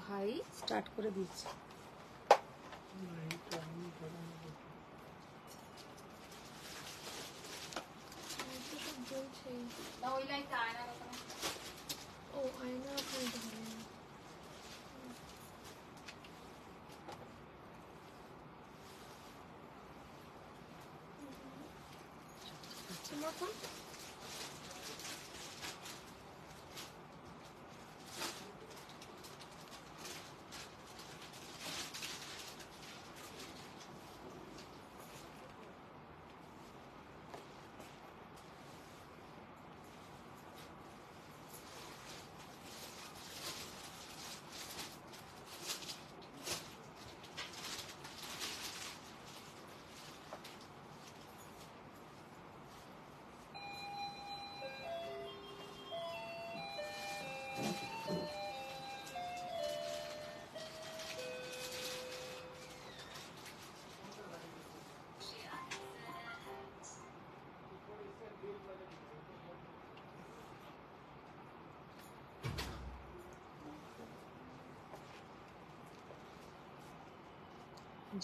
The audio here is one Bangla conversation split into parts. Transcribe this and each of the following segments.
ভাই স্টার্ট করে দিচ্ছি।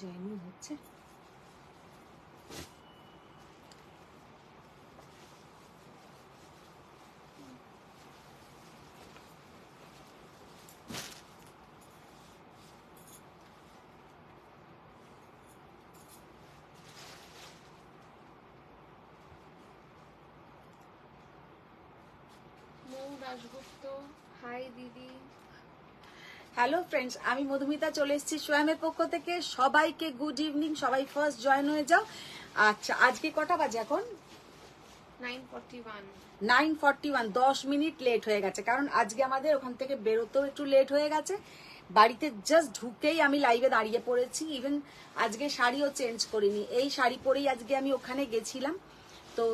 জয়েনিং হচ্ছে। দাশগুপ্ত, হাই দিদি। হ্যালো ফ্রেন্ডস, আমি মধুমিতা চলে এসেছি সোয়ামের পক্ষ থেকে। সবাইকে গুড ইভিনিং, সবাই ফার্স্ট জয়েন হয়ে যাও। আচ্ছা, আজকে কটা বাজে এখন? 9:41। 10 মিনিট লেট হয়ে গেছে, কারণ আজকে আমাদের ওখান থেকে বেরোতেও একটু লেট হয়ে গেছে। বাড়িতে জাস্ট ঢুকেই আমি লাইভে দাঁড়িয়ে পড়েছি। ইভেন আজকে শাড়িও চেঞ্জ করিনি, এই শাড়ি পরেই আজকে আমি ওখানে গেছিলাম। তো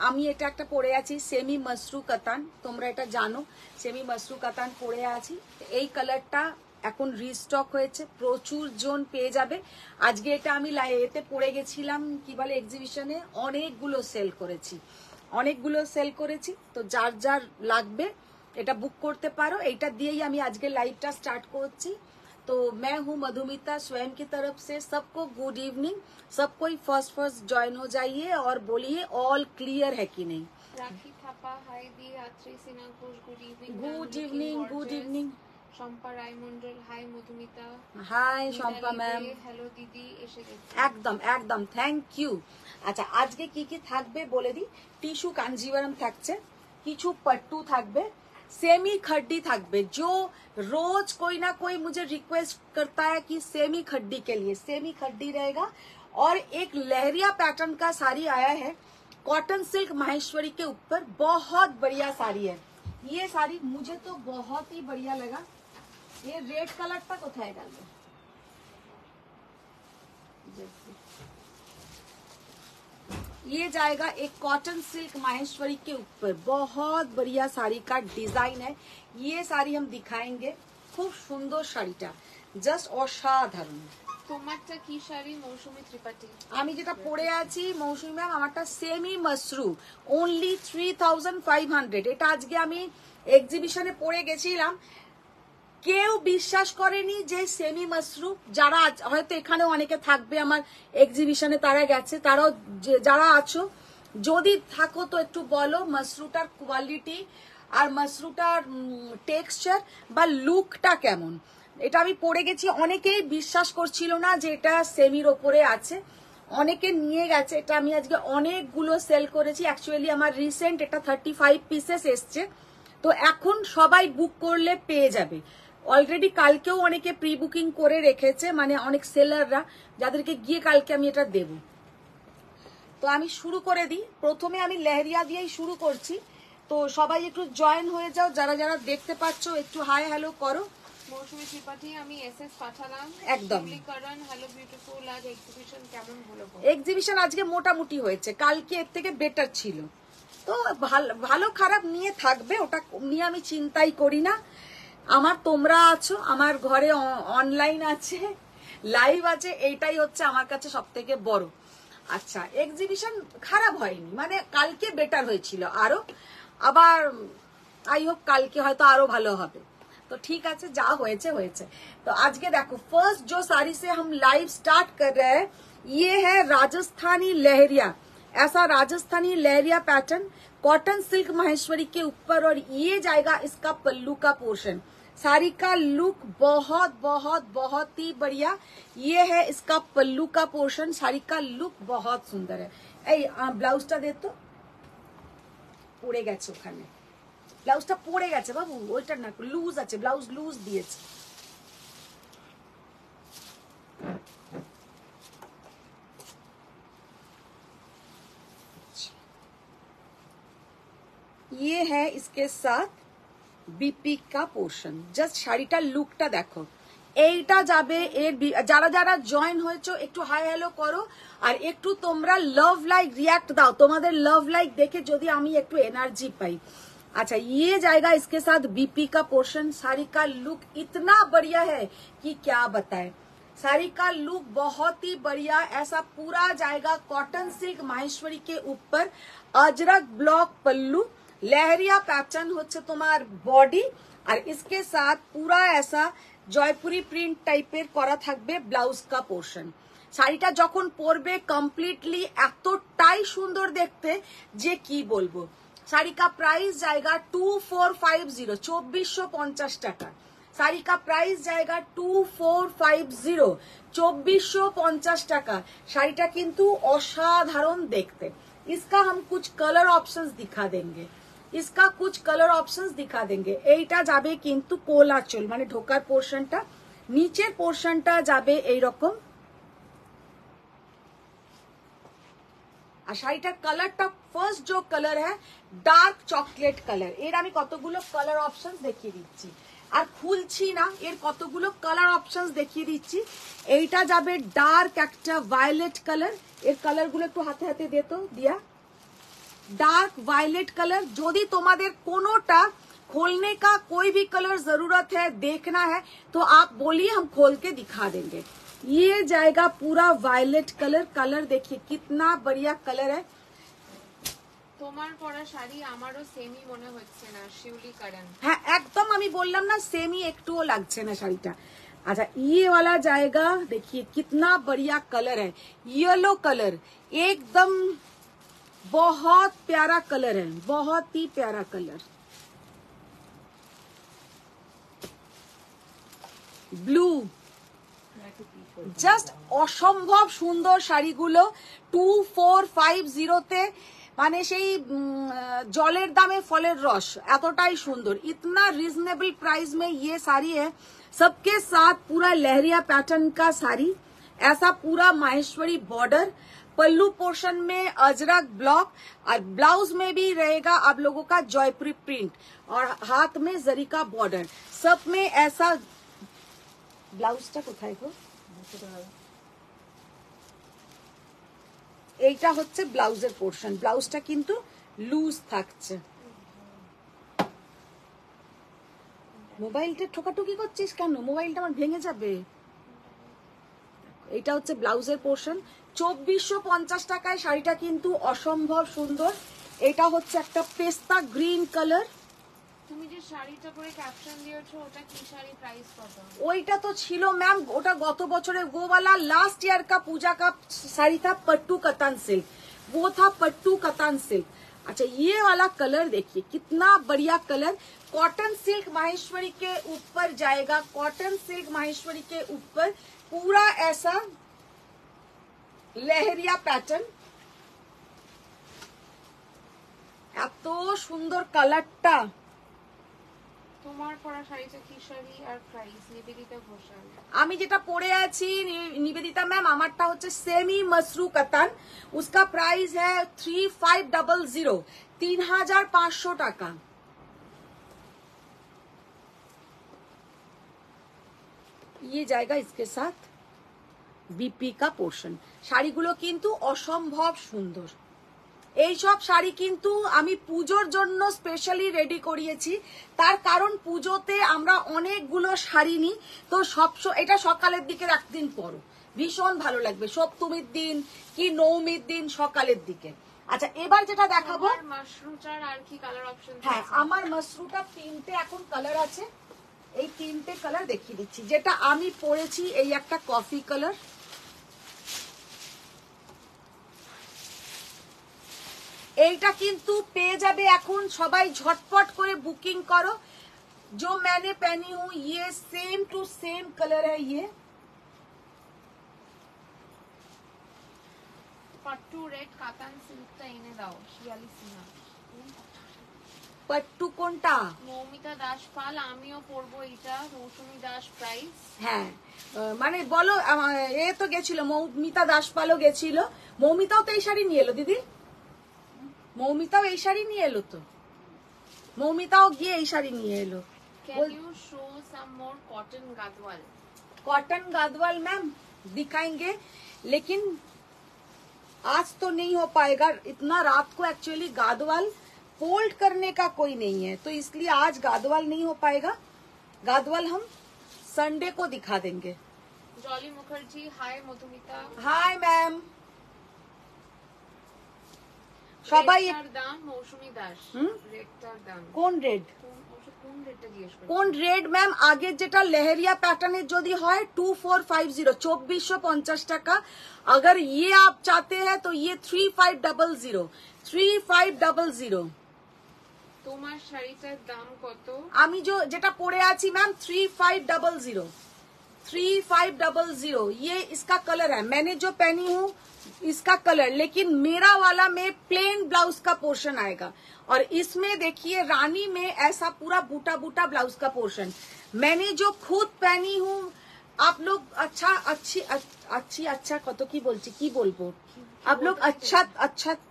আমি এটা একটা পরে আছি সেমি মাসরু কাতান, তোমরা এটা জানো সেমি মাসরু কাতান পরে আছি। এই কালারটা এখন রিস্টক হয়েছে, প্রচুর জন পেয়ে যাবে। আজকে এটা আমি এতে পরে গেছিলাম, কি বলে, এক্সিবিশনে। অনেকগুলো সেল করেছি। তো যার যার লাগবে এটা বুক করতে পারো। এইটা দিয়েই আমি আজকে লাইভটা স্টার্ট করছি। तो मैं हूँ मधुमिता, स्वयं की तरफ से सबको गुड इवनिंग। सब कोई फर्स्ट ज्वाइन हो जाइए और बोलिए ऑल क्लियर है कि नहीं। राखी थापा, हाय दी। Atri Sinha Ghosh, good evening. Good evening. Shampa Roy Mandal, hi Madhumita. Hi Shampa ma'am. Hello दीदी, এসে গেছি। একদম থ্যাংক ইউ। আচ্ছা, আজকে কি কি থাকবে বলে দিই। টিস্যু কাঞ্জিভারম থাকছে, কিছু পট্টু থাকবে, सेमी खड्डी থাকবে। जो रोज कोई ना कोई मुझे रिक्वेस्ट करता है कि सेमी खड्डी के लिए, सेमी खड्डी रहेगा। और एक लहरिया पैटर्न का साड़ी आया है कॉटन सिल्क माहेश्वरी के ऊपर, बहुत बढ़िया साड़ी है ये साड़ी। मुझे तो बहुत ही बढ़िया लगा। ये रेड कलर टा कोথায় গেল? ये जाएगा एक कॉटन सिल्क माहेश्वरी के ऊपर, बहुत बढ़िया साड़ी का डिजाइन है। ये साड़ी हम दिखाएंगे, खूब सुंदर শাড়িটা, জাস্ট অসাধারণ। তোমারটা কি শাড়ি? মৌসুমী ত্রিপাঠী। আমি যেটা পরে আছি মৌসুমী ম্যাম, আমারটা সেমি মাসরু, অনলি 3500। এটা আজকে আমি এক্সিবিশনে পরে গেছিলাম। কেউ বিশ্বাস করেনি যে সেমি মাসরু, যারা হয়তো এখানে অনেকে থাকবে আমার এক্সিবিশনে, তারা গেছে, তারাও যারা আছো যদি থাকো তো একটু বলো মাসরুটার কোয়ালিটি আর মাসরুটার টেক্সচার বা লুকটা কেমন। এটা আমি পরে গেছি, অনেকেই বিশ্বাস করছিল না যে এটা সেমির ওপরে আছে, অনেকে নিয়ে গেছে। এটা আমি আজকে অনেকগুলো সেল করেছি। অ্যাকচুয়ালি আমার রিসেন্ট এটা 35 পিসেস এসছে। তো এখন সবাই বুক করলে পেয়ে যাবে। অলরেডি কালকেও অনেকে প্রি বুকিং করে রেখেছে, মানে অনেক সেলাররা, যাদেরকে গিয়ে কালকে আমি এটা দেব। তো আমি শুরু করে দিই। প্রথমে আমি লেহেরিয়া দিয়েই শুরু করছি। তো সবাই একটু জয়েন হয়ে যাও, যারা যারা দেখতে পাচ্ছ একটু হাই হ্যালো করো। মৌসুমী ত্রিপাঠী, আমি এসএস পাঠালাম। একদম। Hello beautiful. আজ এক্সিবিশন কেমন হলো? এক্সিবিশন আজকে মোটামুটি হয়েছে, কালকে এর থেকে বেটার ছিল। তো ভালো খারাপ নিয়ে থাকবে, ওটা নিয়ে আমি চিন্তাই করি না। আমার তোমরা আছো, আমার ঘরে অনলাইন আছে, লাইভ আছে, এইটাই হচ্ছে আমার কাছে সব থেকে বড়। আচ্ছা, এক্সিবিশন খারাপ হয়নি, মানে কালকে বেটার হয়েছিল আরো। আবার आई होप কালকে হয়তো আরো ভালো হবে। तो ठीक है, जा होएचे। तो आज के देखो फर्स्ट जो साड़ी से हम लाइव स्टार्ट कर रहे हैं, ये है राजस्थानी लहरिया। ऐसा राजस्थानी लहरिया पैटर्न कॉटन सिल्क माहेश्वरी के ऊपर, और ये जाएगा इसका पल्लू का पोर्शन। साड़ी का लुक बहुत बहुत बहुत ही बढ़िया। ये है इसका पल्लू का पोर्शन। साड़ी का लुक बहुत सुंदर है। ব্লাউজটা দে তো, পড়ে গেছে ওখানে, ব্লাউজটা পড়ে গেছে বাবু, ওইটা না, লুজ আছে, ব্লাউজ লুজ দিয়েছে। ये है इसके साथ বিপি का পোর্শন। জাস্ট শাড়িটার লুকটা দেখো। এইটা যাবে এর যারা যারা জয়েন হয়েছো একটু হাই হ্যালো করো, আর একটু তোমরা লাভ লাইক রিয়াক্ট দাও। তোমাদের লাভ লাইক দেখে যদি আমি একটু এনার্জি পাই। अच्छा, ये जाएगा इसके साथ बीपी का पोर्शन। साड़ी का लुक इतना बढ़िया है कि क्या बताएं। साड़ी का लुक बहुत ही बढ़िया। ऐसा पूरा जाएगा कॉटन सिल्क माहेश्वरी के ऊपर, अजरक ब्लॉक पल्लू, लहरिया पैटर्न होच्छे तुम्हार बॉडी, और इसके साथ पूरा ऐसा জয়পুরি প্রিন্ট টাইপের করা থাকবে ব্লাউজ কা পোর্শন। শাড়িটা যখন পরবে কমপ্লিটলি এতটাই সুন্দর দেখতে যে কি বলবো। শাড়ি का प्राइस जाएगा 2450, 2450 টাকা। শাড়ি का प्राइस जाएगा 2450, 2450 টাকা। শাড়িটা কিন্তু অসাধারণ দেখতে। इसका हम कुछ कलर ऑप्शंस दिखा देंगे, इसका कुछ कलर ऑप्शंस दिखा देंगे। এইটা যাবে কিন্তু কোলাচল, মানে ঢোকার পোর্শনটা, নিচের পোর্শনটা যাবে এই রকম। আর শাড়িটার কালারটা ফার্স্ট जो কালার है ডার্ক চকলেট কালার। এর আমি কতগুলো কালার অপশনস দেখিয়ে দিচ্ছি, আর খুলছি না, এর কতগুলো কালার অপশনস দেখিয়ে দিচ্ছি। এইটা যাবে ডার্ক একটা ভায়োলেট কালার। এর কালারগুলো একটু হাতে হাতে দে তো দিয়া। Dark violet colour. यदि तुम्हारे कोनोटा खोलने का कोई भी कलर जरूरत है, देखना है, तो आप बोलिए, हम खोल के दिखा देंगे। ये जाएगा पूरा वायलेट कलर। कलर देखिए कितना बढ़िया कलर है। তোমার পরা শাড়ি আমারও সেমই মনে হচ্ছে না, শিউলি কারণ। হ্যাঁ, একদম আমি বললাম না, সেমই একটুও লাগছে না শাড়িটা। अच्छा, ये वाला जाएगा, देखिए कितना बढ़िया कलर है, येलो कलर, एकदम बहुत प्यारा कलर है, बहुत ही प्यारा कलर। ब्लू, জাস্ট অসম্ভব সুন্দর শাড়িগুলো 2450 মানে সেই জলের দামে ফলের রস, এতটাই সুন্দর। इतना रीजनेबल प्राइस में ये साड़ी है। सबके साथ पूरा लहरिया पैटर्न का साड़ी, ऐसा पूरा माहेश्वरी बॉर्डर, पल्लू पोर्शन में अजरक ब्लॉक, और ब्लाउज में भी रहेगा आप लोगों का जयपुरी प्रिंट, और हाथ में जरी का बॉर्डर। सब में ऐसा ব্লাউজটা কোথায় গো? এইটা হচ্ছে ব্লাউজের পোর্শন। ব্লাউজটা কিন্তু লুজ থাকছে। মোবাইলটা ঠোকাঠুকি করছিস কেন? মোবাইলটা আমার ভেঙে যাবে। এটা হচ্ছে ব্লাউজের পোর্শন। 2450 টাকায় শাড়িটা কিন্তু অসম্ভব সুন্দর। এটা হচ্ছে একটা পেস্তা গ্রিন কালার। তুমি যে শাড়িটা পরে ক্যাপশন দিয়েছো, ওটা কি শাড়ি, প্রাইস কত? ওইটা তো ছিল ম্যাম, ওটা গত বছরে वो वाला लास्ट ईयर का पूजा का साड़ी था, पट्टू कतान सिल्क, वो था पट्टू कतान सिल्क। अच्छा, ये वाला कलर देखिए कितना बढ़िया कलर। कॉटन सिल्क माहेश्वरी के ऊपर जाएगा, कॉटन सिल्क माहेश्वरी के ऊपर पूरा ऐसा लहरिया पैटर्न। এত সুন্দর কালারটা। তোমার পরা শাড়িটা কি শাড়ি আর প্রাইস? নিবেদিতা ঘোষাল। আমি যেটা পরে আছি নিবেদিতা ম্যাম, আমারটা হচ্ছে সেমি মসরু কাতান। उसका प्राइस है 3500, 3500 টাকা। ये जाएगा इसके साथ बीपी का पोर्शन। শাড়িগুলো কিন্তু অসম্ভব সুন্দর। এইসব শাড়ি কিন্তু আমি পুজোর জন্য স্পেশালি রেডি করিয়েছি। তার কারণ পুজোতে আমরা অনেকগুলো শাড়ি নিই, তো এটা সকালের দিকের একদিন পরো, ভীষণ ভালো লাগবে। সপ্তমীর দিন কি নবমীর দিন সকালের দিকে। আচ্ছা এবার যেটা দেখাবো, মাশরুটার আর কি কালার অপশন? হ্যাঁ আমার মাশরুটা 3টে এখন কালার আছে, এই 3টে কালার দেখিয়ে দিচ্ছি। যেটা আমি পরেছি এই একটা কফি কালার, এইটা কিন্তু পেয়ে যাবে এখন সবাই, ঝটপট করে বুকিং করো। जो मैंने पहनी हूं ये सेम टू सेम कलर है, ये পাট্টু রেড কাতান সিল্কটা এনে দাও শিয়ালি সিনহা। पट्टू কোনটা? মৌমিতা দাস পাল, আমিও পরবো এটা। মৌসুমী দাস প্রাইস। হ্যাঁ মানে বলো, এ তো গেছিল মৌমিতা দাসপালও গেছিল, মৌমিতাও তো এই শাড়ি নিয়ে এলো দিদি, মৌমিতাও এই শাড়ি নিয়ে এলো, তো মৌমিতাও গিয়ে এই শাড়ি নিয়ে এলো। Can you show some more cotton gadwal? Cotton Gadwal ma'am दिखाएंगे, लेकिन आज तो नहीं हो पाएगा, इतना रात को एक्चुअली गादवाल फोल्ड करने का कोई नहीं है, तो इसलिए आज गादवाल नहीं हो पाएगा। गादवाल हम संडे को दिखा देंगे। Jolly Mukherjee hi. Madhumita hi ma'am. সবাই রেডটার দাম। মৌসুমী দাস রেডটার দাম কোন রেড? কোন রেডটা জিজ্ঞেস করো? কোন রেড ম্যাম? আগে যেটা লেহেরিয়া প্যাটার্নের যদি হয় 2450, 2450 টাকা। अगर ये आप चाहते हैं तो ये 3500, 3500। তোমার শাড়িটার দাম কত? আমি যেটা পরে আছি ম্যাম 3500, 3500। ये इसका कलर है, मैंने जो पहनी हूँ इसका कलर, लेकिन मेरा वाला में प्लेन ब्लाउज का पोर्शन आएगा, और इसमें देखिए रानी में ऐसा पूरा बूटा बूटा ब्लाउज का पोर्शन। मैंने जो खुद पहनी हूँ, आप लोग अच्छा कत की बोलছি কি বলবো, आप लोग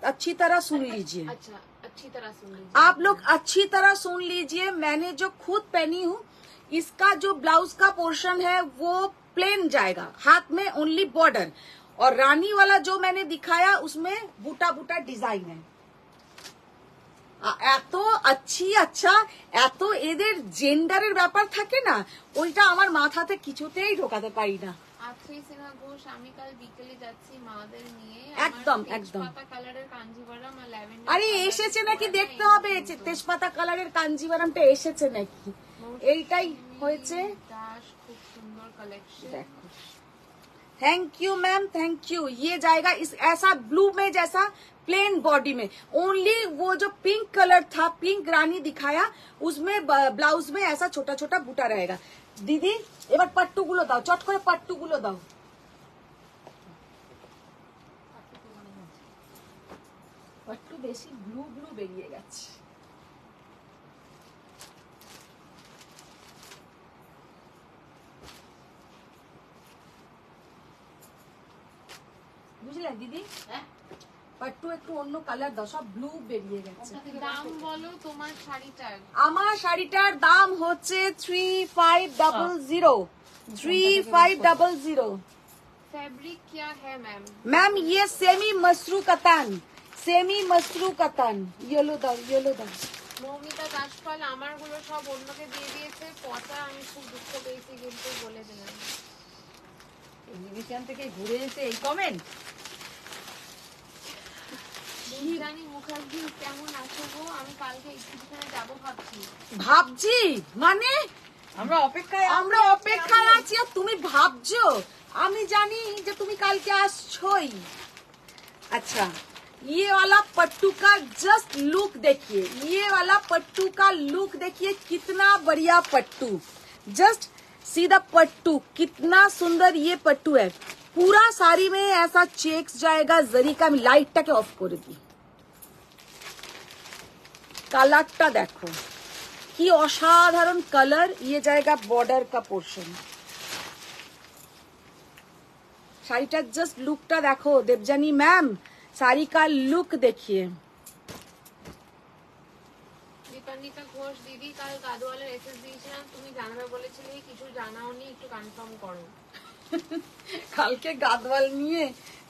अच्छी तरह सुन लीजिए। अच्छा अच्छी तरह सुन लीजिए। आप लोग अच्छी तरह सुन लीजिए। मैंने जो खुद पहनी हूँ इसका जो ब्लाउज का पोर्शन है वो प्लेन जाएगा, हाथ में ओनली बॉर्डर, और रानी वाला जो मैंने दिखाया उसमें बूटा बूटा डिजाइन है। এত আচ্ছা এত এদের জেন্ডারের ব্যাপার থাকে না, ওইটা আমার মাথাতে কিছুতেই ঢোকাতে পারি না। আত্রি সিনহা ঘোষ, আমি কাল বিকেলে যাচ্ছি মাদের নিয়ে। একদম তেজপাতা কালারের কাঞ্জিভারাম আর ল্যাভেন্ডার। আরে এসেছে নাকি দেখতে হবে, তেজপাতা কালারের কাঞ্জিভারামটা এসেছে নাকি, এইটাই হয়েছে। দাস খুব সুন্দর কালেকশন। देखो thank you ma'am, thank you. ये जाएगा इस ऐसा ब्लू में जैसा प्लेन बॉडी में, ओनली वो जो पिंक कलर था, पिंक रानी दिखाया, उसमें ब्लाउज में ऐसा छोटा छोटा बूटा रहेगा। दीदी এবার পাট্টুগুলো দাও, চট করে পাট্টুগুলো দাও। পাট্টু বেশি ব্লু ব্লু বেরিয়ে গেছে। বুঝলে দিদি? হ্যাঁ পাট্টু একটু অন্য কালার দাও, সব ব্লু বেরিয়ে গেছে। দাম বলো তোমার শাড়িটার। আমার শাড়িটার দাম হচ্ছে 3500, 3500। फैब्रिक क्या है मैम? मैम ये semi mashru katan, semi mashru katan. Yellow दाও, येलो দাও। মৌমিতা দাসপাল, আমার গুলো সব অন্যকে দিয়ে দিয়েছে, পচা। আমি খুব দুঃখ পেয়েছি, কিন্তু বলে দিলাম। এক্সিবিশন থেকে ঘুরে এসে এই কমেন্ট। রানী মুখার্জি কেমন আছো গো? আমি কালকে এক্সিবিশনে যাব ভাবছি, মানে আমরা অপেক্ষায় আছি, আর তুমি ভাবছো। আমি জানি যে তুমি কালকে আসছোই। अच्छा ये वाला पट्टू का जस्ट लुक देखिए, ये वाला पट्टू का लुक देखिए, कितना बढ़िया पट्टू। जस्ट सी द पट्टू, कितना सुंदर ये पट्टू है। पूरा साड़ी में ऐसा चेक्स जाएगा जरी का। আমি লাইটটাকে অফ করে দিই। কালারটা দেখো কি অসাধারণ কালার। ये जाएगा बॉर्डर का पोर्शन। শাড়িটার জাস্ট লুকটা দেখো দেবজানী ম্যাম, শাড়ি का लुक देखिए। দীপান্বিতা ঘোষ, দিদি কাল গাদওয়ালের এসএস দিয়েছিলাম, তুমি জানাবে বলেছিলে, কিছু জানাওনি, একটু কনফার্ম করো। কালকে গাদওয়াল নিয়ে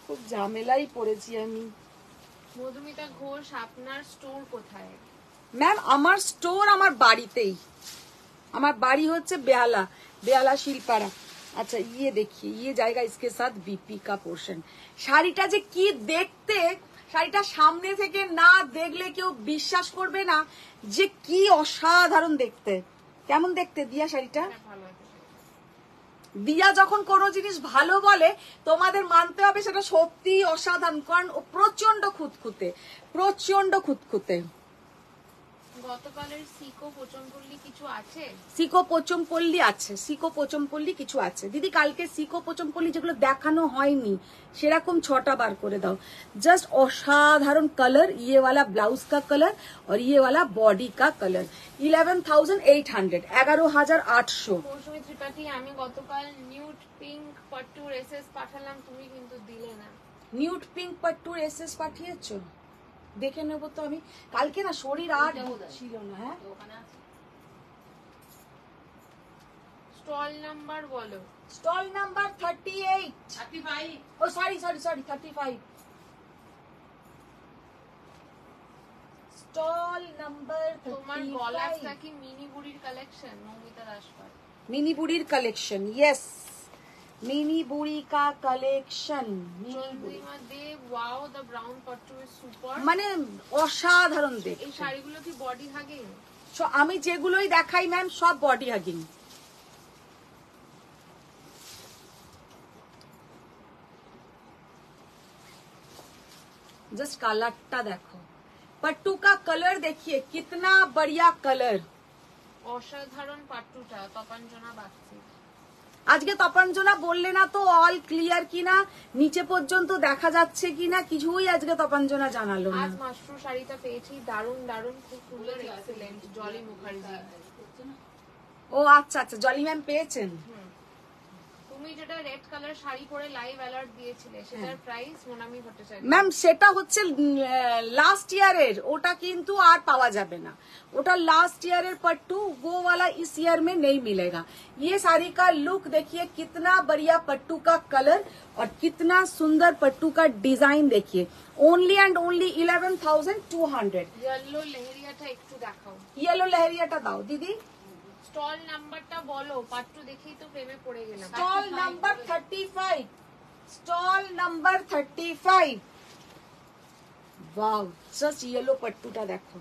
খুব ঝামেলাই পড়েছি আমি। মধুমিতা ঘোষ, আপনার স্টোর কোথায়? ম্যাম আমার স্টোর আমার বাড়িতেই, আমার বাড়ি হচ্ছে বেহালা শিলপাড়া। अच्छा ये देखिए, ये जाएगा इसके साथ बीपी का पोर्शन। শাড়িটা যে কি দেখতে, শাড়িটা সামনে থেকে না দেখলে কেউ বিশ্বাস করবে না যে কি অসাধারণ দেখতে। কেমন দেখতে দিয়া শাড়িটা? ভালো আছে। দিয়া যখন কোনো জিনিস ভালো বলে তোমাদের মানতে হবে সেটা সত্যি অসাধারণ, কারণ ও প্রচন্ড খুঁতখুঁতে, প্রচন্ড খুঁতখুঁতে। গতকালের সিকো পোচমপল্লি কিছু আছে? সিকো পোচমপল্লি আছে, সিকো পোচমপল্লি কিছু আছে দিদি। কালকে সিকো পোচমপল্লি যেগুলো দেখানো হয়নি সেরকম 6টা বার করে দাও। জাস্ট অসাধারণ কালার, ইয়ে वाला ब्लाउज का कलर और ये वाला बॉडी का कलर। 11,800, 11,800। মৌসুমী ত্রিপাঠী, আমি গতকাল নিউড পিঙ্ক পট্টুর এসএস পাঠালাম, তুমি কিন্তু দিলে না। নিউড পিঙ্ক পাট্টুর এসএস পাঠিয়েছো? দেখে নেবো তো আমি। কালকে না শরীর আর ছিল না। হ্যাঁ, স্টল নাম্বার বলো। Stall number 38, 35। ও সরি 35। স্টল নাম্বার তোমার গলাটা কি মিনি বুড়ির কালেকশন? মৌমিতা দাসপাল। মিনি বুড়ির কালেকশন, ইয়েস, মিনি বুড়ি কা collection. Chandrima De, wow the brown pattu is super. মানে অসাধারণ এই দেখতে। শাড়িগুলো কি বডি হাগিং? আমি যেগুলোই দেখাই ম্যাম সব বডি হাগিং। जस्ट कलरটা দেখো, पट्टू का कलर देखिए कितना बढ़िया कलर। অসাধারণ পাট্টুটা। তপাঞ্জনা বাগচি। আজকে তপাঞ্জনা বললে না তো অল ক্লিয়ার কিনা, নিচে পর্যন্ত দেখা যাচ্ছে কিনা, কিছুই আজকে তপাঞ্জনা জানালো না। আজ মাশরু শাড়িটা পেয়েছি, দারুণ দারুণ, খুব সুন্দর, এক্সেলেন্ট। জলি মুখার্জি। ও আচ্ছা আচ্ছা, জলি ম্যাম পেয়েছেন। তুমি যেটা রেড কালার শাড়ি পরে লাইভ অ্যালার্ট দিয়েছিলে সেটার প্রাইস মোনামি ভট্টাচার্য। ম্যাম সেটা হচ্ছে লাস্ট ইয়ারের, ওটা কিন্তু আর পাওয়া যাবে না। ওটা लास्ट ईयर पट्टू, वो वाला इस ईयर में नहीं मिलेगा। ये साड़ी का लुक देखिए, कितना बढ़िया पट्टू का कलर और कितना सुंदर पट्टू का डिजाइन देखिए। Only and only 11,200। ইয়েলো লেহেরিয়াটা একটু দেখাও। येलो लहरियाটা দাও দিদি। স্টল নাম্বারটা বলো, পাট্টু দেখেই তো প্রেমে পড়ে গেলাম। Stall number 35, stall number 35। वाव, जस्ट येलो पट्टूটা দেখো।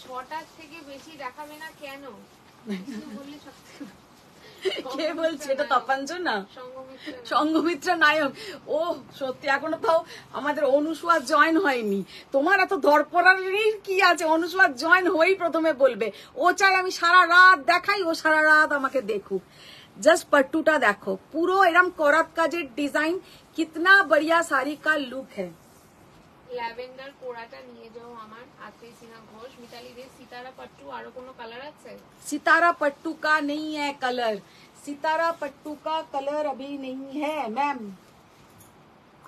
6টার থেকে বেশি দেখাবে না কেন? কিছু বললে সত্যি। কে বলছে? এটা তপাঞ্জনা, সঙ্গমিত্র। সঙ্গমিত্রা নায়ক। ও সত্যি, এখনো তাও আমাদের অনুসুয়া জয়েন হয়নি। তোমার এত দরপরানির কি আছে? অনুসুয়া জয়েন হয়েই প্রথমে বলবে। ও চাই আমি সারা রাত দেখাই, ও সারা রাত আমাকে দেখুক। জাস্ট পট্টুটা দেখো, পুরো এরম করাত কাজের ডিজাইন, কিতনা बढ़िया শাড়ি কা লুক হ্যায়। ল্যাভেন্ডার কোড়াটা নিয়ে যাও আমার। আত্রি সিনহা ঘোষ, মিতালি দে, সিতারা পাট্টু আরো কোনো কালার আছে? सितारा पट्टू का नहीं है कलर, सितारा पट्टू का कलर अभी नहीं है मैम।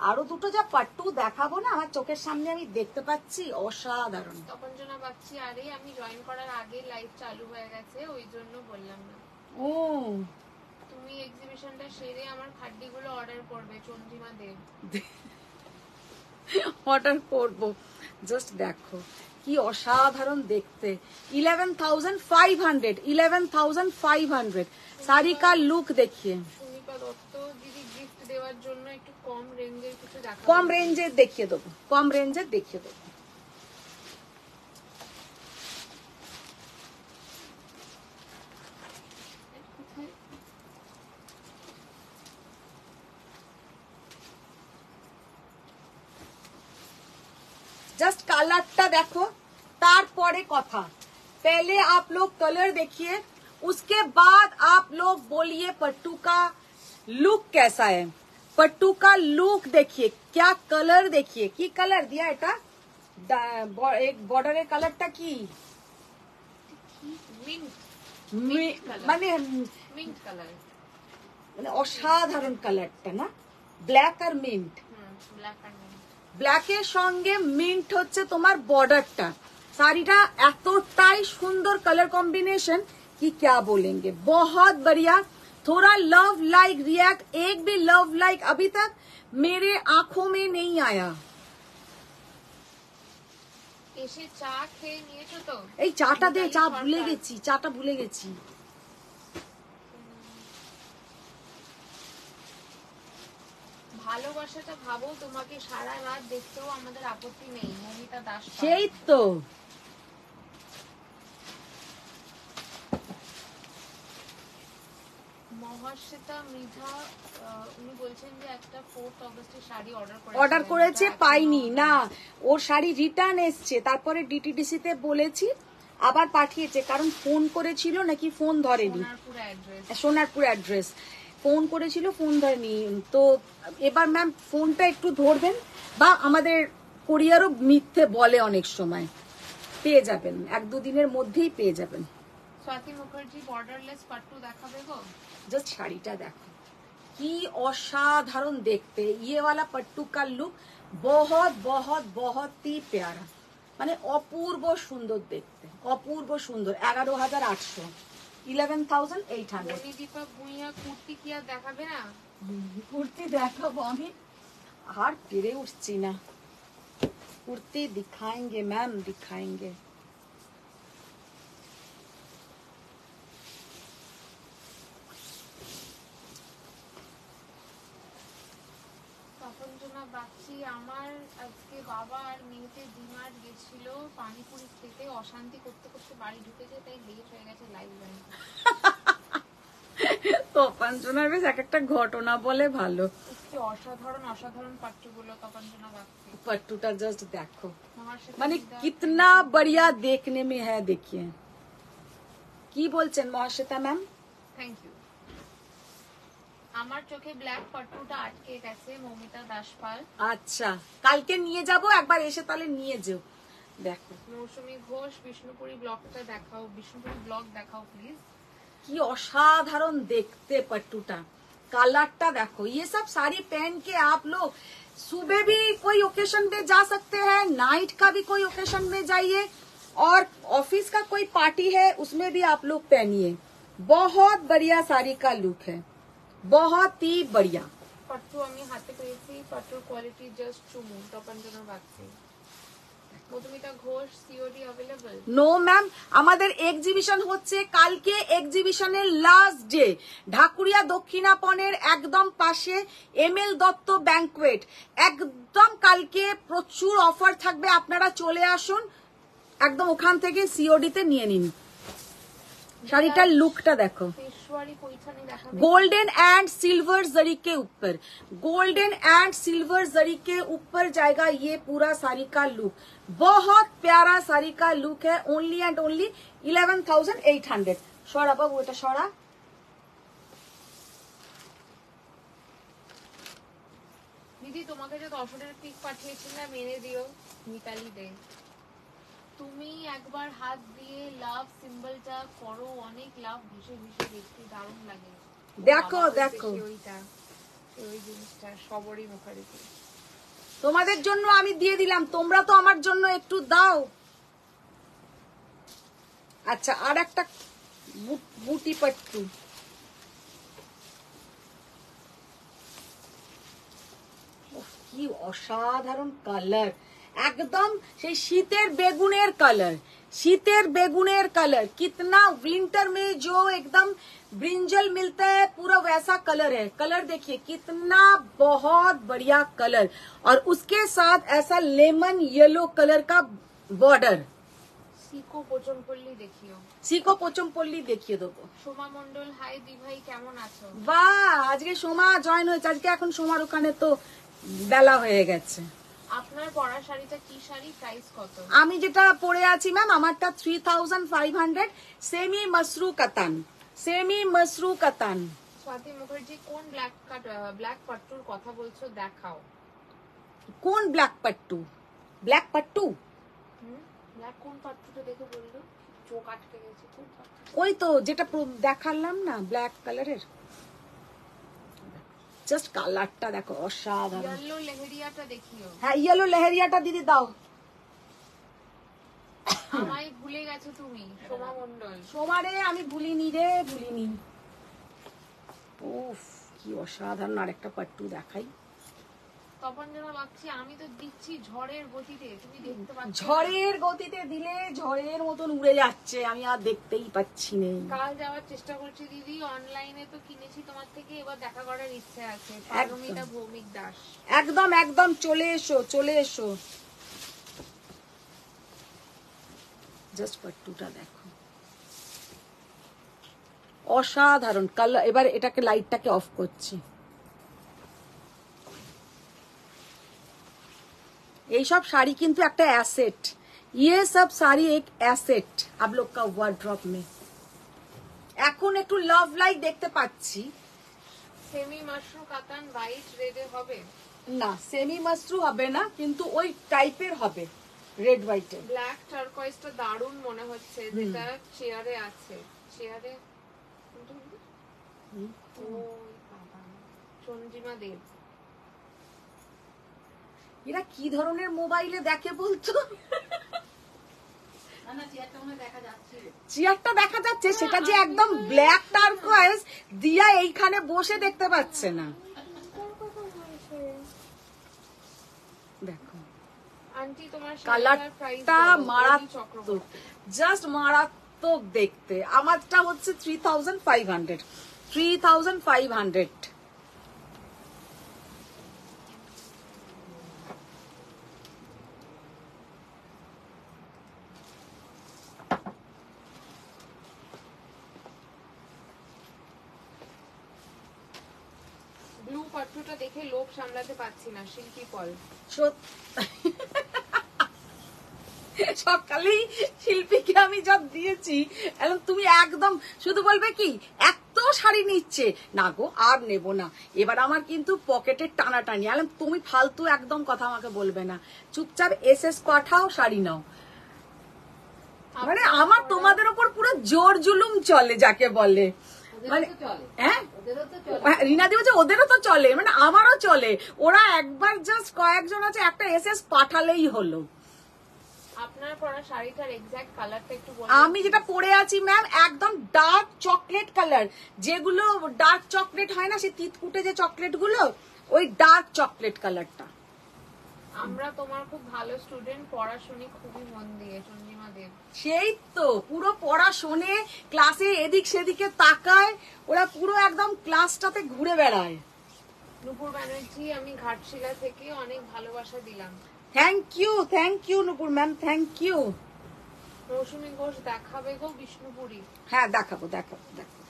আরো দুটো যা পাট্টু দেখাবো না, আমার চোখের সামনে আমি দেখতে পাচ্ছি, অসাধারণ। তপঞ্জনা বাগচি, আরে আমি জয়েন করার আগে লাইভ চালু হয়ে গেছে, ওই জন্য বললাম না। ও তুমি এক্সিবিশনটা সেরে আমার খাড্ডিগুলো অর্ডার করবে। চন্দ্রিমা দেব। অর্ডার করবো। জাস্ট দেখো কি অসাধারণ দেখতে। 11,500, 11,500 শাড়ি কা লুক দেখিয়ে। সুমিপা দত্ত দিদি, গিফট দেওয়ার জন্য একটু কম রেঞ্জের কিছু দেখাও। কম রেঞ্জে দেখিয়ে দেবো, কম রেঞ্জে দেখিয়ে দেবো। जस्ट कलरটা देखो, तारपरे कथा। पहले आप लोग कलर देखिए, उसके बाद आप लोग बोलिए पट्टू का लुक कैसा है। पट्टू का लुक देखिए, क्या कलर देखिए, की कलर दिया এটা एक বর্ডারের কালারটা কি? মিন্ট। মানে মিন্ট কালার। মানে অসাধারণ কালারটা না, ব্ল্যাক আর মিন্ট। ব্ল্যাক আর মিন্ট। ব্ল্যাকের সঙ্গে মিন্ট হচ্ছে তোমার বর্ডারটা। শাড়িটা এতটাই সুন্দর কালার कॉम्बिनेशन कि क्या बोलेंगे, बहुत बढ़िया। थोड़ा लव लाइक रिएक्ट, एक भी लव लाइक अभी तक मेरे आंखों में नहीं आया। এসে চা খেয়ে নিয়েছো তো? এই চাটা দে, চা ভুলে গেছি, চাটা ভুলে গেছি। ভালোবাসাটা ভাবো, তোমাকে সারা রাত দেখতেও আমাদের আপত্তি নেই। মমিতা দাস পাল। সেই তো। মহাশ্বেতা মৃধা উনি বলছেন যে একটা 4th অগস্টের শাড়ি অর্ডার করেছে, পাইনি না, ওর শাড়ি রিটার্ন এসছে, তারপরে ডিটিডিসি তে বলেছি আবার পাঠিয়েছে, কারণ ফোন করেছিল নাকি ফোন ধরেনি, সোনারপুর অ্যাড্রেস ফোন করেছিল, ফোন ধরেনি। তো এবার ম্যাম ফোনটা একটু ধরবেন, বা আমাদের কোরিয়ারও মিথ্যে বলে অনেক সময়, পেয়ে যাবেন, 1-2 দিনের মধ্যেই পেয়ে যাবেন। স্বাতি মুখার্জি বর্ডারলেস পাট্টু দেখাবে গো। জাস্ট শাড়িটা দেখো কি অসাধারণ দেখতে, ये वाला पट्टू का लुक बहुत बहुत बहुत ही प्यारा, মানে অপূর্ব সুন্দর দেখতে, অপূর্ব সুন্দর। 11,800, 11,800। দীপা ভুঁইয়া কুর্তি কি আর দেখাবে না? কুর্তি দেখাবো আমি, আর পেরে উঠছি না। কুর্তি দিখাएंगे मैम, दिखाएंगे। বাচ্চি আমার আজকে বাবা আর মেয়েতে ডিমার্ট গেছিল পানিপুরি খেতে, অশান্তি করতে করতে বাড়ি ঢুকেছে, তাই লেট হয়ে গেছে লাইভ জয়েন। তপাঞ্জনার বেশ এক একটা ঘটনা বলে ভালো। কি অসাধারণ অসাধারণ পাট্টুগুলো তপাঞ্জনা বাচ্চি। पट्टूटा जस्ट देखो, মানে कितना बढ़िया देखने में है, देखिए কি বলছেন মহাশ্বেতা ম্যাম? Thank you. আমার চোখে ব্ল্যাক পাট্টুটা আটকে গেছে, মমিতা দাসপাল। আচ্ছা, কালকে নিয়ে যাব, একবার এসে তাহলে নিয়ে যেও। দেখো মৌসুমী ঘোষ বিষ্ণুপুরি ব্লগটা দেখাও, বিষ্ণুপুরি ব্লগ দেখাও প্লিজ। কি অসাধারণ দেখতে पट्टूटा, कलरটা देखो। ये सब साड़ी पहन के आप लोग सुबह भी कोई ओकेशन में जा सकते हैं, नाइट का भी कोई ओकेशन में जाइए, और ऑफिस का कोई पार्टी है उसमें भी आप लोग पहनिए। बहुत बढ़िया साड़ी का लुक है, बहुत ही बढ़िया। পাট্টু আমি হাতে পেয়েছি, পাট্টুর কোয়ালিটি জাস্ট চুমু। Tapanjana Bachchi. Madhumita Ghosh COD available? No ma'am, আমাদের এক্সিবিশন হচ্ছে কালকে, এক্সিবিশনের লাস্ট ডে, ঢাকুরিয়া দক্ষিণাপনের একদম পাশে এমএল দত্ত ব্যাংকুয়েট, একদম কালকে প্রচুর অফার থাকবে, আপনারা চলে আসুন, একদম ওখান থেকে সিওডি তে নিয়ে নিন। শাড়িটার লুকটা দেখো, পেশওয়ারি পৈঠানি দেখাবে। गोल्डन एंड सिल्वर जरी के ऊपर, गोल्डन एंड सिल्वर जरी के ऊपर जाएगा ये पूरा साड़ी का लुक, बहुत प्यारा साड़ी का लुक है। Only and only 11,800। সরা বাবু, এটা সরা। দিদি তোমাকে যে দর্শনের পিক পাঠিয়েছিলাম এনে দিও, মিতালি দে। তুমি একবার হাত দিয়ে লাভ সিম্বলটা করো, অনেক লাভ ভেসে ভেসে দেখতে দারুণ লাগে। দেখো দেখো, ওইটা ওই জিনিসটা সবরই মুখার্জি। তোমাদের জন্য আমি দিয়ে দিলাম, তোমরা তো আমার জন্য একটু দাও। আচ্ছা, আর একটা বুটি পট্টু, কি অসাধারণ কালার, একদম সেই শীতের বেগুনের কালার, শীতের বেগুনের কালার। कितना विंटर में जो एकदम ब्रिंजल मिलता है पूरा वैसा कलर है। कलर देखिए कितना बहुत बढ़िया कलर, और उसके साथ ऐसा लेमन येलो कलर का बॉर्डर। সিকো পোচমপল্লি দেখিও, সিকো পোচমপল্লি দেখিয়ে দেবো। সোমা মন্ডল হাই দি ভাই, কেমন আছো? বাহ, আজকে সোমা জয়েন হয়েছে, আজকে এখন সোমার ওখানে তো বেলা হয়ে গেছে। আপনার পরা শাড়িটা কি শাড়ি, প্রাইস কত? আমি যেটা পরে আছি ম্যাম, আমারটা 3,500, সেমি মসরু কাতান, সেমি মসরু কাতান। স্বাতি মুখার্জি কোন ব্ল্যাক পাট্টুর কথা বলছো দেখাও। কোন black pattu? Black pattu black কোন পাট্টুটা দেখে বললো, চোখ আটকে গেছে। কোন পাট্টু? ওই তো যেটা দেখালাম না, ব্ল্যাক কালারের। জাস্ট কালারটা দেখো, অসাধারণ। ইয়েলো লেহেরিয়াটা দেখিও। হ্যাঁ, ইয়েলো লেহেরিয়াটা দিদি দাও। আমায় ভুলে গেছো তুমি, সোমা মন্ডল। সোমারে আমি ভুলিনি রে, ভুলিনি। উফ, কি অসাধারণ। আরেকটা পাট্টু দেখাই। তখন যেন ভাবছি আমি তো দিচ্ছি ঝড়ের গতিতে, তুমি দেখতে পাচ্ছ না। ঝড়ের গতিতে দিলে ঝড়ের মতন উড়ে যাচ্ছে, আমি আর দেখতেই পাচ্ছি না। কাল যাওয়ার চেষ্টা করছি দিদি, অনলাইনে তো কিনেছি তোমার থেকে, এবার দেখা করার ইচ্ছে আছে। পারমিতা ভৌমিক দাস। একদম একদম চলে এসো, চলে এসো। জাস্ট পাট্টুটা দেখো, অসাধারণ কালার। এবার এটাকে লাইটটাকে অফ করছি। এইসব শাড়ি কিন্তু একটা অ্যাসেট, ये सब साड़ी एक एसेट आप लोग का वार्डरोब में। এখন একটু লাভ লাইক দেখতে পাচ্ছি। সেমি মাশরু কাতান হোয়াইট রেডে হবে না, সেমি মাশরু হবে না, কিন্তু ওই টাইপের হবে, রেড হোয়াইটের। ব্ল্যাক টারকয়েজটা দারুণ মনে হচ্ছে, যেটা চেয়ারে আছে। চেয়ারে চন্দ্রিমা দেব। এরা কি ধরনের মোবাইলে দেখে বলতো? চেয়ারটা দেখা যাচ্ছে, সেটা যে একদম ব্ল্যাক টারকয়েজ দিয়া এইখানে বসে দেখতে পাচ্ছে না। দেখো আন্টি তোমার কালারটা মারাত্মক, জাস্ট মারাত্মক দেখতে। আমারটা হচ্ছে 3500, 3500। ব্লু পাট্টুটা দেখে লোভ সামলাতে পারছি না, শিল্পী পল। সকালেই শিল্পীকে আমি যা দিয়েছি, এখন তুমি একদম শুধু বলবে কি এত শাড়ি নিচ্ছে না গো, আর নেব না। এবার আমার কিন্তু পকেটের টানাটানি। এখন তুমি ফালতু একদম কথা আমাকে বলবে না, চুপচাপ এসএস পাঠাও, শাড়ি নাও। মানে আমার তোমাদের ওপর পুরো জোর জুলুম চলে, যাকে বলে। মানে হ্যাঁ, রিনা দি বলছে ওদেরও তো চলে, মানে আমারও চলে। ওরা একবার জাস্ট কয়েকজন আছে, একটা এসএস পাঠালেই হলো। আপনার পরা শাড়িটার এক্সাক্ট কালারটা একটু বলুন। আমি যেটা পরে আছি ম্যাম, একদম ডার্ক চকলেট কালার। যেগুলো ডার্ক চকলেট হয় না, সেই তিতকুটে যে চকলেট গুলো, ওই ডার্ক চকলেট কালারটা। আমরা তোমার খুব ভালো স্টুডেন্ট, পড়াশুনি খুবই মন দিয়ে। চন্দ্রিমা দেব। সেই তো পুরো পড়া শোনে, ক্লাসে এদিক সেদিকে তাকায়, ওরা পুরো একদম ক্লাসটাতে ঘুরে বেড়ায়। নুপুর ব্যানার্জি, আমি ঘাটশিলা থেকে অনেক ভালোবাসা দিলাম। Thank you Nupur ma'am, thank you. Mousumi Ghosh, দেখাবে গো বিষ্ণুপুরি। হ্যাঁ দেখাবো দেখাবো দেখাবো।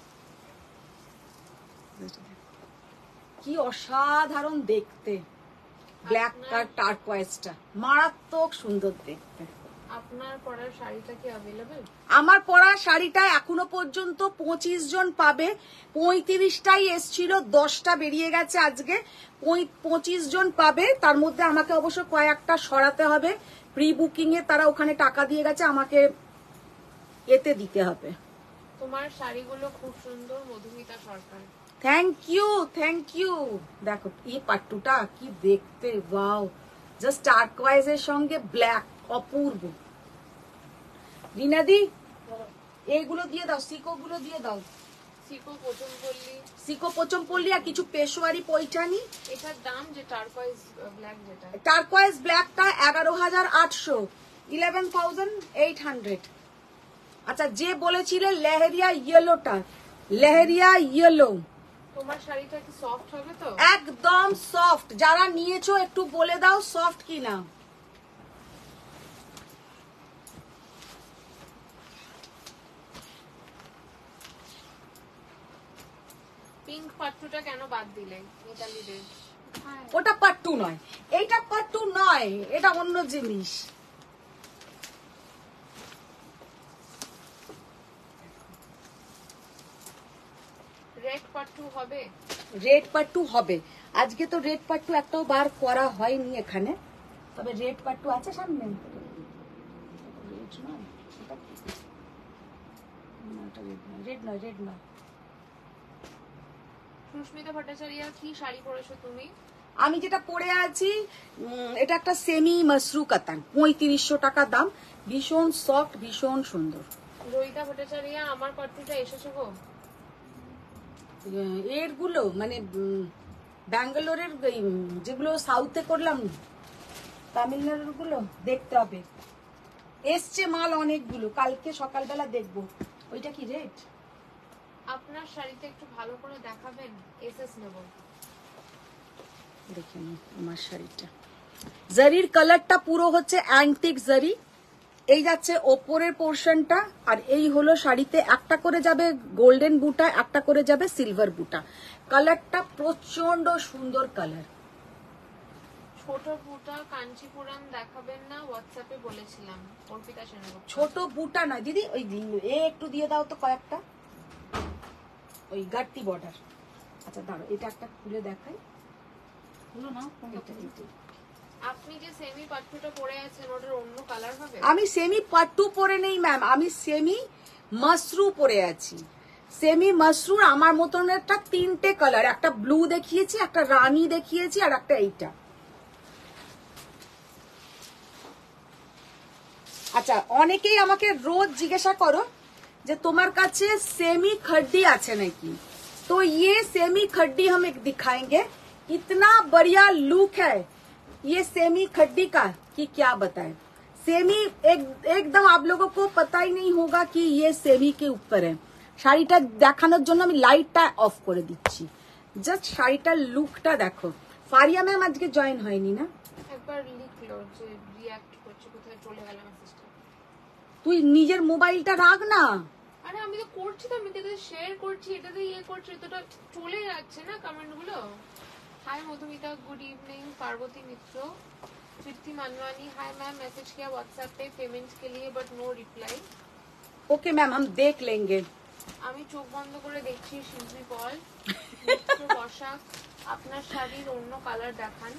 কি অসাধারণ দেখতে, ব্ল্যাক আর টারকয়েজটা মারাত্মক সুন্দর দেখতে। আপনার পরার শাড়িটা কি অ্যাভেলেবল? আমার পরা শাড়িটা এখনো পর্যন্ত 25 জন পাবে। 35টাই এসছিল, 10টা বেরিয়ে গেছে আজকে। 25 জন পাবে, তার মধ্যে আমাকে অবশ্য কয়েকটা সরাতে হবে। প্রি বুকিং এ তারা ওখানে টাকা দিয়ে গেছে, আমাকে এতে দিতে হবে। তোমার শাড়িগুলো খুব সুন্দর। মধুমিতা সরকার। Thank you. দেখো এই পাট্টুটা কি দেখতে, ওয়াও, জাস্ট টারকয়েজ এর সঙ্গে ব্ল্যাক, অপূর্ব। রিনাদি এইগুলো দিয়ে দাও, সিকো গুলো দিয়ে দাও। সিকো পচমপল্লী, সিকো পচমপল্লী আর কিছু পেশোয়ারি পৈঠানি। এটার দাম যে টারকয়েজ ব্ল্যাক, যেটা টারকয়েজ ব্ল্যাকটা 11,800, 11,800। আচ্ছা, যে বলেছিলে লেহেরিয়া ইয়েলোটা, লেহেরিয়া ইয়েলো। তোমার শাড়িটা কি সফট হবে তো? একদম সফট। যারা নিয়েছো একটু বলে দাও সফট কিনা। পিঙ্ক পাট্টুটা কেন বাদ দিলে মিতালি দে? ওটা পাট্টু নয়, এইটা পাট্টু নয়, এটা অন্য জিনিস। রেড পাট্টু হবে? রেড পাট্টু হবে। আজকে তো রেড পাট্টু একটাও বার করা হয়নি এখানে, তবে রেড পাট্টু আছে সামনে। রেড নয়। সুস্মিতা ভট্টাচার্য, কি শাড়ি পরেছো তুমি? আমি যেটা পরে আছি, এটা একটা সেমি মাশরু কাতান, 3500 টাকা দাম। ভীষণ সফট, ভীষণ সুন্দর। রোহিতা ভট্টাচার্য, আমার পাট্টুটা এসেছে গো। এরগুলো মানে ব্যাঙ্গালোরের যেগুলো সাউথে করলাম, তামিলনাড়ুর গুলো দেখতে হবে। এসছে মাল অনেকগুলো, কালকে সকালবেলা দেখবো। ওইটা কি রেট? আপনার শাড়িতে একটু ভালো করে দেখাবেন, এসএস নেব। দেখে নিন আমার শাড়িটা। জারির কালারটা পুরো হচ্ছে অ্যান্টিক জারি, এই যাচ্ছে ওপরের পোর্শনটা, আর এই হলো শাড়িতে একটা করে যাবে গোল্ডেন বুটা, একটা করে যাবে সিলভার বুটা। কালারটা প্রচন্ড সুন্দর কালার। ছোট বুটা কাঞ্চিপুরম দেখাবেন না, হোয়াটসঅ্যাপে বলেছিলাম অর্পিতা সেনগুপ্ত। ছোট বুটা নয় দিদি, ওই এ একটু দিয়ে দাও তো কয়েকটা, ওই গাট্টি বর্ডার। আচ্ছা দাঁড়ো, এটা একটা খুলে দেখাই। আপনি যে সেমি পাট্টুটা পরে আছেন ওটার অন্য কালার হবে? আমি সেমি পাট্টু পরে নেই ম্যাম, আমি সেমি মাশরু পরে আছি। সেমি মাশরুর আমার মতন একটা তিনটে কালার, একটা ব্লু দেখিয়েছি, একটা রানী দেখিয়েছি, আর একটা এইটা। আচ্ছা, অনেকেই আমাকে রোজ জিজ্ঞাসা করো যে তোমার কাছে सेमी खड्डी আছে নাকি, तो ये सेमी खड्डी हम एक दिखाएंगे। इतना बढ़िया लुक है ये सेमी खड्डी का कि क्या बताएं। सेमी एकदम आप लोगों को पता ही नहीं होगा कि ये सेमी के ऊपर है। শাড়িটা দেখানোর জন্য আমি লাইটটা অফ করে দিচ্ছি, জাস্ট শাড়িটার লুকটা দেখো। ফারিয়া ম্যাম আজকে জয়েন হয়নি না? একবার লিখলো যে রিঅ্যাক্ট করছে, কোথায় চলে গেল মেসেজটা। তুই নিজের মোবাইলটা রাখ না। আরে আমি তো করছি, তো আমি তো শেয়ার করছি, এটাতে ইয়ে করছি, এতটা চলে যাচ্ছে না কমেন্ট গুলো। Hi Madhumita, good evening. Parvati Mitra, Tripti Manwani, hi ma'am, message किया व्हाट्सएप पे पेमेंट के लिए but no reply. Okay ma'am, हम देख लेंगे। আমি চোখ বন্ধ করে দেখছি। শিল্পী পল, মিত্র বসাক, আপনার শাড়ির অন্য কালার দেখান।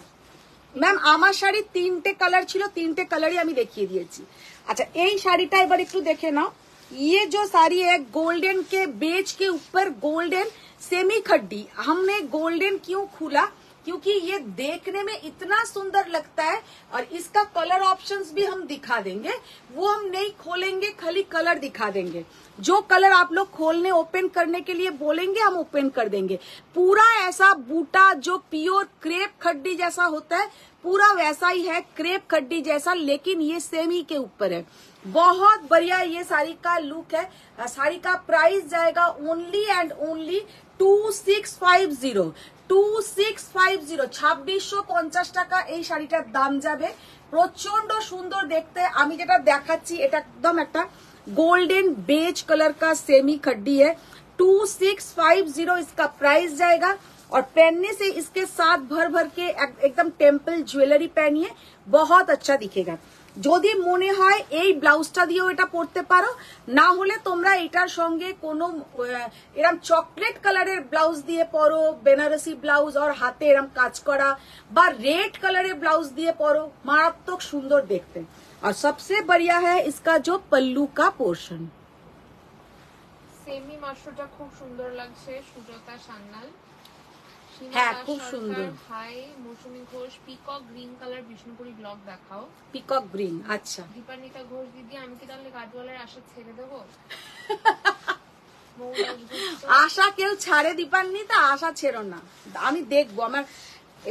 ম্যাম আমার শাড়ি তিনটে কালার ছিল, তিনটে কালারই আমি দেখিয়ে দিয়েছি। আচ্ছা এই শাড়িটা এবার একটু দেখে নাও। ये जो साड़ी है गोल्डन के बेज के ऊपर गोल्डन सेमी खड्डी। हमने गोल्डन क्यों खोला, क्योंकि ये देखने में इतना सुंदर लगता है, और इसका कलर ऑप्शंस भी हम दिखा देंगे। वो हम नहीं खोलेंगे, खाली कलर दिखा देंगे। जो कलर आप लोग खोलने ओपन करने के लिए बोलेंगे हम ओपन कर देंगे। पूरा ऐसा बूटा जो प्योर क्रेप खड्डी जैसा होता है, पूरा वैसा ही है, क्रेप खड्डी जैसा, लेकिन ये सेमी के ऊपर है। बहुत बढ़िया ये साड़ी का लुक है। साड़ी का प्राइस जाएगा ओनली एंड ओनली 2650। 2650 টাকা এই শাড়িটার দাম যাবে। প্রচন্ড সুন্দর দেখতে। আমি যেটা দেখাচ্ছি এটা একদম একটা गोल्डन बेज कलर का सेमी खड्डी है। 2650 इसका प्राइस जाएगा, और पहनने से इसके साथ भर भर के एकदम टेम्पल ज्वेलरी पहनिए, बहुत अच्छा दिखेगा। যদি মনে হয় এই ব্লাউজটা দিয়েও এটা পরতে পারো, না হলে তোমরা এটার সঙ্গে কোনো এরকম চকলেট কালারের ব্লাউজ দিয়ে পরো, বেনারসি ব্লাউজ আর হাতে এরকম কাজ করা, বা রেড কালারের ব্লাউজ দিয়ে পরো, মারাত্মক সুন্দর দেখতে। और सबसे बढ़िया है इसका जो पल्लू का पोर्शन। সেমি মাশরুটা খুব সুন্দর লাগছে। সুজাতা সান্যাল, হ্যাঁ খুব সুন্দর। Hi Mousumi Ghosh, peacock green colour Bishnupuri block দেখাও। পিকক গ্রিন, আচ্ছা। দীপান্বিতা ঘোষ, দিদি আমি কি তাহলে কাজওয়ালার আশা ছেড়ে দেবো? আশা কেউ ছাড়ে দীপান্বিতা, আশা ছেড়ো না, আমি দেখবো। আমার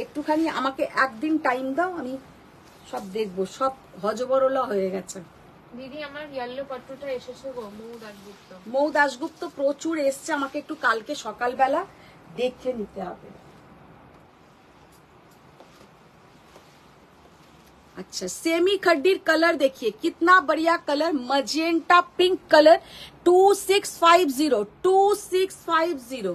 একটুখানি আমাকে একদিন টাইম দাও, আমি সব দেখবো। সব হজবরলা হয়ে গেছে। দিদি আমার ইয়েলো পাট্টুটা এসেছে গো। মৌ দাশগুপ্ত, মৌ দাশগুপ্ত প্রচুর এসছে, আমাকে একটু কালকে সকালবেলা দেখে নিতে হবে। अच्छा सेमी खड्डीर कलर देखिए कितना बढ़िया colour, magenta pink colour. 2650।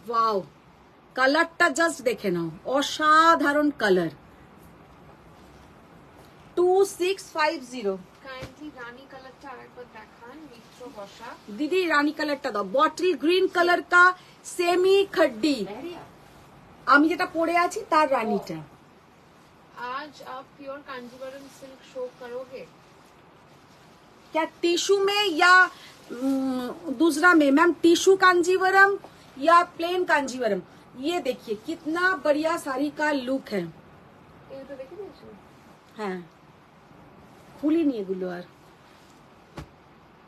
Wow, কালারটা জাস্ট দেখে নাও, অসাধারণ কালার। 2650। কাইন্ডলি রানী কালারটা আরেকবার দেখান। মিত্র বসা, दीदी रानी কালারটা দাও। বটল গ্রিন কালার কা সেমি खड्डी, আমি যেটা পরে আছি তার রানীটা। आज आप प्योर कांजीवरम सिल्क शो करोगे क्या टिश्यू में या दूसरा में? मैम टिश्यू कांजीवरम या प्लेन कांजीवरम। ये देखिए कितना बढ़िया साड़ी का लुक है। ये तो देखी দিয়েছো? হ্যাঁ খুলিনি এগুলো আর।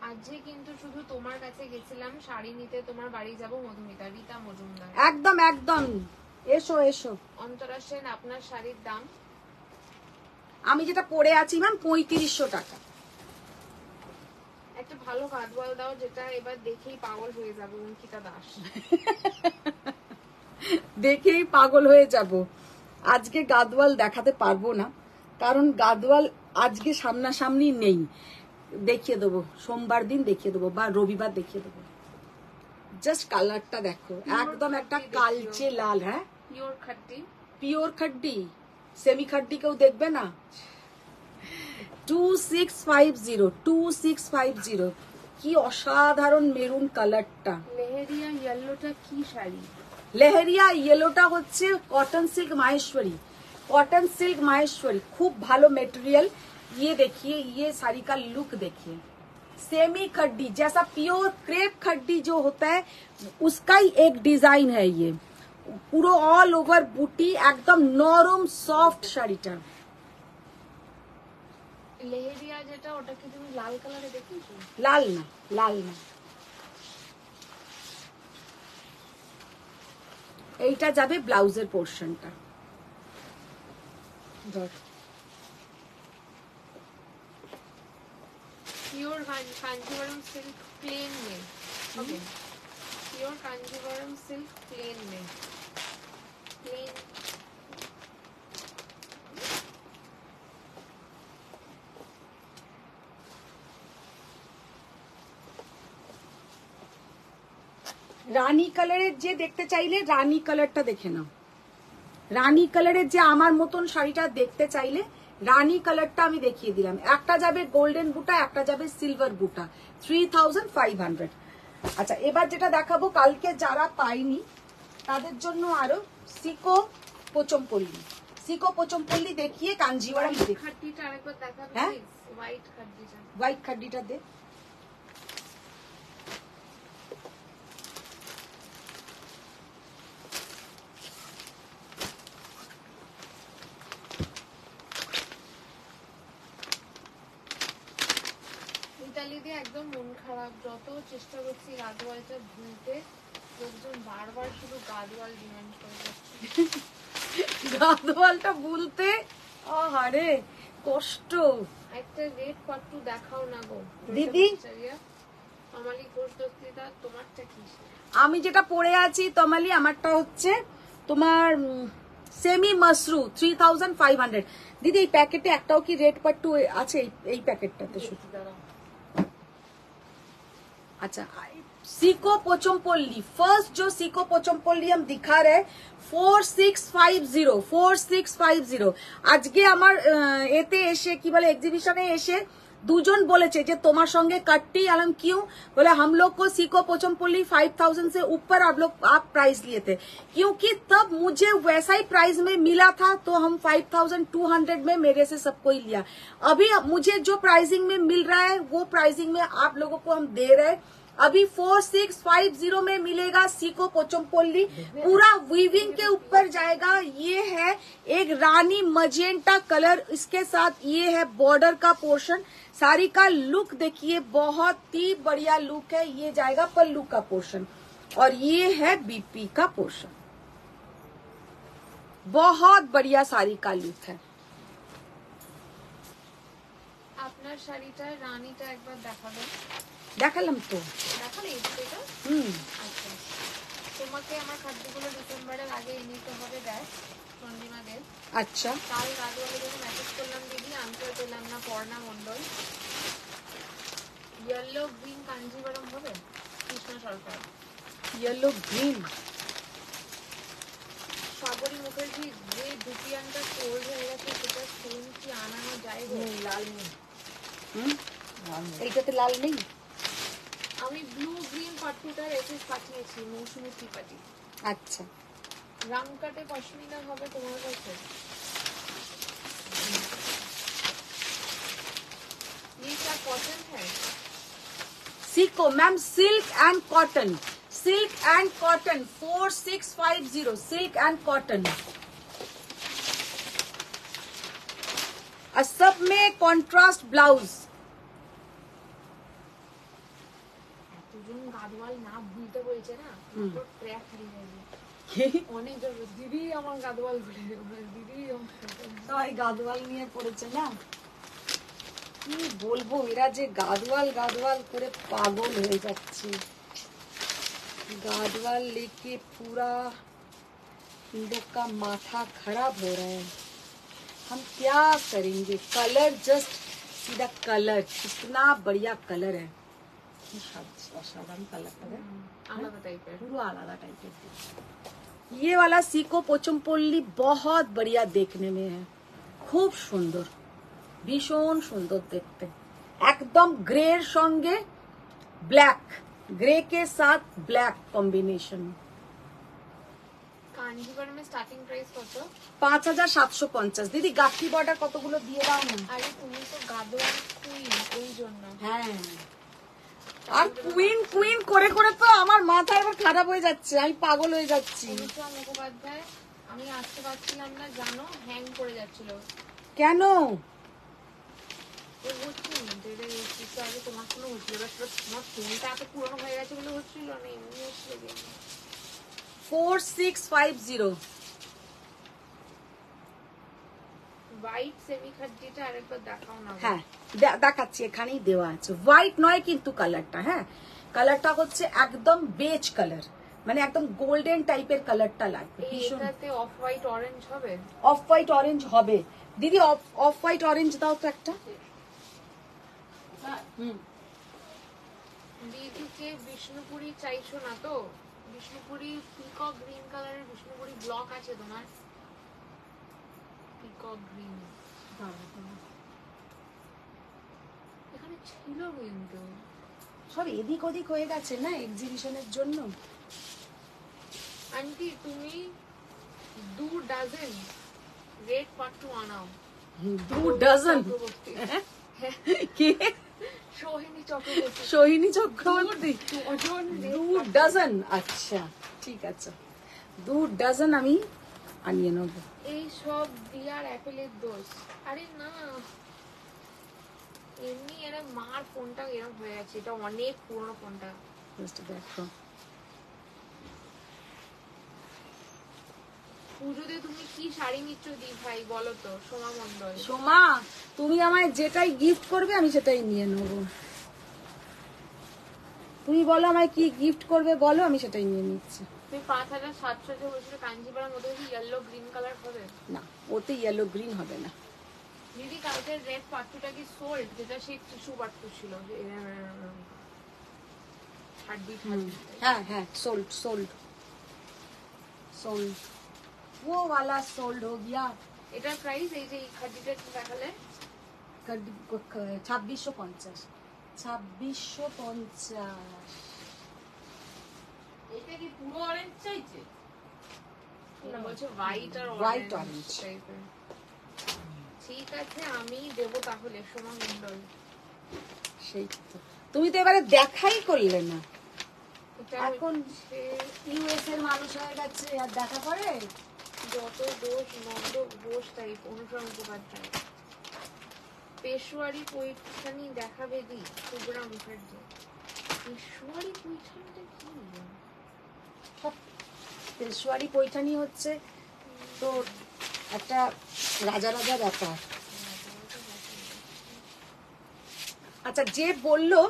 আজকে কিন্তু শুধু তোমার কাছে গেছিলাম শাড়ি নিতে, তোমার বাড়ি যাব মধুমিতা, রীতা মজুমদার। একদম একদম, এসো এসো। অন্তরা সেন, আপনার শাড়ির দাম? আমি যেটা পরে আছি ম্যাম 3500 টাকা। একটা ভালো গাদওয়াল দাও যেটা এবার দেখেই পাগল হয়ে যাবে। অঙ্কিতা দাস। দেখেই পাগল হয়ে যাব। আজকে গাদওয়াল দেখাতে পারবো না, কারণ গাদওয়াল আজকে সামনাসামনি নেই। দেখিয়ে দেবো সোমবার দিন, দেখিয়ে দেবো বা রবিবার দেখিয়ে দেবো। জাস্ট কালারটা দেখো, একদম একটা কালচে লাল। হ্যাঁ, পিওর খাট্টি। পিওর খাড্ডি, সেমি খাড্ডি কেউ দেখবে না। 2650 কি অসাধারণ মেরুন কালারটা। লেহেরিয়া ইয়েলোটা কি শাড়ি? লেহেরিয়া ইয়েলোটা হচ্ছে cotton silk Maheshwari. Cotton silk Maheshwari खूब भालो मटेरियल। ये देखिए, ये साड़ी का लुक देखिए, सेमी खड्डी जैसा प्योर क्रेप खड्डी जो होता है उसका ही एक डिजाइन है। ये पूरा ऑल ओवर बूटी, एकदम नरम सॉफ्ट শাড়িটা। লেহেরিয়া যেটা, ওটা কি তুমি লাল কালারে দেখিয়েছো? লাল না, লাল না, এইটা যাবে ব্লাউজের পোর্শনটা। পিওর কাঞ্জিভারম সিল্ক প্লেন में। Okay, pure Kanjivaram silk plain में। प्लेन রানী কালারের যে দেখতে চাইলে রানী কালারটা দেখে নাও। রানী কালারের যে আমার মতন শাড়িটা দেখতে চাইলে রানী কালারটা আমি দেখিয়ে দিলাম। একটা যাবে গোল্ডেন বুটা, একটা যাবে সিলভার বুটা, 3500। আচ্ছা, এবার যেটা দেখাবো, কালকে যারা পাইনি তাদের জন্য আরো সিকো পোচমপল্লি। সিকো পোচমপল্লি দেখিয়ে কাঞ্জিভারম দেখিয়ে। খাট্টিটা আরেকবার দেখাবে হ্যাঁ? প্লিজ। হোয়াইট খাট্টিটা। হোয়াইট খাড্ডিটা দে। ইতালি দিয়ে একদম মন খারাপ। যত চেষ্টা করছি গাদওয়ালটা ভুলতে, লোকজন বারবার শুধু গাদওয়াল ডিমান্ড করে যাচ্ছে। গাদওয়ালটা ভুলতে আহারে কষ্ট। একটা রেড পাট্টু দেখাও না গো দিদি। আমালি ঘোষ দস্তিদার, তোমারটা কি? আমি যেটা পরে আছি তমালি, আমারটা হচ্ছে তোমার সেমি মাশরু 3500। দিদি এই প্যাকেটে একটাও কি রেড পাট্টু আছে? এই প্যাকেটটাতে শুধু। अच्छा, सीको पोचमपल्ली फर्स्ट जो सीको पोचमपल्ली हम दिखा रहे 4650 আজকে আমার এতে এসে কি বলে এক্সিবিশনে এসে দুজন বলেছে যে তোমার সঙ্গে কাটটি আলম क्यों? बोले हम लोग को सीको पोचमपल्ली 5000 से ऊपर आप प्राइस लिए थे, क्योंकि तब मुझे वैसा ही प्राइस में मिला था तो हम 5200 में मेरे से सबको ही लिया। अभी मुझे जो प्राइसिंग में मिल रहा है वो प्राइसिंग में आप लोगों को हम दे रहे हैं। अभी 4650 में मिलेगा सीको पोचमपल्ली, पूरा वीविंग के ऊपर जाएगा। ये है एक रानी मजेंटा कलर, इसके साथ ये है बॉर्डर का पोर्शन। साड़ी का लुक देखिए, बहुत ही बढ़िया लुक है। ये जाएगा पल्लू का पोर्शन और ये है बीपी का पोर्शन। बहुत बढ़िया साड़ी का लुक है। আপনার শাড়িটা রানীটা একবার দেখাবেন। দেখালাম তো, দেখালে এটা? আচ্ছা, তোমাকে আমার খাদ্যগুলো ডিসেম্বরের আগে নিতে হবে। দেখ সঞ্জিমা দেব। আচ্ছা, কাল রাতবেলা যখন মেসেজ করলাম দিদি, আনসার পেলাম না। পর্ণা মন্ডল। ইয়েলো গ্রিন কাঞ্জিভারম হবে? কৃষ্ণ সরকার। Yellow green. সাগরী মুখার্জি, যে দুটিয়ানটা কোল্ড হয়ে গেছে সেটা সেম কি আনানো যায় গো? লাল নেই, এইটাতে লাল নেই। আমি ব্লু গ্রিন পাট্টুটার এসএস পাঠিয়েছি, মৌসুমী ত্রিপাঠী। আচ্ছা, রামকাটে পশমিনা হবে তোমার কাছে? ये क्या कॉटन है? Seiko ma'am, silk and cotton, silk and cotton 4650, silk and cotton. सब में कॉन्ट्रास्ट ब्लाउज। বলছে না হুম। পুরো ট্র্যাক হারিয়ে যাবে কি? অনেক জন বলছে, দিদি আমার গাদওয়াল খুলে দিদি আমার গাদওয়াল। সবাই গাদওয়াল নিয়ে পড়েছে না, কি বলবো, এরা যে গাদওয়াল গাদওয়াল করে পাগল হয়ে যাচ্ছে। गाडवाल लेके पूरा इन लोग का माथा खराब हो रहा है। हम क्या करेंगे? Colour just see the colour, कितना बढ़िया कलर है, असाधारण कलर है, আলাদা টাইপের। पूरा आलादा टाइप है। ये वाला सीको पोचमपल्ली बहुत बढ़िया देखने में है, खूब सुंदर, भीषण सुंदर देखते, एकदम ग्रेर संगे ब्लैक, ग्रे के साथ ब्लैक कॉम्बिनेशन। কাঞ্জিভারমের স্টার্টিং প্রাইস কত? 5750। দিদি গাঠি বর্ডার কতগুলো দিয়ে দাও না। আরে তুমি তো গাদওয়াল কুইন, ওই জন্য। হ্যাঁ, আর কুইন কুইন করে করে তো আমার মাথা এবার খারাপ হয়ে যাচ্ছে, আমি পাগল হয়ে যাচ্ছি। অনুষ্কা মুখোপাধ্যায়, আমি আসতে পারছিলাম না জানো, হ্যাং করে যাচ্ছিল। কেন? ও হচ্ছিল যেটা একটু আগে তোমার কোনো হচ্ছিল, তোমার ফোনটা এত পুরনো হয়ে গেছে বলে হচ্ছিল না, এমনি হচ্ছিল। 4650। হোয়াইট সেমি খাদ্যটা আরেকবার দেখাও না। হ্যাঁ দেখাচ্ছি, এখানেই দেওয়া আছে। হোয়াইট নয় কিন্তু কালারটা, হ্যাঁ কালারটা হচ্ছে একদম বেজ কালার, মানে একদম গোল্ডেন টাইপের কালারটা লাগবে। এটাতে অফ হোয়াইট অরেঞ্জ হবে? অফ হোয়াইট অরেঞ্জ হবে দিদি, অফ হোয়াইট অরেঞ্জ দাও তো একটা। দিদিকে বিষ্ণুপুরি চাইছো না তো? বিষ্ণুপুরি পিকক গ্রিন কালারের বিষ্ণুপুরি ব্লক আছে তোমার? পিকক গ্রিন এখানে ছিল কিন্তু সব এদিক ওদিক হয়ে গেছে না এক্সিবিশনের জন্য। আন্টি তুমি 2 ডজন রেড পাট্টু আনাও। 2 ডজন? কে? সোহিনী চক্রবর্তী। সোহিনী চক্রবর্তী? 2 ডজন? আচ্ছা ঠিক আছে, 2 ডজন আমি আনিয়ে নেবো। এই সব দিয়ার অ্যাপেলের দোষ। আরে না, এমনি এরা মার ফোনটা এরকম হয়ে গেছে, এটা অনেক পুরনো ফোনটা। দেখো পুজোতে তুমি কি শাড়ি নিচ্ছ দি ভাই বলো তো? সোমা মন্ডল। সোমা, তুমি আমায় যেটাই গিফট করবে আমি সেটাই নিয়ে নেবো। তুমি বলো আমায় কি গিফট করবে, বলো, আমি সেটাই নিয়ে নিচ্ছি। তুমি 5700 বলছিল কাঞ্জিভারম, মধ্যে কি ইয়েলো গ্রিন কালার হবে? না, ওতে ইয়েলো গ্রিন হবে না। দিদি কালকে রেড পাট্টুটা কি সোল্ড? যেটা সেই টিস্যু পাট্টু ছিল, হাড্ডি। হ্যাঁ হ্যাঁ, সোল্ড সোল্ড সোল্ড, वो वाला सोल्ड हो गया। এটার প্রাইস এই যে এই খাদ্যটা দেখালে 2650। 2650। এটা কি পুরো অরেঞ্জ চাইছে? না বলছে হোয়াইট আর White অরেঞ্জ orange। টাইপের। ঠিক আছে আমি দেব তাহলে সোমা মন্ডল। সেই তো, তুমি তো এবারে দেখাই করলে না। এটা এখন হচ্ছে ইউএস এর মানুষ হয়ে গেছে, আর দেখা করে? যত দোষ নন্দ ঘোষ টাইপ, অনুসরণ মুখোপাধ্যায়। পেশোয়ারি পৈঠানি দেখাবে দি, শুভ্রা মুখার্জি। পেশোয়ারি পৈঠানিটা কি? পেশোয়ারি পৈঠানি হচ্ছে তো একটা রাজা রাজা ব্যাপার। আচ্ছা, যে বললো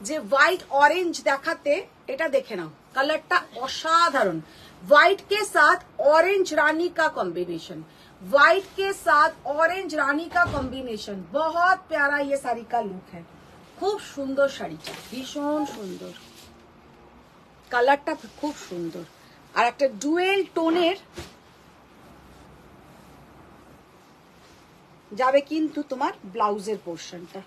যে হোয়াইট অরেঞ্জ দেখাতে, এটা দেখে নাও, कलरটা অসাধারণ। व्हाइट के साथ ऑरेंज रानी का कॉम्बिनेशन, व्हाइट के साथ ऑरेंज रानी का कॉम्बिनेशन, बहुत प्यारा ये साड़ी का लुक है। খুব সুন্দর শাড়িটা, ভীষণ সুন্দর, কালারটা খুব সুন্দর। আর একটা ডুয়েল টোনের যাবে কিন্তু তোমার ব্লাউজের পোর্শনটা।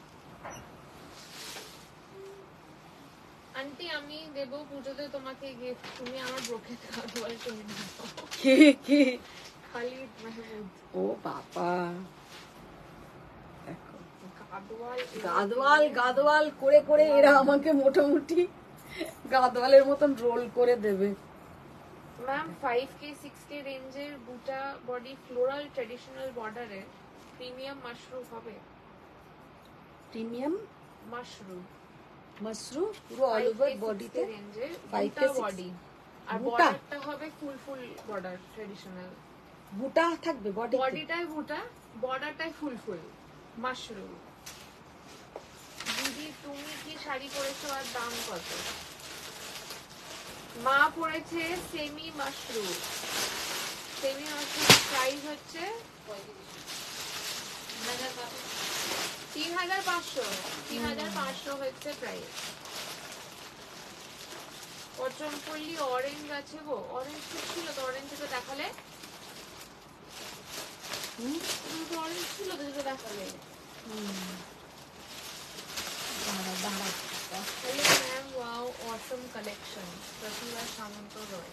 আন্টি আমি দেব পুজোতে তোমাকে গিফট, তুমি আমার ব্রোকেট গাদওয়াল কিনে দাও। কে কে? খালিদ মাহমুদ। ও বাবা, দেখো গাদওয়াল গাদওয়াল গাদওয়াল করে করে এরা আমাকে মোটামুটি গাদওয়ালের মতন রোল করে দেবে। ম্যাম 5K 6K রেঞ্জের বুটা বডি ফ্লোরাল ট্র্যাডিশনাল বর্ডারে প্রিমিয়াম মাশরুম হবে? প্রিমিয়াম মাশরুম মাশরু পুরো অল ওভার বডিতে রেঞ্জের 5K বডি, আর বুটা? বর্ডারটা হবে ফুল বর্ডার ট্রেডিশনাল। বুটা থাকবে বডি বডিটাই বুটা, বর্ডারটাই ফুল মাশরুম। দিদি তুমি কি শাড়ি পরেছো আর দাম কত? মা পরেছে semi mushroom. Semi mushroom price হচ্ছে 3,500 হচ্ছে প্রাইস। পচমপল্লি অরেঞ্জ আছে গো, অরেঞ্জ ছিল তো, অরেঞ্জ তো দেখালে, অরেঞ্জ ছিল তো যেটা দেখালে। Hello ma'am, wow awesome collection. Pratibha Samanta Roy,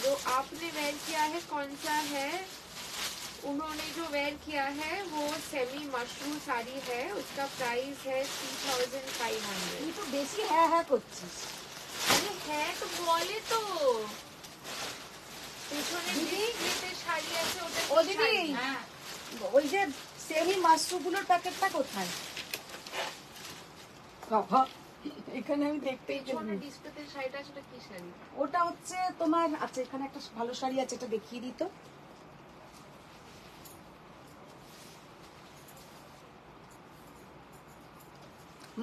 जो आपने वेयर किया है कौन सा है? उन्होंने जो वेयर किया है वो सेमी मशरूम साड़ी है, उसका प्राइस है 3,500। তুই তো বেশি হ্যাঁ হ্যাঁ করছিস। अरे है तो बोले तो, পিছনে ডিসপ্লেতে শাড়ি আছে, ওটা ও দিদি, হ্যাঁ ওই যে সেমি মাশরুমগুলোর প্যাকেটটা কোথায়? বাবা, এখানে আমি দেখতেই পিছনে পাইনি। ডিসপ্লেতে শাড়িটা আছে, ওটা কি শাড়ি? ওটা হচ্ছে তোমার, আচ্ছা এখানে একটা ভালো শাড়ি আছে, এটা দেখিয়ে দিত।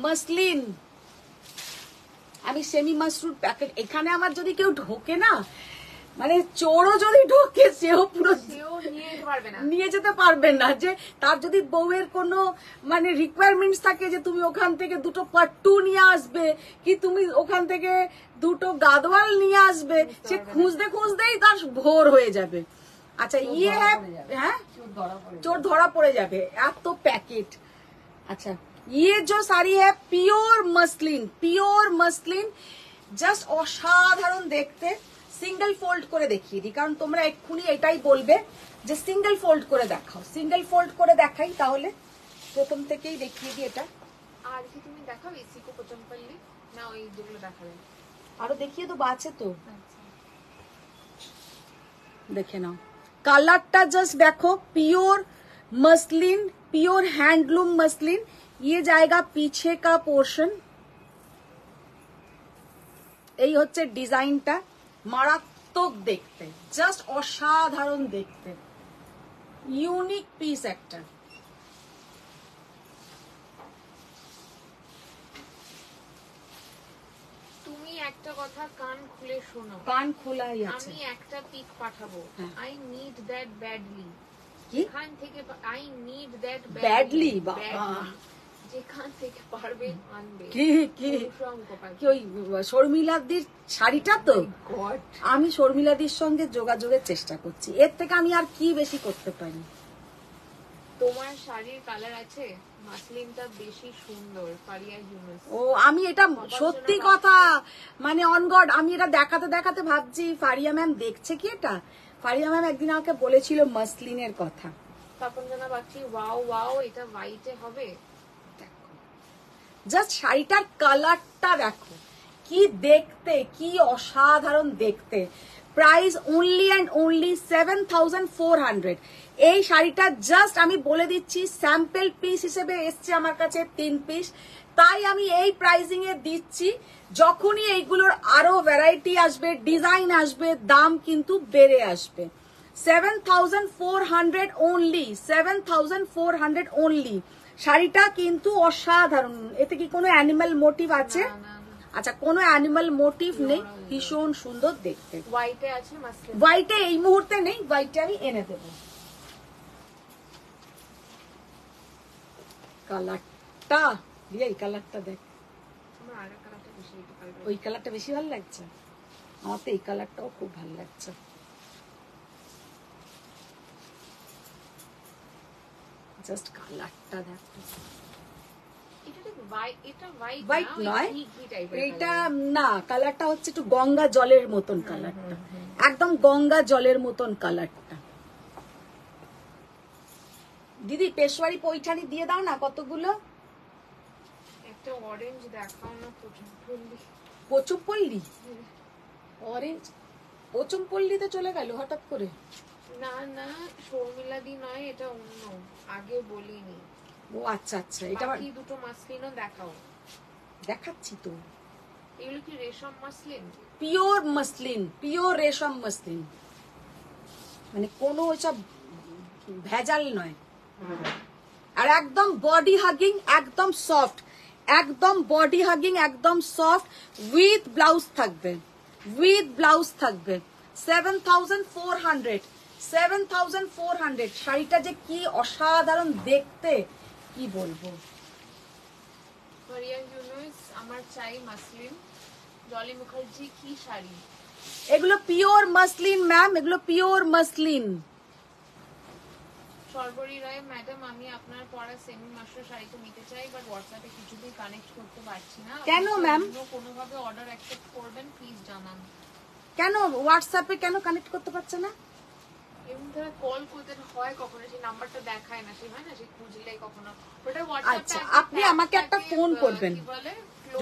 মাসলিন, আমি সেমি মাশরুম প্যাকেট, এখানে আমার যদি কেউ ঢোকে না, মানে চোরও যদি ঢোকে সেও পুরো সেও নিয়ে যেতে পারবে না। নিয়ে যেতে পারবেন না। যে তার যদি বউয়ের কোনো মানে রিকোয়ারমেন্টস থাকে যে তুমি ওখান থেকে দুটো পাট্টু নিয়ে আসবে, কি তুমি ওখান থেকে দুটো গাদওয়াল নিয়ে আসবে, সে খুঁজতে খুঁজতেই তার ভোর হয়ে যাবে। আচ্ছা ইয়ে হ্যাঁ, চোর ধরা পড়ে যাবে, এত প্যাকেট। अच्छा ये जो साड़ी है পিওর মসলিন, জাস্ট অসাধারণ দেখতে। সিঙ্গেল ফোল্ড করে দেখিয়ে দিই, কারণ তোমরা এক্ষুনি এটাই বলবে যে সিঙ্গেল ফোল্ড করে দেখাও। সিঙ্গেল ফোল্ড করে দেখাই, তাহলে প্রথম থেকেই দেখিয়ে দিই এটা। আর কি তুমি দেখাও এসি কো পচমপল্লি না, ওই যেগুলো দেখালে আরো দেখিয়ে দেবো, আছে তো, দেখে নাও। কালারটা জাস্ট দেখো, pure muslin, pure handloom muslin. ये जाएगा पीछे का पोर्शन, এই হচ্ছে ডিজাইনটা, মারাত্মক দেখতে, জাস্ট অসাধারণ দেখতে, ইউনিক পিস একটা। তুমি একটা কথা কান খুলে শোনো, কান খোলাই আছে। আমি একটা পিক পাঠাবো, হ্যাঁ। I need that badly. কি যেখান থেকে আই নিড দ্যাট ব্যাডলি, বাবা যেখান থেকে পারবে আনবে। কি কি অনুসরণ কোপায়। কি ওই শর্মিলাদির শাড়িটা তো, গড, আমি শর্মিলাদির সঙ্গে যোগাযোগের চেষ্টা করছি, এর থেকে আমি আর কি বেশি করতে পারি। তোমার শাড়ির কালার আছে, মাসলিনটা বেশি সুন্দর। ফারিয়া ইউনুস, ও আমি এটা সত্যি কথা, মানে অন গড, আমি এটা দেখাতে দেখাতে ভাবছি ফারিয়া ম্যাম দেখছে কি এটা। ফারিয়া ম্যাম একদিন আমাকে বলেছিল মাসলিনের কথা। তপনজনা বাচ্চি, ওয়াও ওয়াও, এটা হোয়াইটে হবে। জাস্ট শাড়িটার কালারটা দেখো, কি দেখতে, কি অসাধারণ দেখতে। Price only and only 7,400। এই শাড়িটা জাস্ট আমি বলে দিচ্ছি স্যাম্পল পিস হিসেবে এসছে আমার কাছে 3 পিস, তাই আমি এই প্রাইসিং এ দিচ্ছি। যখনই এইগুলোর আরো ভ্যারাইটি আসবে, ডিজাইন আসবে, দাম কিন্তু বেড়ে আসবে। 7,400 অনলি, 7,400 অনলি। শাড়িটা কিন্তু অসাধারণ। এতে কি কোনো অ্যানিমাল মোটিভ আছে? আচ্ছা, কোনো অ্যানিমাল মোটিভ নেই, ভীষণ সুন্দর দেখতে। হোয়াইটে আছে মাসলিন, হোয়াইটে এই মুহূর্তে নেই, হোয়াইটে আমি এনে দেবো। কালারটা এই কালারটা দেখ, আমার আর কালারটা বেশি ভালো। ওই কালারটা বেশি ভালো লাগছে, আমার তো এই কালারটাও খুব ভালো লাগছে। জাস্ট কালারটা দেখো, হোয়াইট নয় এইটা, না কালারটা হচ্ছে একটু গঙ্গা জলের মতন কালারটা, একদম গঙ্গা জলের মতন কালারটা। দিদি পেশওয়ারি পৈঠানি দিয়ে দাও না কতগুলো। একটা অরেঞ্জ দেখাও না, পচমপল্লি। পচুপল্লি অরেঞ্জ, পচুমপল্লিতে চলে গেল হঠাৎ করে। না না, শর্মিলাদি নয়, এটা অন্য, আগে বলিনি। ও আচ্ছা আচ্ছা, এটা বাকি দুটো মাসলিনও দেখাও। দেখাচ্ছি তো। এগুলো কি রেশম মাসলিন? পিওর মাসলিন, পিওর রেশম মাসলিন, মানে কোনো ওইসব ভেজাল নয়। আর একদম বডি হাগিং, একদম সফট, একদম বডি হাগিং, একদম সফট, উইথ ব্লাউজ থাকবে, উইথ ব্লাউজ থাকবে। 7400, 7400। শাড়িটা যে কি অসাধারণ দেখতে, কি বলবো। মারিয়া ইউনুস, আমার চাই মাসলিন। জলি মুখার্জি, কি শাড়ি? এগুলো পিওর মাসলিন ম্যাম, এগুলো পিওর মাসলিন। সর্বরী রায়, ম্যাডাম আমি আপনার পরা সেমি মাশরুম শাড়িটা নিতে চাই, বাট হোয়াটসঅ্যাপে কিছুতেই কানেক্ট করতে পারছি না। কেন ম্যাম? কোনোভাবে অর্ডার অ্যাকসেপ্ট করবেন, প্লিজ জানান। কেন হোয়াটসঅ্যাপে কেন কানেক্ট করতে পারছে না? এমনি ধরে কল করতে হয়, কখনো সেই নাম্বারটা দেখায় না, সেই হয় না, সেই খুঁজলে কখনো ওটা আচ্ছা, হোয়াটসঅ্যাপে। আপনি আমাকে একটা ফোন করবেন, কি বলে,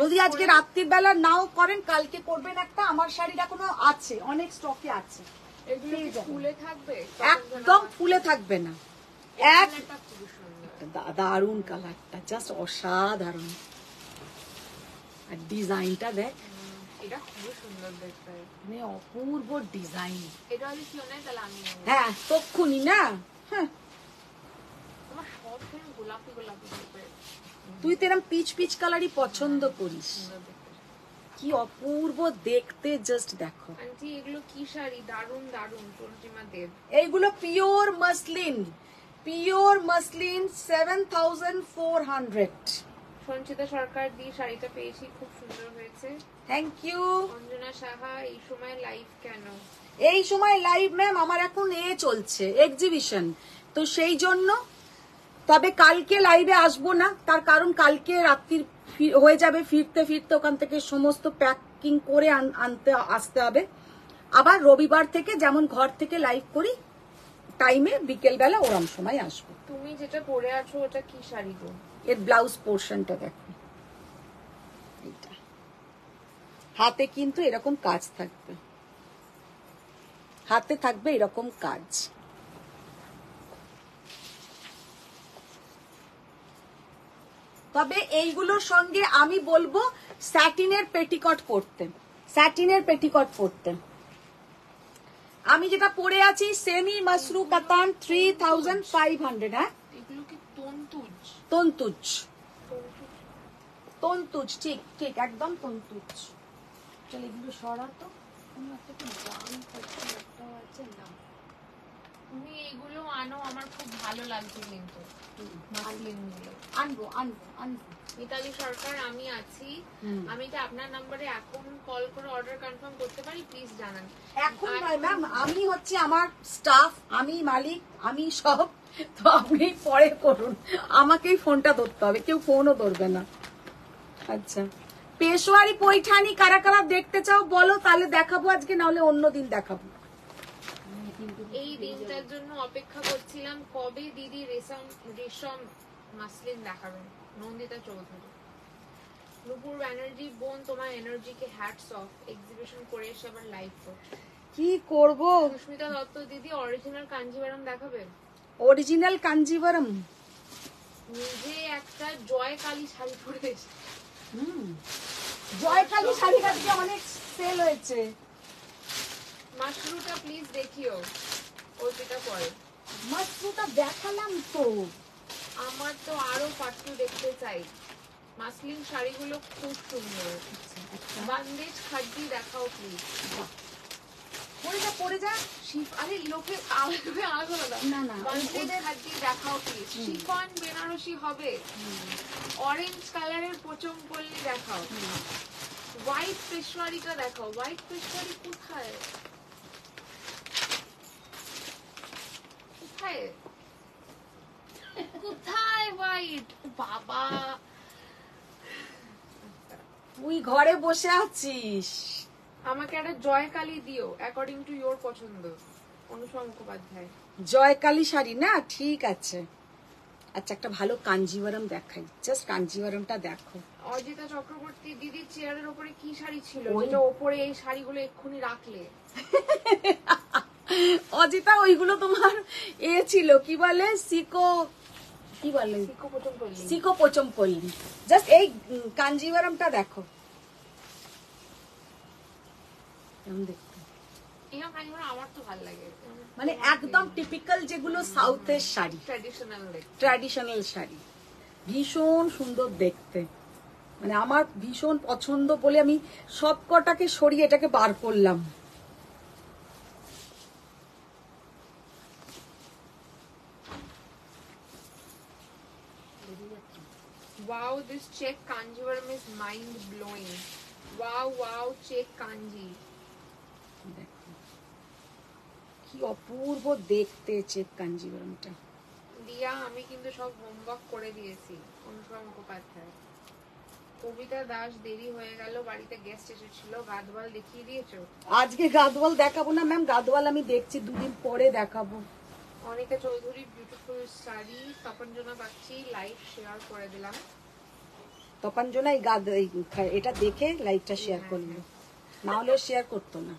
যদি আজকে রাত্রির বেলা নাও করেন কালকে করবেন একটা। আমার শাড়ির এখনো আছে, অনেক স্টকে আছে। এগুলো কি ফুলে থাকবে? একদম ফুলে থাকবে না, এক এটা খুবই সুন্দর। দারুন কালারটা, জাস্ট অসাধারণ। আর ডিজাইনটা দেখ, এটা খুবই সুন্দর দেখতে, মানে অপূর্ব ডিজাইন। এটা যদি কেউ নেয় তাহলে আমি নেবো। হ্যাঁ তক্ষুনি না। হ্যাঁ, আমার সব ফ্রেন্ড গোলাপি গোলাপি টাইপের তুই তো এরকম পিচ পিচ কালারই পছন্দ করিস, সুন্দর দেখতে। কি অপূর্ব দেখতে, জাস্ট দেখো। আন্টি এগুলো কি শাড়ি? দারুন দারুন। চন্দ্রিমা দেব, এইগুলো pure muslin, pure muslin, 7400। Sanchita Sarkar দি, শাড়িটা পেয়েছি, খুব সুন্দর হয়েছে। Thank you. অঞ্জনা সাহা, এই সময় লাইভ কেন? এই সময় লাইভ ম্যাম, আমার এখন চলছে এক্সিবিশন, তো সেই জন্য। তবে কালকে লাইভে আসবো না, তার কারণ কালকে রাত্রির হয়ে যাবে, ফিরতে ফিরতে ওখান থেকে সমস্ত প্যাকিং করে আসতে হবে। আবার রবিবার থেকে যেমন ঘর থেকে লাইভ করি, টাইমে বিকেল বেলা ওরম সময় আসবো। তুমি যেটা পরে আছো ওটা কি শাড়ি গো? এর ব্লাউজ পোর্শনটা দেখো, এইটা হাতে কিন্তু এরকম কাজ থাকবে, হাতে থাকবে এরকম কাজ। তবে এইগুলোর সঙ্গে আমি বলবো স্যাটিনের পেটিকট পরতে, স্যাটিনের পেটিকট পরতে। আমি যেটা পরে আছি সেমি মাসরু কাতান 3500। হ্যাঁ, এগুলো কি তন্তুজ? তন্তুজ, তন্তুজ। তন্তুজ, ঠিক ঠিক একদম তন্তুজ। চল এগুলো সরাতো। তুমি এগুলো আনো, আমার খুব ভালো লাগছে কিন্তু মাসলিন গুলো। আনবো আনবো আনবো। মিতালি সরকার, আমি আছি। আমি কি আপনার নম্বরে এখন কল করে অর্ডার কনফার্ম করতে পারি? প্লিজ জানান। এখন নয় ম্যাম, আমি হচ্ছে আমার স্টাফ, আমি মালিক, আমি সব, তো আপনি পরে করুন, আমাকেই ফোনটা ধরতে হবে, কেউ ফোনও ধরবে না। আচ্ছা, পেশোয়ারি পৈঠানি কারা কারা দেখতে চাও বলো, তাহলে দেখাবো আজকে, নাহলে অন্য দিন দেখাবো। এই দিনটার জন্য অপেক্ষা করছিলাম, কবে দিদি রেশম রেশম মাসলিন দেখাবেন। নন্দিতা চৌধুরী। নুপুর ব্যানার্জি, বোন তোমার এনার্জিকে হ্যাটস অফ, এক্সিবিশন করে এসে আবার লাইভ করছে। কি করব? সুস্মিতা দত্ত দিদি, অরিজিনাল কাঞ্জিভারম দেখাবেন? অরিজিনাল কাঞ্জিভারম, নিজে একটা জয় কালী শাড়ি পরে এসে। জয়কালী শাড়িটা দিয়ে অনেক সেল হয়েছে। মাশরুটা প্লিজ দেখিও, ও যেটা পরে। মাশরুটা দেখালাম তো। আমার তো আরো পাট্টু দেখতে চাই। মাসলিন শাড়িগুলো খুব সুন্দর। বান্দেজ খাদ্দি দেখাও প্লিজ। পরে যা পরে যা। আরে লোকে আলাদা না না, বান্দেজ খাদ্দি দেখাও প্লিজ। শিফন বেনারসি হবে, অরেঞ্জ কালারের পোচম পল্লী দেখাও। হোয়াইট পেশওয়ারিটা দেখাও। হোয়াইট পেশওয়ারি কোথায় কোথায় কোথায় হোয়াইট? বাবা, তুই ঘরে বসে আছিস, আমাকে একটা জয়কালী দিও অ্যাকর্ডিং টু ইওর পছন্দ। অনুপম মুখোপাধ্যায়। জয়কালী শাড়ি না, ঠিক আছে। আচ্ছা, একটা ভালো কাঞ্জিভারম দেখাই, জাস্ট কাঞ্জিভারমটা দেখো। অজিতা চক্রবর্তী, দিদির চেয়ারের ওপরে কি শাড়ি ছিল ওই- যেটা ওপরে এই শাড়িগুলো এক্ষুনি রাখলে? অজিতা, ওইগুলো তোমার ছিল কি বলে, সিকো কি বলে সিকো পোচমপল্লি। সিকো পোচমপল্লি। জাস্ট এই কাঞ্জিভারমটা দেখো কেমন দেখতে, এরকম কাঞ্জিভারম আমার তো ভালো লাগে, মানে একদম টিপিক্যাল যেগুলো সাউথের শাড়ি, ট্র্যাডিশনাল ট্র্যাডিশনাল শাড়ি, ভীষণ সুন্দর দেখতে, মানে আমার ভীষণ পছন্দ বলে আমি সব কটাকে সরিয়ে এটাকে বার করলাম। Wow, this check Kanjivaram is mind blowing. Wow, check Kanji. দেখো কি অপূর্ব দেখতে চেক কাঞ্জিভারমটা। দিয়া আমি কিন্তু সব হোমওয়ার্ক করে দিয়েছি। অনুষ্কা মুখোপাধ্যায়, কবিতা দাস দেরি হয়ে গেল, বাড়িতে গেস্ট এসেছিল, গাদওয়াল দেখিয়ে দিয়েছো? আজকে গাদওয়াল দেখাবো না ম্যাম, গাদওয়াল আমি দেখছি দুদিন পরে দেখাবো। অনিকা চৌধুরী বিউটিফুল শাড়ি, তপঞ্জনা পাচ্ছি, লাইভ শেয়ার করে দিলাম। তপঞ্জনা এটা দেখে লাইভটা শেয়ার করলো, না হলে শেয়ার করতো না।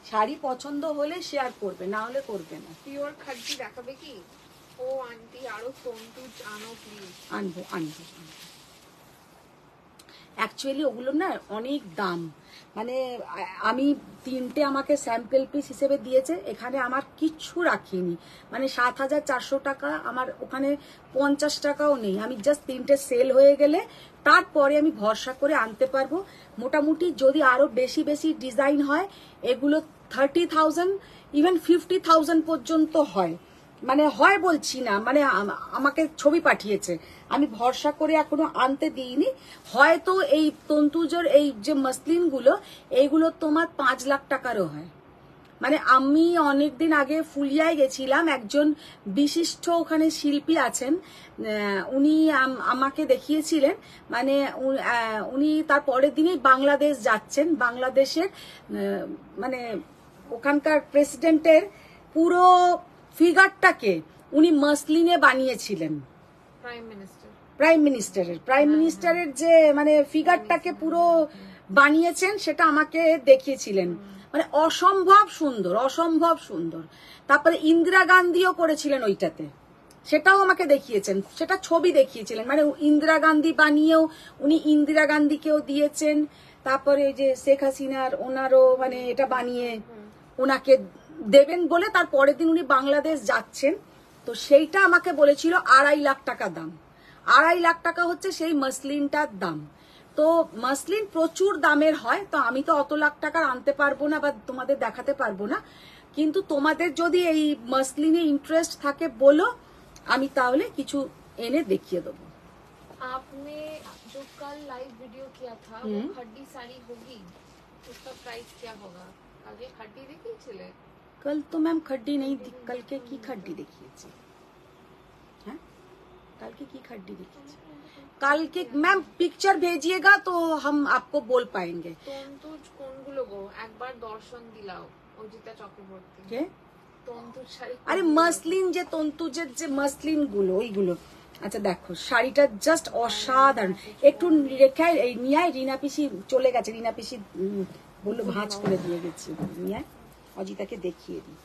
শাড়ি পছন্দ হলে শেয়ার করবে, না হলে করবে না। পিওর খাদ্যি দেখাবে কি? ও আন্টি আরো তন্তুজ আনো প্লিজ। আনবো অ্যাকচুয়ালি ওগুলো না অনেক দাম, মানে আমি তিনটে আমাকে স্যাম্পল পিস হিসেবে দিয়েছে, এখানে আমার কিচ্ছু রাখিনি, মানে 7,400 টাকা, আমার ওখানে 50 টাকাও নেই। আমি জাস্ট তিনটে সেল হয়ে গেলে তারপরে আমি ভরসা করে আনতে পারবো। মোটামুটি যদি আরো বেশি বেশি ডিজাইন হয়, এগুলো 30,000 ইভেন 50,000 পর্যন্ত হয়, মানে হয় বলছি না, মানে আমাকে ছবি পাঠিয়েছে, আমি ভরসা করে এখনো আনতে দিইনি। হয়তো এই তন্তুজের এই যে মসলিন গুলো, এইগুলো তোমার 5 লাখ টাকারও হয়। মানে আমি অনেকদিন আগে ফুলিয়ায় গেছিলাম, একজন বিশিষ্ট ওখানে শিল্পী আছেন, উনি আমাকে দেখিয়েছিলেন, মানে উনি তার পরের দিনই বাংলাদেশ যাচ্ছেন, বাংলাদেশের মানে ওখানকার প্রেসিডেন্টের পুরো ফিগারটাকে উনি মসলিনে বানিয়েছিলেন, প্রাইম মিনিস্টারের যে মানে ফিগারটাকে পুরো বানিয়েছেন, সেটা আমাকে দেখিয়েছিলেন, মানে অসম্ভব সুন্দর। তারপরে ইন্দিরা গান্ধীও করেছিলেন ওইটাতে, সেটাও আমাকে দেখিয়েছেন, সেটা ছবি দেখিয়েছিলেন, মানে ইন্দিরা গান্ধী বানিয়েও উনি ইন্দিরা গান্ধীকেও দিয়েছেন। তারপরে যে শেখ হাসিনার ওনারও মানে এটা বানিয়ে ওনাকে দেবেন বলে তার পরের দিন উনি বাংলাদেশ যাচ্ছেন, তো সেইটা আমাকে বলেছিল 2.5 লাখ টাকা দাম। 2.5 লাখ টাকা হচ্ছে সেই মসলিনটার দাম। তো মসলিন প্রচুর দামের হয়, তো আমি তো অত লাখ টাকার আনতে পারবো না বা তোমাদের দেখাতে পারবো না, কিন্তু তোমাদের যদি এই মসলিনে ইন্টারেস্ট থাকে বলো, আমি তাহলে কিছু এনে দেখিয়ে দেবো। आपने जो कल लाइव वीडियो किया था वो खड्डी साड़ी होगी, उसका प्राइस क्या होगा? আগে खड्डी দেখিয়েছিলে? कल तो मैम खड्डी नहीं, कल के की खड्डी দেখিয়েছি? হ্যাঁ कल के की खड्डी देখিয়েছি? कल के मैम पिक्चर भेजिएगा तो हम आपको बोल पाएंगे। তন্তুজ কোনগুলো গো, একবার দর্শন দিলাও। অজিতা চক্রবর্তী কে? তন্তুজ শাড়ি, আরে মসলিন যে তন্তুজের যে মসলিন গুলো ওইগুলো। আচ্ছা দেখো শাড়িটা জাস্ট অসাধারণ, একটু রেখে এই নিয়ে রিনা পিসি চলে গেছে, রিনা পিসি বললো ভাঁজ করে দিয়ে গেছি, নিয়ে অজিতাকে দেখিয়ে দিই।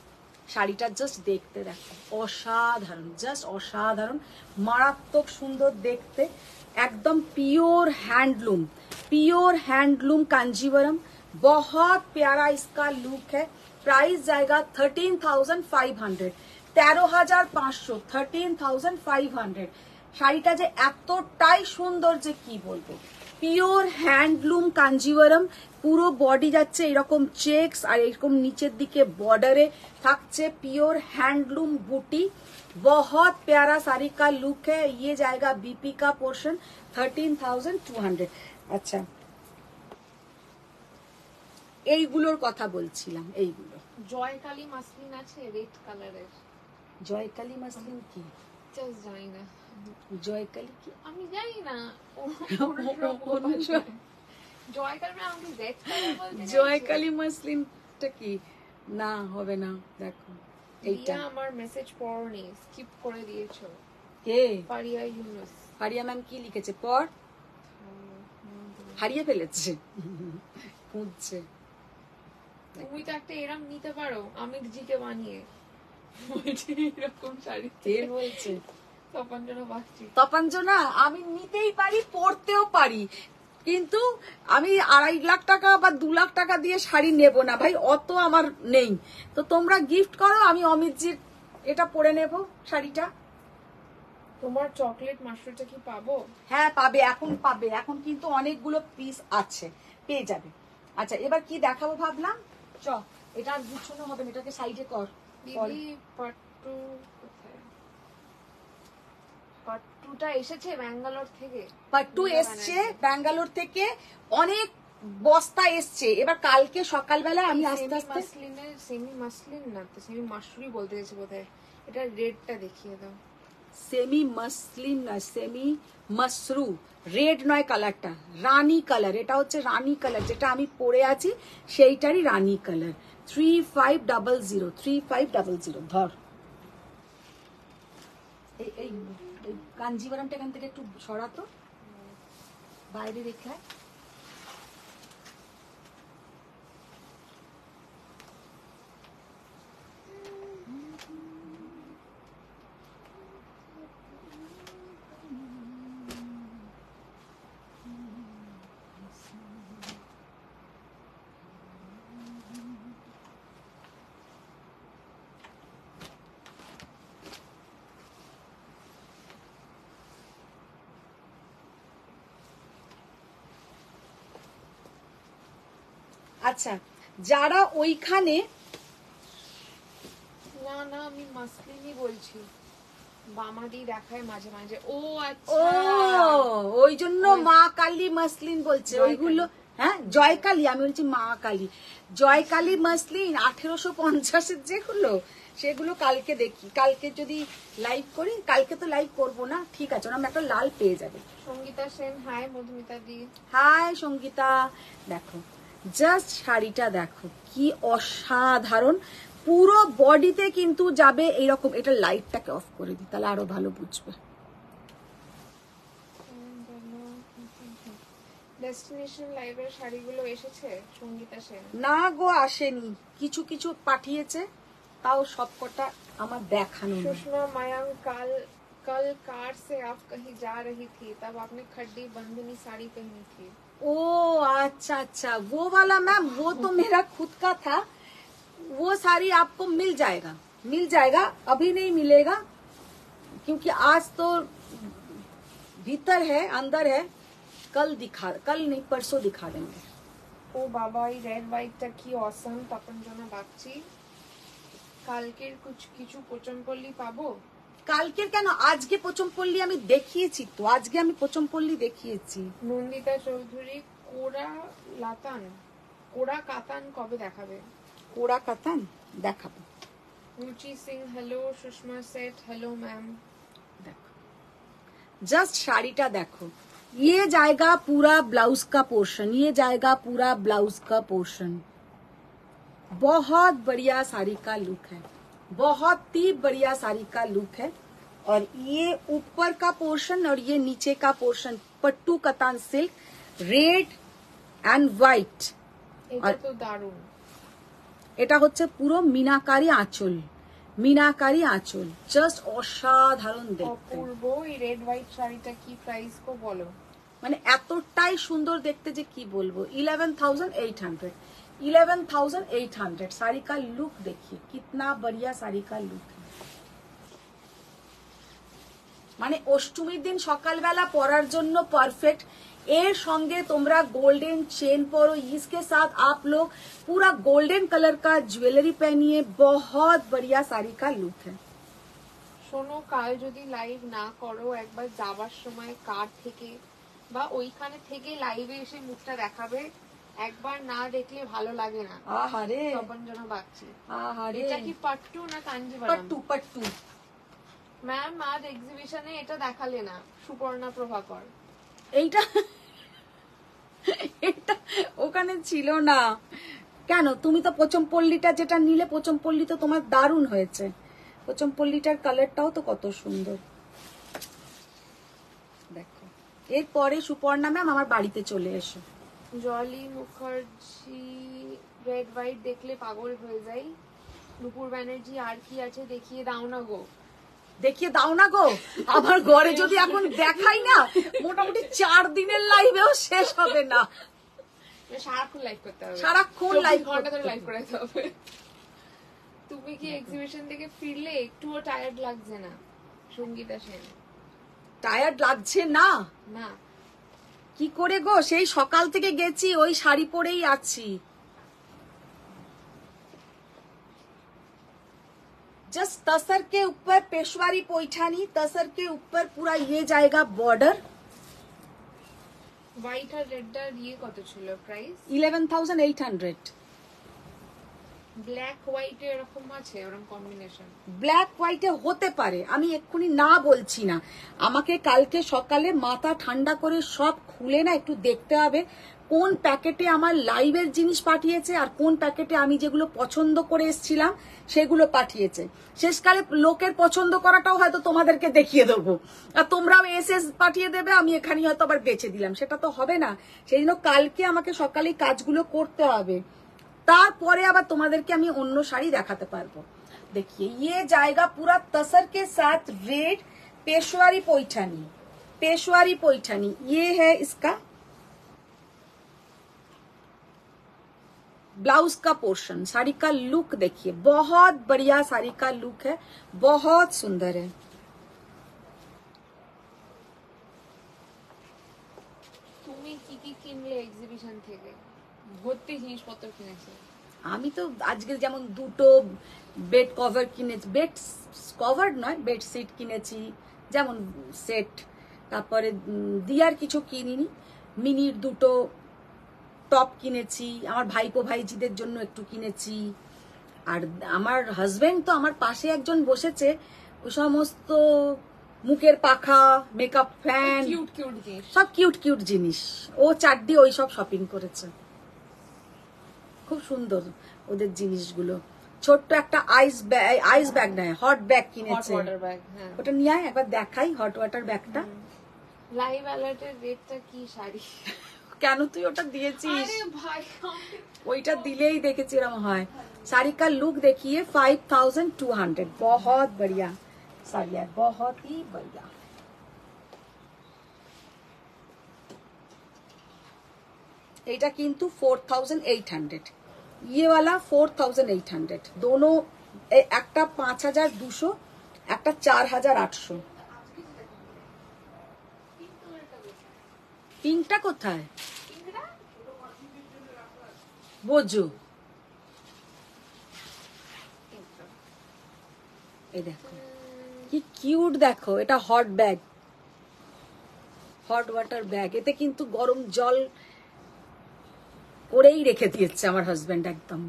শাড়িটা জাস্ট দেখতে দেখো অসাধারণ, জাস্ট অসাধারণ, মারাত্মক সুন্দর দেখতে, একদম পিওর हैंडलूम कांजीवरम, बहुत प्यारा इसका लुक है। प्राइस जाएगा 13,500, 13,500, 13,500। শাড়িটা যে এতটাই সুন্দর যে কি বলবো, পিওর হ্যান্ডলুম কাঞ্জিভারম, পুরো বডি যাচ্ছে এরকম চেকস, আর এরকম নিচের দিকে বর্ডারে থাকছে পিওর हैंडलूम বুটি। बहुत प्यारा साड़ी का लुक है, ये जाएगा बीपी का पोर्शन 13,200। আচ্ছা এইগুলোর কথা বলছিলাম, এইগুলো জয়কালী মাসলিন আছে রেড কালারের। জয়কালী মাসলিন কি? জাস্ট জানি না, জয়কালী কি আমি জানি না। জয়কালী মানে আমি রেড কালার বলতে চাইছি। জয়কালী মাসলিনটা কি? না হবে না, দেখো এইটা। আমার মেসেজ পড়নি, স্কিপ করে দিয়েছো। কে? ফারিয়া ইউনুস। ফারিয়া ম্যাম কি লিখেছে? পর হারিয়ে ফেলেছে, খুঁজছে। তুমি তো একটা এরম নিতে পারো আমির জি কে বানিয়ে। এরকম শাড়ি কে বলছে? তপঞ্জনা বাগচি। তপঞ্জনা, আমি নিতেই পারি, পরতেও পারি, কিন্তু আমি 2.5 লাখ টাকা বা 2 লাখ টাকা দিয়ে শাড়ি নেব না ভাই, অত আমার নেই। তো তোমরা গিফট করো, আমি অমিতজির এটা পরে নেব শাড়িটা। তোমার চকলেট মাশরুমটা কি পাবো? হ্যাঁ পাবে, এখন পাবে, এখন কিন্তু অনেকগুলো পিস আছে, পেয়ে যাবে। আচ্ছা এবার কি দেখাবো ভাবলাম, চ এটা আর গুছানো হবে না, এটাকে সাইডে কর। দিদি পাট্টু কোথায়? পাট্টুটা এসেছে ব্যাঙ্গালোর থেকে। পাট্টু এসছে ব্যাঙ্গালোর থেকে, অনেক বস্তা এসছে। এবার কালকে সকালবেলা আমি আস্তে আস্তে, সেমি মাসলিন না তো, সেমি মাশরুই বলতে গেছি বোধহয়। এটা রেডটা দেখিয়ে দাও। সেমি মাসলিন না, সেমি মাসরু, রেড নয় কালারটা, রানী কালার। এটা হচ্ছে রানী কালার, যেটা আমি পরে আছি সেইটারই রানী কালার। 3500, 3500। ধর এই এই এই কাঞ্জিভারামটা এখান থেকে একটু সরাতো, বাইরে রেখে। আচ্ছা যারা ওইখানে, না না আমি মাসলিনই বলছি, বামাডি দেখায় মাঝে মাঝে। ও ও আচ্ছা, ওই জন্য মা কালী মসলিন বলছে ওইগুলো। হ্যাঁ জয়কালী, আমি বলছি মা কালী। জয়কালী মসলিন 1850-এর যেগুলো, সেগুলো কালকে দেখি, কালকে যদি লাইভ করি। কালকে তো লাইভ করবো না, ঠিক আছে, ওরা একটা লাল পেয়ে যাবে। সঙ্গীতা সেন হাই, মধুমিতা দি হাই সঙ্গীতা। দেখো জাস্ট শাড়িটা দেখো কি অসাধারণ, পুরো বডিতে কিন্তু যাবে এইরকম। এটা লাইটটাকে অফ করে দিই, তাহলে আরো ভালো বুঝবে। ডেস্টিনেশন লাইভের শাড়িগুলো এসেছে সঙ্গীতা সেন? না গো আসেনি, কিছু কিছু পাঠিয়েছে, তাও সবকটা আমার দেখানো নেই। सुषमा मयंक कल कार से आप कहीं जा रही थी तब आपने खड्डी बंधनी साड़ी पहनी थी। ओ अच्छा अच्छा, वो वाला मैम, वो तो मेरा खुद का था। वो साड़ी आपको मिल जाएगा, मिल जाएगा, अभी नहीं मिलेगा क्योंकि आज तो भीतर है, अंदर है। कल नहीं परसों दिखा देंगे। ও বাবা, এই রেড হোয়াইটটা কি অসম। তপঞ্জনা বাগচি, কালকের কিছু পোচমপল্লি পাবো? কালকের কেন, আজকে পোচমপল্লি আমি দেখিয়েছি তো, আজকে আমি পোচমপল্লি দেখিয়েছি। নন্দিতা চৌধুরী, কোরা কাতান কবে দেখাবে? কোরা কাতান দেখাবো। रुचि सिंह हेलो, सुषमा सेठ हेलो मैम। देखो जस्ट শাড়িটা দেখো, ये जाएगा पूरा ब्लाउज का पोर्शन, ये जाएगा पूरा ब्लाउज का पोर्शन। बहुत बढ़िया साड़ी का लुक है, बहुत ही बढ़िया साड़ी का लुक है। और ये ऊपर का पोर्शन और ये नीचे का portion pattu katan silk, red and white. এটা তো দারুণ। এটা হচ্ছে পুরো মিনাকারি আঁচল, মিনাকারি আঁচল, জাস্ট অসাধারণ দেখতে। অপূর্ব। এই রেড হোয়াইট শাড়িটা কি প্রাইস কো বলো? মানে এতটাই সুন্দর দেখতে যে কি বলবো। 11,800, 11,800। साड़ी का लुक देखिए कितना बढ़िया साड़ी का लुक है। মানে অষ্টমীর দিন সকালবেলা পরার জন্য পারফেক্ট। এর সঙ্গে তোমরা गोल्डन चेन परो, इसके साथ आप लोग पूरा गोल्डन कलर का ज्वेलरी पहनिए, बहुत बढ़िया साड़ी का लुक है। শোনো, কাল যদি লাইভ না করো, একবার যাবার সময় কার থেকে বা ওইখানে থেকে লাইভে এসে মুখটা দেখাবে। একবার না দেখলে ভালো লাগে না। আহারে তপঞ্জনা বাগচি, আহারে, এটা কি পাট্টু না কাঞ্জিভারাম? পট্টু পট্টু। ম্যাম আজ এক্সিবিশনে এটা দেখালে না, সুপর্ণা প্রভাকর। এইটা এটা ওখানে ছিল না কেন? তুমি তো পোচমপল্লিটা যেটা নিলে, পোচমপল্লি তো তোমার দারুণ হয়েছে। পোচমপল্লিটার কালারটাও তো কত সুন্দর দেখো। এরপরে সুপর্ণা ম্যাম আমার বাড়িতে চলে এসো। জলি মুখার্জি, রেড হোয়াইট দেখলে পাগল হয়ে যাই। নুপুর ব্যানার্জি আর কি আছে দেখিয়ে দাও না গো। দেখিয়ে দাও না গো, আমার ঘরে যদি এখন দেখাই না মোটামুটি 4 দিনের লাইভেও শেষ হবে না। সারাক্ষণ লাইভ করতে হবে, সারাক্ষণ লাইভ ঘন্টা ধরে লাইভ করাতে হবে। তুমি কি এক্সিবিশন থেকে ফিরলে একটুও টায়ার্ড লাগছে না? সঙ্গীতা সেন, টায়ার্ড লাগছে না? না কি করে গো, সেই সকাল থেকে গেছি, ওই শাড়ি পরেই আছি। जस्ट तसर के ऊपर पेशवारी पैठानी, तसर के ऊपर पूरा ये जाएगा बॉर्डर। হোয়াইট আর রেডটার ইয়ে কত ছিল প্রাইস? 11,800। ব্ল্যাক হোয়াইট এরকম আছে, ওরকম কম্বিনেশন? ব্ল্যাক হোয়াইটে হতে পারে, আমি এক্ষুনি না বলছি না। আমাকে কালকে সকালে মাথা ঠান্ডা করে সব খুলে না একটু দেখতে হবে কোন প্যাকেটে আমার লাইভের জিনিস পাঠিয়েছে আর কোন প্যাকেটে আমি যেগুলো পছন্দ করে এসেছিলাম সেগুলো পাঠিয়েছে। শেষকালে লোকের পছন্দ করাটাও হয়তো তোমাদেরকে দেখিয়ে দেবো, আর তোমরাও এসএস পাঠিয়ে দেবে, আমি এখানে হয়তো আবার বেচে দিলাম, সেটা তো হবে না। সেই জন্য কালকে আমাকে সকালে কাজগুলো করতে হবে, তারপরে আবার তোমাদেরকে আমি অন্য শাড়ি দেখাতে পারবো। देखिए ये जाएगा पूरा तसर के साथ रेड पेशवारी पैठानी, पेशवारी पैठानी ये है इसका ब्लाउज का पोर्शन। साड़ी का लुक देखिए, बहुत बढ़िया साड़ी का लुक है, बहुत सुंदर है। তুমি কি কি কিনলে এক্সিবিশন থেকে? ভর্তি জিনিসপত্র কিনেছে। আমি তো আজকে যেমন দুটো বেড কভার কিনেছি, বেড কভার নয়, বেড সিট কিনেছি যেমন সেট। তারপরে দিয়ার কিছু কিনিনি, মিনির দুটো টপ কিনেছি, আমার ভাইপো ভাইজিদের জন্য একটু কিনেছি। আর আমার হাজবেন্ড তো আমার পাশে একজন বসেছে, ওই সমস্ত মুখের পাখা, মেকআপ ফ্যান, কিউট কিউট জিনিস, সব কিউট কিউট জিনিস, ও চারটি ওই সব শপিং করেছে। খুব সুন্দর ওদের জিনিসগুলো। ছোট্ট একটা আইস ব্যাগ নয়, হট ব্যাগ কিনেছে। হট ওয়াটার ব্যাগ, হ্যাঁ ওটা নিয়ে আয় একবার দেখাই, হট ওয়াটার ব্যাগটা। লাইভ অ্যালার্টের রেটটা কি শাড়ি? কেন তুই ওটা দিয়েছিস? আরে ভাই ওইটা দিলেই দেখেছি এরকম হয়। साड़ी का लुक देखिए 5200, बहुत बढ़िया साड़ी है, बहुत ही बढ़िया। এটা কিন্তু 4800, ये वाला 4800, दोनों একটা 5200, একটা 4800। পিঙ্কটা কোথায় বোঝো? এই দেখো কি কিউট, দেখো এটা hot bag, hot water bag. এতে কিন্তু গরম জল করেই রেখে দিয়েছে আমার হাজবেন্ড, একদম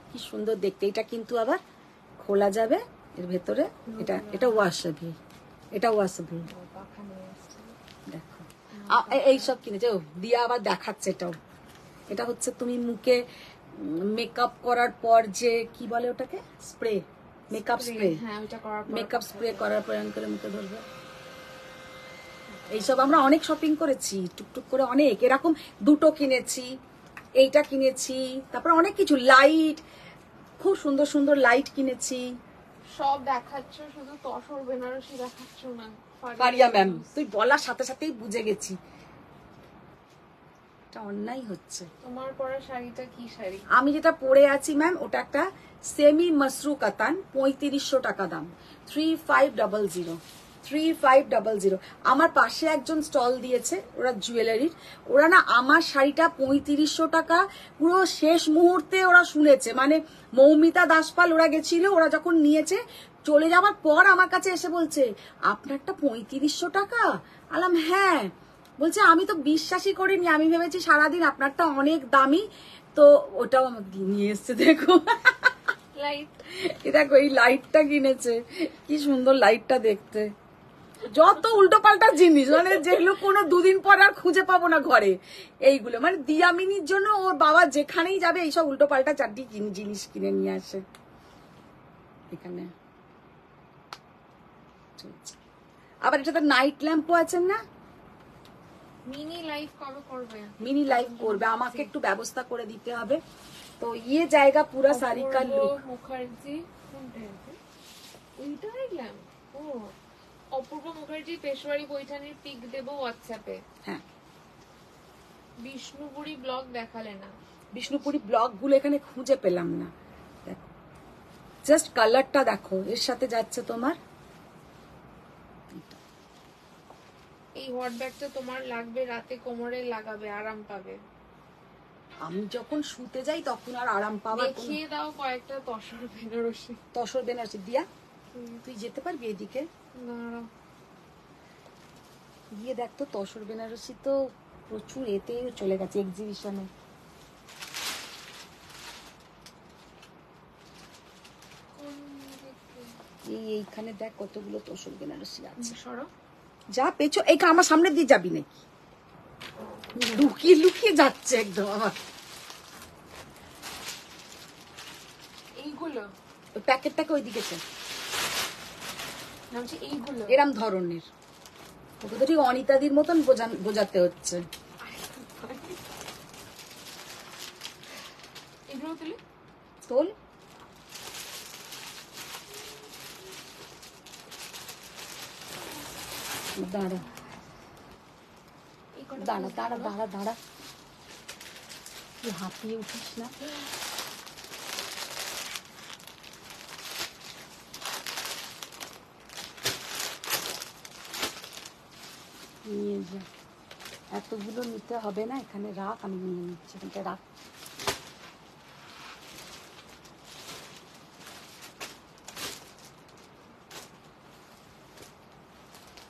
কি সুন্দর দেখতে। এটা কিন্তু আবার খোলা যাবে এর ভেতরে, এটা এটা ওয়াশেবল, এটা ওয়াশেবল। দেখো এইসব কিনেছে, ও দিয়া আবার দেখাচ্ছে। এটাও, এটা হচ্ছে তুমি মুখে মেকআপ করার পর যে কি বলে ওটাকে, স্প্রে, মেকআপ স্প্রে, হ্যাঁ ওটা করার পর, মেকআপ স্প্রে করার পর করে মুখে ধরবে। এইসব আমরা অনেক শপিং করেছি, টুকটুক করে অনেক। এরকম দুটো কিনেছি, এইটা কিনেছি, তারপর অনেক কিছু, লাইট, খুব সুন্দর সুন্দর লাইট কিনেছি। সব দেখাচ্ছ, শুধু তসর বেনারসি দেখাচ্ছ না। ফারিয়া ম্যাম, তুই বলার সাথে সাথেই বুঝে গেছি এটা অন্যায় হচ্ছে। তোমার পরা শাড়িটা কি শাড়ি? আমি যেটা পরে আছি ম্যাম, ওটা একটা সেমি মাসরু কাতান, 3500 টাকা দাম, 3500। আমার পাশে একজন স্টল দিয়েছে, ওরা জুয়েলারির, ওরা না আমার শাড়িটা 3500 টাকা পুরো শেষ মুহূর্তে ওরা শুনেছে, মানে মৌমিতা দাসপাল ওরা গেছিল, ওরা যখন নিয়েছে চলে যাওয়ার পর আমার কাছে এসে বলছে আপনারটা 3500 টাকা। আলাম হ্যাঁ, বলছে আমি তো বিশ্বাসই করিনি, আমি ভেবেছি সারাদিন আপনারটা অনেক দামি। তো ওটাও আমার নিয়ে এসছে, দেখো লাইট, দেখো এই লাইটটা কিনেছে, কি সুন্দর লাইটটা দেখতে। যত উল্টো পাল্টা জিনিস, মানে যেগুলো কোনো দুদিন পর আর খুঁজে পাবো না ঘরে, এইগুলো মানে দিয়ামিনির জন্য ওর বাবা যেখানেই যাবে এইসব উল্টো পাল্টা চারটি জিনিস কিনে নিয়ে আসে। এখানে আবার এটাতে নাইট ল্যাম্পও আছেন না, মিনি লাইভ কবে করবে? মিনি লাইভ করবে, আমাকে একটু ব্যবস্থা করে দিতে হবে। तो ये जाएगा पूरा साड़ी का অপূর্ব लुक। মুখার্জি কোনটা এটা? এইটা দেখলাম। ও অপূর্ব মুখার্জি পেশওয়ারি পৈঠানির পিক দেব হোয়াটসঅ্যাপে। হ্যাঁ, বিষ্ণুপুরি ব্লগ দেখালে না। বিষ্ণুপুরি ব্লগ গুলো এখানে খুঁজে পেলাম না। দেখো জাস্ট কালারটা দেখো, এর সাথে যাচ্ছে তোমার। এই হট ব্যাগটা তোমার লাগবে, রাতে কোমরে লাগাবে, আরাম পাবে। আমি যখন শুতে যাই তখন আর আরাম পাওয়ার কোনো দেখিয়ে দাও কয়েকটা তসর বেনারসি। তসর বেনারসি দিয়া, তুই যেতে পারবি এদিকে দাঁড়াও। গিয়ে দেখ তো, তসর বেনারসি তো প্রচুর এতে চলে গেছে এক্সিবিশনে। কোন দিকে? এইখানে দেখ কতগুলো তসর বেনারসি আছে। সরো। যা পেছো, এই আমার সামনে দিয়ে যাবি নাকি? লুকিয়ে লুকিয়ে যাচ্ছে একদম আমার। এইগুলো ওই প্যাকেটটাকে ওইদিকে চল, নামছে এইগুলো। এরম ধরনের। ওকে তো ঠিক অনিতাদির মতন বোঝাতে হচ্ছে। এগুলো তুলে তোল। দাঁড়া এই কটা দাঁড়া দাঁড়া দাঁড়া দাঁড়া, তুই হাঁপিয়ে উঠিস না। নিয়ে যা, এতগুলো নিতে হবে না, এখানে রাখ, আমি নিয়ে নিচ্ছি, এখানটা রাখ।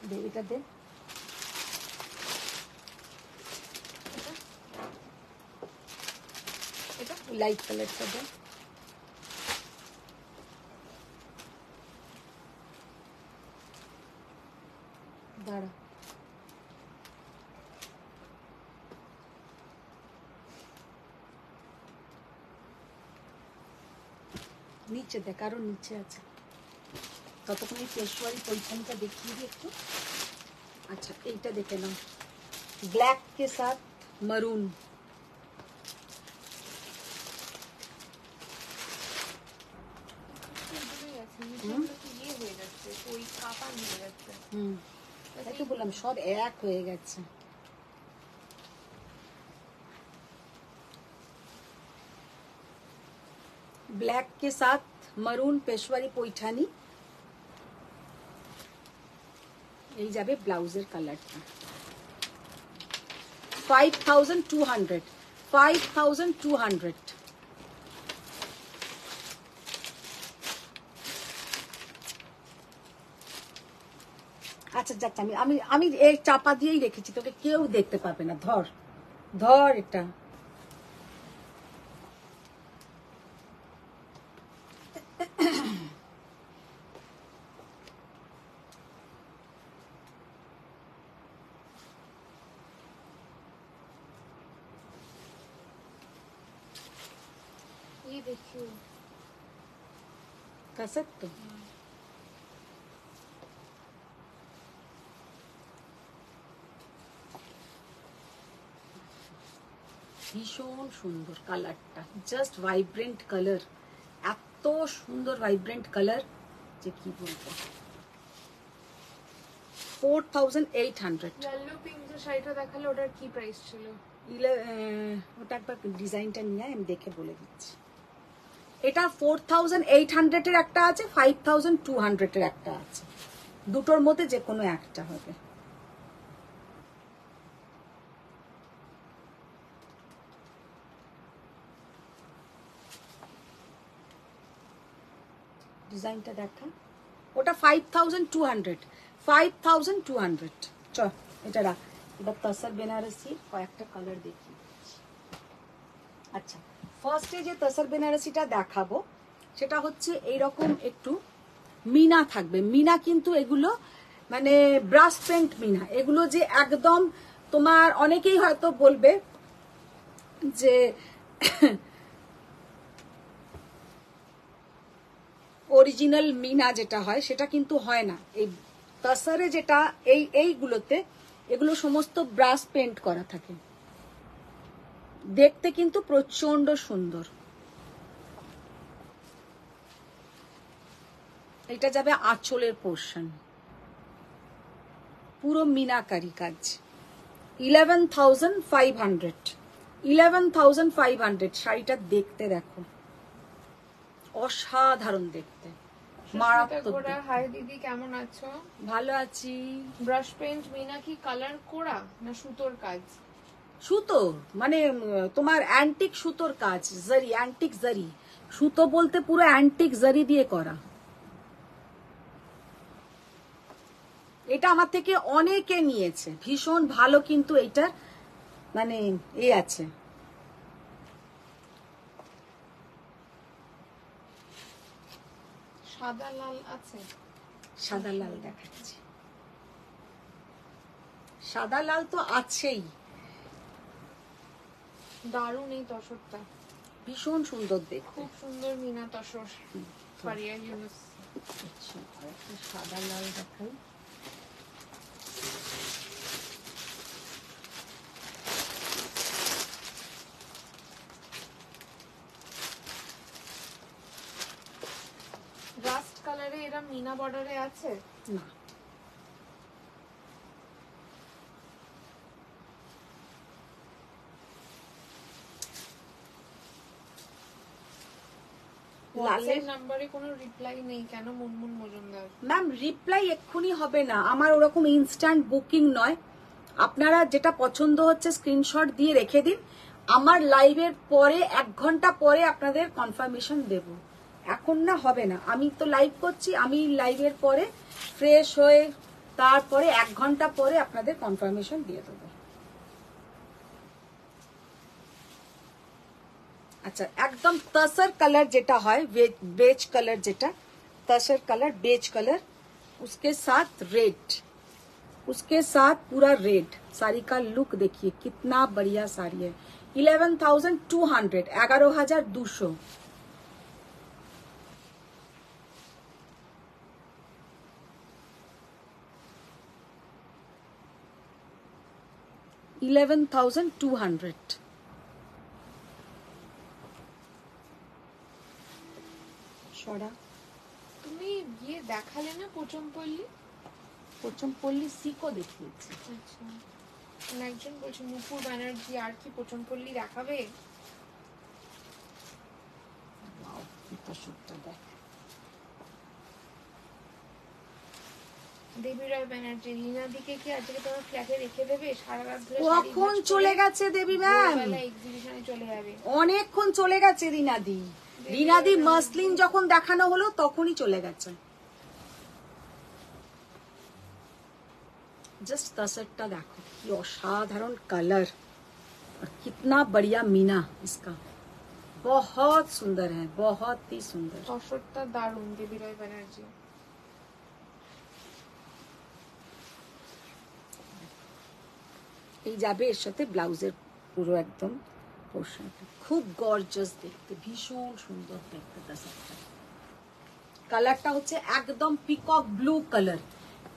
দে, এটা দে। এটা লাইট কালারটা দে। দাঁড়া, নিচে দেখ, আরো নিচে আছে। ততক্ষণ এই পেশওয়ারি পৈঠানিটা দেখিয়ে দিই একটু। अच्छा এইটা দেখে নাও, ব্ল্যাক के साथ मरून। ইয়ে হয়ে যাচ্ছে, ওই কাপা নিয়ে যাচ্ছে। তাই তো বললাম সব এক হয়ে গেছে। ব্ল্যাক के साथ मरून पेशवारी पैठानी। এই যাবে ব্লাউজের কালারটা। 5200, 5200। আচ্ছা যাচ্ছে, আমি আমি আমি এই চাপা দিয়েই রেখেছি, তোকে কেউ দেখতে পাবে না। ধর ধর এটা। ये देखियो कर सकते हो? ভীষণ সুন্দর কালারটা, জাস্ট ভাইব্রেন্ট কালার, এত সুন্দর ভাইব্রেন্ট কালার যে কি বলবো। 4800। येलो पिंक जो শাড়িটা দেখালে ওটার কি প্রাইস ছিল? ওটা একবার ডিজাইনটা নিয়ে আমি দেখে বলে দিচ্ছি। এটা 4800 এর একটা আছে, 5200 এর একটা আছে, দুটোর মধ্যে যে কোনো একটা হবে। ডিজাইনটা দেখা, ওটা 5200, 5200। চল এটা রাখ, এবার তসর বেনারসি কয়েকটা কালার দেখি। আচ্ছা, ফার্স্টে যে তসর বেনারসিটা দেখাবো সেটা হচ্ছে এইরকম একটু মিনা থাকবে। মিনা কিন্তু এগুলো মানে ব্রাশ পেন্ট মিনা, এগুলো যে একদম তোমার অনেকেই হয়তো বলবে যে অরিজিনাল মিনা যেটা হয় সেটা কিন্তু হয় না। এই তসরে যেটা এইগুলোতে এগুলো সমস্ত ব্রাশ পেন্ট করা থাকে, দেখতে কিন্তু প্রচন্ড সুন্দর। এটা যাবে আঁচলের পোর্শন, পুরো মিনাকারি কাজ। 11,500, 11,500। শাড়িটা দেখতে দেখো, অসাধারণ দেখতে, মারাত্মক গোড়া। দেখতে। হাই দিদি, কেমন আছো? ভালো আছি। ব্রাশ পেইন্ট মিনা কি কালার করা না সুতোর কাজ? সুতো মানে তোমার অ্যান্টিক সুতোর কাজ, জারি, অ্যান্টিক জারি। সুতো বলতে পুরো অ্যান্টিক জারি দিয়ে করা। এটা আমার থেকে অনেকে নিয়েছে, ভীষণ ভালো, কিন্তু এটা মানে আছে। সাদা লাল আছে? সাদা লাল দেখাচ্ছি, সাদা লাল তো আছেই। দারুণ এই তসরটা, ভীষণ সুন্দর দেখতে, খুব সুন্দর মিনা তসর। ফারিয়া ইউনুস। আচ্ছা, আরেকটা সাদা লাল দেখাই। রাস্ট কালারে এরা মিনা বর্ডারে আছে না, লালের নাম্বারে কোনো রিপ্লাই নেই কেন মুনমুন মজুমদার? ম্যাম রিপ্লাই এক্ষুনি হবে না, আমার ওরকম ইনস্ট্যান্ট বুকিং নয়। আপনারা যেটা পছন্দ হচ্ছে স্ক্রিনশট দিয়ে রেখে দিন, আমার লাইভের পরে 1 ঘন্টা পরে আপনাদের কনফার্মেশন দেব। এখন না, হবে না। আমি তো লাইভ করছি, আমি লাইভের পরে ফ্রেশ হয়ে তারপরে 1 ঘন্টা পরে আপনাদের কনফার্মেশন দিয়ে দেবো। अच्छा, एकदम तसर कलर जेटा है, बेज कलर जेटा तसर कलर, बेज कलर, उसके साथ रेड, उसके साथ पूरा रेड। साड़ी का लुक देखिए कितना बढ़िया साड़ी है। 11,200, 11,200। $11,200। তুমি গিয়ে দেখালে না পোচমপল্লী? পোচমপল্লী সিকো দেখিয়েছি। আচ্ছা, একজন বলছে মুকুর ব্যানার্জি আর কি পোচমপল্লী দেখাবে? দেবী রায় ব্যানার্জি, লীনাদিকে কি আজকে তোমার ফ্ল্যাটে রেখে দেবে? সারা রাত ধরে কখন চলে গেছে দেবী ম্যাম? এক্সিবিশনে চলে যাবে। অনেকক্ষণ চলে গেছে রিনাদি। রিনাদি মাসলিন যখন দেখানো হলো তখনই চলে গেছে। जस्ट तसरटा देखो कि असाधारण कलर और कितना बढ़िया मीना इसका, बहुत सुंदर है, बहुत ही सुंदर। তসরটা দারুণ দেবী রায় ব্যানার্জি। এই যাবে এর সাথে ব্লাউজের পুরো একদম পোর্শনটা, খুব গর্জাস দেখতে, ভীষণ সুন্দর দেখতে। তসরটা কালারটা হচ্ছে একদম peacock blue colour,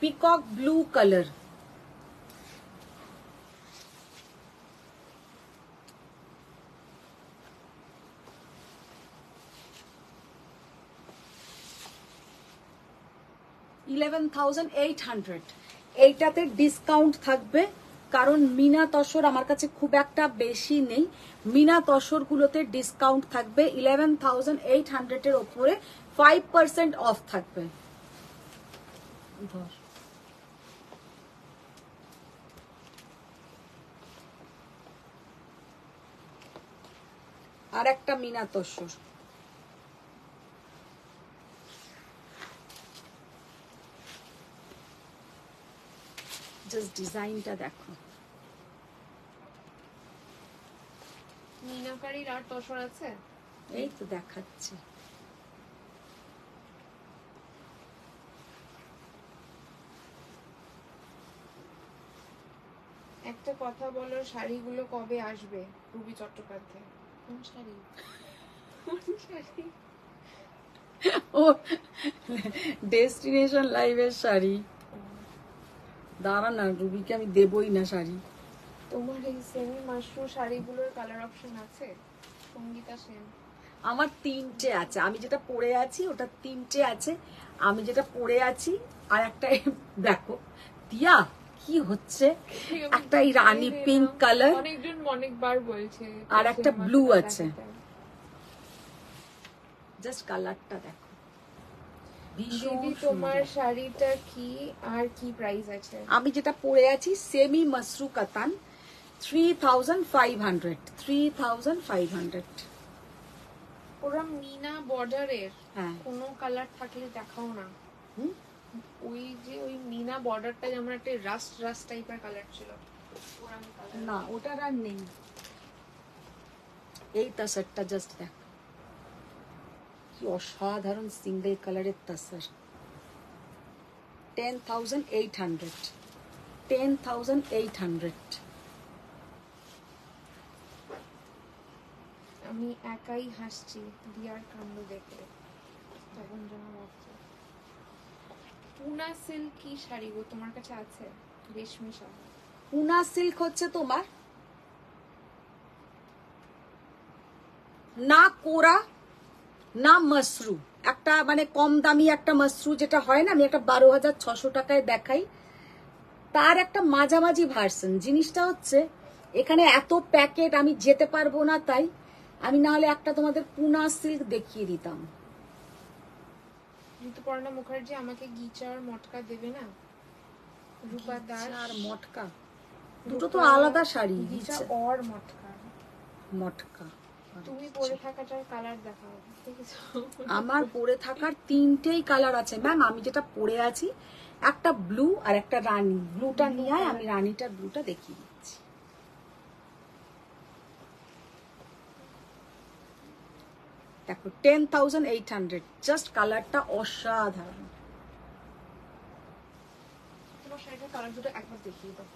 peacock blue colour. $11,800। এইটাতে ডিসকাউন্ট থাকবে, কারণ মিনা তসর আমার কাছে খুব একটা বেশি নেই। মিনা তসর গুলোতে ডিসকাউন্ট থাকবে। 11,800 এর ওপরে 5% অফ থাকবে। আর একটা মিনা তসর, জাস্ট ডিজাইনটা দেখো। মিনাকারির আর তসর আছে? এই তো দেখাচ্ছি। একটা কথা বলো, শাড়িগুলো কবে আসবে? রুবি চট্টোপাধ্যায়। কোন শাড়ি? কোন শাড়ি? ও ডেস্টিনেশন লাইভের শাড়ি। দাঁড়া না, রুবিকে আমি দেবই না শাড়ি। তোমার এই সেমি মাশরুম শাড়িগুলোর কালার অপশন আছে? সঙ্গীতা সেন। আমার 3টে আছে, আমি যেটা পরে আছি ওটা 3টে আছে। আমি যেটা পরে আছি আর একটা দেখো দিয়া কি হচ্ছে, একটা এই রানী পিঙ্ক কালার অনেকজন অনেকবার বলছে, আর একটা ব্লু আছে, জাস্ট কালারটা দেখো ভীষণ দিদি সুন্দর। তোমার শাড়িটা কি আর কি প্রাইস আছে? আমি যেটা পরে আছি সেমি মাসরু কাতান 3500 3500। ওরা মিনা বর্ডারের হ্যাঁ কোনো কালার থাকলে দেখাও না। হুম? ওই যে ওই মিনা বর্ডারটা যেমন একটা রাস্ট রাস্ট টাইপের কালার ছিল, ওরকম কালার না ওটার আর নেই, এই তাসারটা জাস্ট দেখ কি অসাধারণ সিঙ্গেল কালারের তাসার। 10,800 10,800। আমি একাই হাসছি দিয়ার কাণ্ড দেখে, তখন যেন ভাবছি পুনা সিল্ক কি শাড়ি গো তোমার কাছে আছে? রেশমি শাড়ি। পুনা সিল্ক হচ্ছে তোমার না কোরা না মাসরু, একটা মানে কম দামি একটা মাসরু যেটা হয় না, আমি একটা 12,600 টাকায় দেখাই, তার একটা মাঝামাঝি ভার্সন। জিনিসটা হচ্ছে এখানে এত প্যাকেট আমি যেতে পারবো না, তাই আমি না হলে একটা তোমাদের পুনা সিল্ক দেখিয়ে দিতাম। ঋতুপর্ণা মুখার্জি আমাকে গিচার মটকা দেবে না? রূপা দাস আর মটকা দুটো তো আলাদা শাড়ি। গিচা আর মটকা। মটকা তুমি পরে থাকাটার কালার দেখাও, দেখেছো? আমার পরে থাকার তিনটেই কালার আছে ম্যাম। আমি যেটা পরে আছি একটা ব্লু আর একটা রানী। ব্লুটা নিয়ে আয়, আমি রানীটার ব্লুটা দেখিয়ে দিচ্ছি। দেখো 10,800, জাস্ট কালারটা অসাধারণ। তোমার শাড়িটার কালার দুটো একবার দেখিয়ে দাও।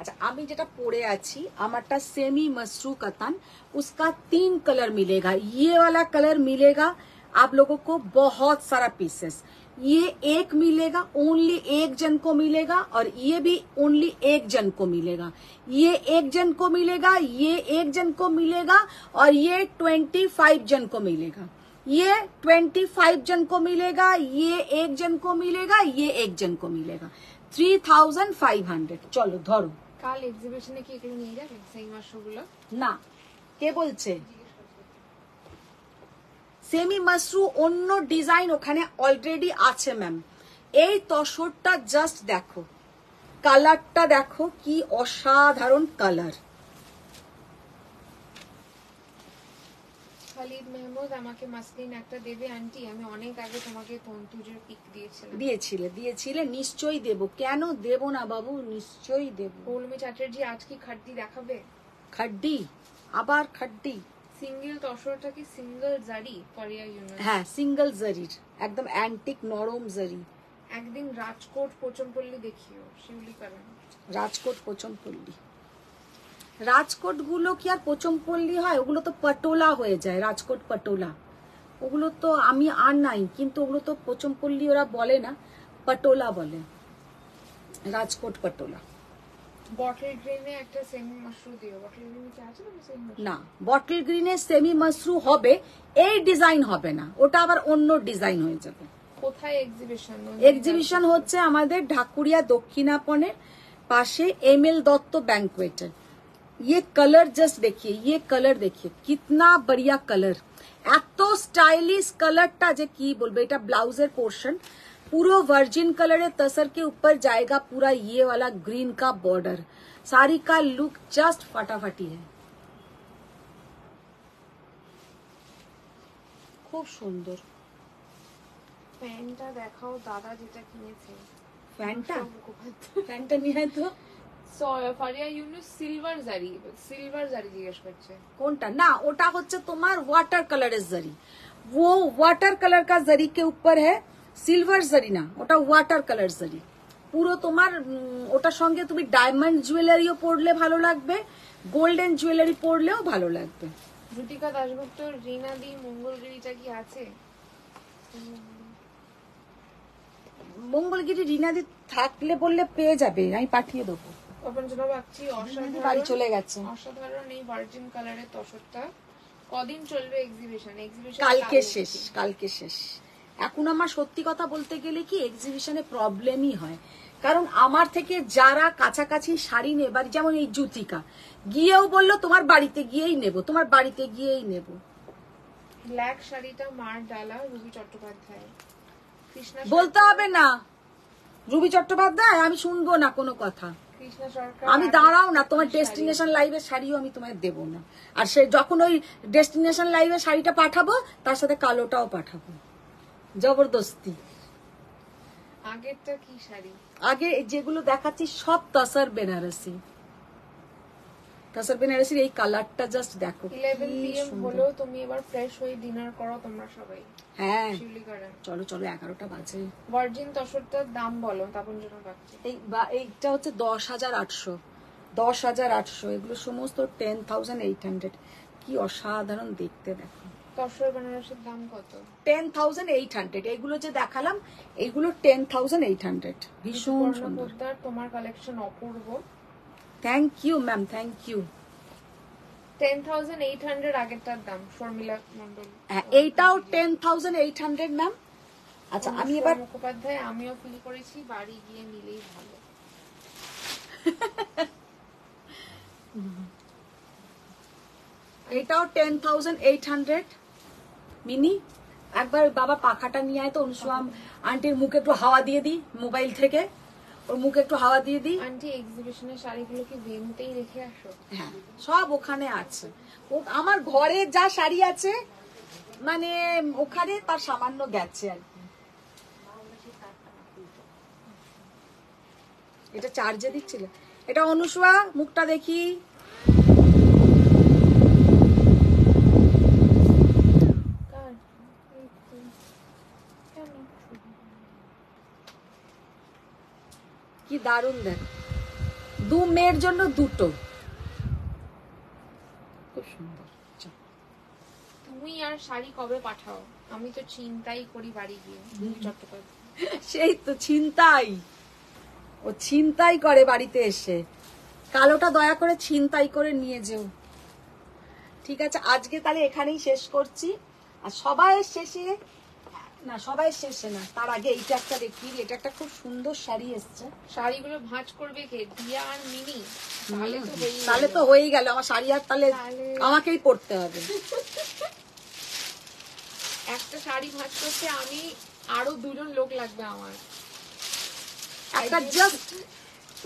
अच्छा আমি যেটা পরে আছি আমারটা सेमी मसरू कतन, उसका 3 कलर मिलेगा। ये वाला कलर मिलेगा आप लोगों को बहुत सारा पीसेस, ये एक मिलेगा ओनली एक जन को मिलेगा, और ये भी ओनली एक जन को मिलेगा। ये एक जन को मिलेगा, ये एक जन को मिलेगा, और ये 25 जन को मिलेगा। ये 25 जन को मिलेगा, ये एक जन को मिलेगा, ये एक जन को मिलेगा। 3,500। চলো ধরো। কাল এক্সিবিশনে কি এগুলো নিয়ে যাবে সেই মাসগুলো? না, কে বলছে? সেমি মাসরু অন্য ডিজাইন ওখানে অলরেডি আছে ম্যাম। এই তসরটা জাস্ট দেখো, কালারটা দেখো কি অসাধারণ কালার। খালিদ মেহমুদ আমাকে মাসলিন একটা দেবে আন্টি? আমি অনেক আগে তোমাকে তন্তুজের পিক দিয়েছিলাম। দিয়েছিলে নিশ্চয়ই দেব, কেন দেব না বাবু, নিশ্চয়ই দেব। পৌলমি চ্যাটার্জি আজ কি খাড্ডি দেখাবে? খাড্ডি, আবার খাড্ডি। সিঙ্গেল তসরটা কি সিঙ্গেল জারি ফারিয়া ইউনুস? হ্যাঁ সিঙ্গেল জারির, একদম অ্যান্টিক নরম জারি। একদিন রাজকোট পোচমপল্লী দেখিও, শিউলি কারণ। রাজকোট পোচমপল্লী, রাজকোট গুলো কি আর পোচমপল্লী হয়? ওগুলো তো পটোলা হয়ে যায়, রাজকোট পটোলা। ওগুলো তো আমি আর নাই, কিন্তু ওগুলো তো পোচমপল্লী ওরা বলে না, পটোলা বলে, রাজকোট পটোলা। বটল গ্রিনে একটা সেমি মাশরু দিও। বটল গ্রিনে কি আছে না সেমি মাশরু? না, বটল গ্রিনে সেমি মাশরু হবে, এই ডিজাইন হবে না, ওটা আবার অন্য ডিজাইন হয়ে যাবে। কোথায় এক্সিবিশন? এক্সিবিশন হচ্ছে আমাদের ঢাকুরিয়া দক্ষিণাপনের পাশে এমএল দত্ত ব্যাংকুয়েটের। ये कलर जस्ट देखिए, ये कलर देखिए कितना बढ़िया कलर, এত স্টাইলিশ কালারটা যে কি বলবো। এটা ব্লাউজের পোর্শন पूरा वर्जिन कलर है, तसर के ऊपर जाएगा पूरा ये वाला ग्रीन का बॉर्डर। साड़ी का लुक जस्ट फटाफटी है, খুব সুন্দর। প্যান্টটা দেখাও দাদা যেটা কিনেছে। ফ্যানটা নিয়ে তো ফারিয়া ইউনুস সিলভার জারি জিজ্ঞেস করছে। কোনটা? না ওটা হচ্ছে তোমার ওয়াটার কালারের জারি, वो वाटर कलर का जरी के ऊपर है, সিলভার জারি না, ওটা ওয়াটার কালার জারি পুরো তোমার। ওটার সঙ্গে তুমি ডায়মন্ড জুয়েলারিও পরলে ভালো লাগবে, গোল্ডেন জুয়েলারি পরলেও ভালো লাগবে। জ্যোতিকা দাশগুপ্ত রিনাদি মঙ্গলগিরিটা কি আছে? মঙ্গলগিরি রিনাদি থাকলে বললে পেয়ে যাবে, আমি পাঠিয়ে দেবো। অপঞ্জনা বাগচি বাড়ি চলে গেছে। অসাধারণ এই ভার্জিন কালারের তসরটা। কদিন চলবে এক্সিবিশন? কালকে শেষ, কালকে শেষ। এখন আমার সত্যি কথা বলতে গেলে কি এক্সিবিশনে প্রবলেমই হয়, কারণ আমার থেকে যারা কাছাকাছি শাড়ি নেবার, যেমন এই জুতিকা গিয়েও বললো তোমার বাড়িতে গিয়েই নেব, তোমার বাড়িতে গিয়েই নেব। ব্ল্যাক শাড়িটা মার ডালা, রুবি চট্টোপাধ্যায়। কৃষ্ণা বলতে হবে না রুবি চট্টোপাধ্যায়, আমি শুনবো না কোনো কথা। কৃষ্ণা সরকার। আমি দাঁড়াও না, তোমার ডেস্টিনেশন লাইভের শাড়িও আমি তোমায় দেবো না। আর সে যখন ওই ডেস্টিনেশন লাইভের শাড়িটা পাঠাবো তার সাথে কালোটাও পাঠাবো, জবরদস্তি। আগেরটা কি শাড়ি? আগে যেগুলো দেখাচ্ছি সব তসর বেনারসি, তসর বেনারসির এই কালারটা জাস্ট দেখো 11 PM হলো, তুমি এবার ফ্রেশ হয়ে ডিনার করো তোমরা সবাই। হ্যাঁ শিউলি গার্ডেন। চলো চলো, 11টা বাজে। ভার্জিন তসরটার দাম বলো, তাপন জন্য বাচ্চা। এইটা হচ্ছে 10,800, 10,800। এগুলো সমস্ত 10,800। কি অসাধারণ দেখতে, দেখো। তসর বেনারসের দাম কত? 10,800। এগুলো যে দেখালাম এইগুলো 10,800। ভীষণ সুন্দর। তোমার কালেকশন অপূর্ব। Thank you ma'am, thank you. 10,800 আগেরটার দাম, শর্মিলা মন্ডল। হ্যাঁ, এইটাও 10,800 ম্যাম। আচ্ছা আমি এবার মুখোপাধ্যায়, আমিও ফিল করেছি বাড়ি গিয়ে নিলেই ভালো। এটাও 10,800 মিনি। একবার বাবা পাখাটা নিয়ে আয় তো, অনুসুয়াম আন্টির মুখে একটু হাওয়া দিয়ে দিই মোবাইল থেকে, ওর মুখে একটু হাওয়া দিয়ে দিই। আন্টি এক্সিবিশনের শাড়িগুলো কি ভেন্যুতেই রেখে আসো? হ্যাঁ, সব ওখানে আছে। ও আমার ঘরে যা শাড়ি আছে মানে ওখানে তার সামান্য গেছে আর কি। এটা চার্জে দিচ্ছিল। এটা অনুসুয়া, মুখটা দেখি। কি দারুণ, দেখ, 2 মেয়ের জন্য 2টো, খুব সুন্দর। তুমি আর শাড়ি কবে পাঠাও? আমি তো চিন্তাই করি বাড়ি গিয়ে। চট্টোপাধ্যায়। সেই তো ছিনতাই, ও ছিনতাই করে বাড়িতে এসে। কালোটা দয়া করে ছিনতাই করে নিয়ে যেও। ঠিক আছে, আজকে তাহলে এখানেই শেষ করছি। আর সবাই শেষে না, সবাই শেষে না, তার আগে এইটা একটা দেখি। এটা একটা খুব সুন্দর শাড়ি এসছে। শাড়িগুলো ভাঁজ করবে কে? দিয়া আর মিনি? তাহলে তো হয়েই গেল আমার শাড়ি। আর তাহলে আমাকেই পরতে হবে। একটা শাড়ি ভাঁজ করতে আমি আরো 2জন লোক লাগবে আমার। একটা জাস্ট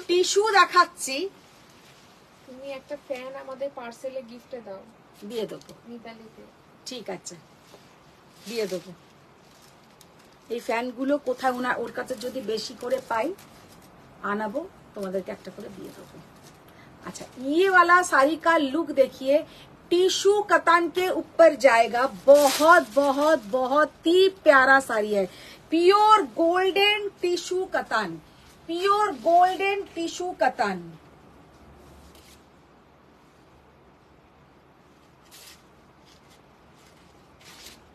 টিস্যু দেখাচ্ছি। তুমি একটা ফ্যান আমাদের পার্সেলে গিফটে দাও। দিয়ে দেবো মিতালিতে। ঠিক আছে, দিয়ে দেবো। এই ফ্যানগুলো কোথায় ওর কাছে যদি বেশি করে পাই আনাবো, তোমাদেরকে একটা করে দিয়ে দেবো। अच्छा, ये वाला साड़ी का लुक देखिए, टिश्यू कतान के ऊपर जाएगा। बहुत बहुत बहुत ही प्यारा साड़ी है। Pure golden tissue katan, pure golden tissue katan.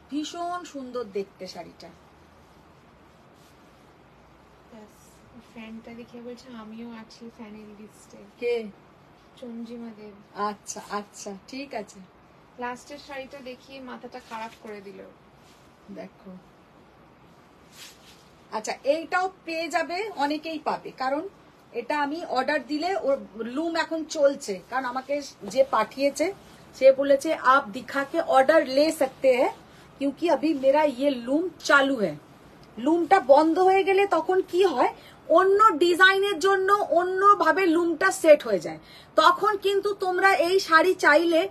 ভীষণ সুন্দর দেখতে শাড়িটা। ফ্যানটা দেখে বলছে আমিও আছি ফ্যানের লিস্টে। কে? চঞ্জিমা দেব। আচ্ছা আচ্ছা, ঠিক আছে। লাস্টের শাড়িটা দেখিয়ে মাথাটা খারাপ করে দিল। দেখো, আচ্ছা এইটাও পেয়ে যাবে, অনেকেই পাবে, কারণ এটা আমি অর্ডার দিলে ওর লুম এখন চলছে। কারণ আমাকে যে পাঠিয়েছে সে বলেছে आप दिखा के ऑर्डर ले सकते हैं क्योंकि अभी मेरा ये लूम चालू है। লুমটা বন্ধ হয়ে গেলে তখন কি হয়, অন্য ডিজাইনের জন্য অন্য ভাবে লুমটা সেট হয়ে যায়। তখন কিন্তু তোমরা এই শাড়ি চাইলে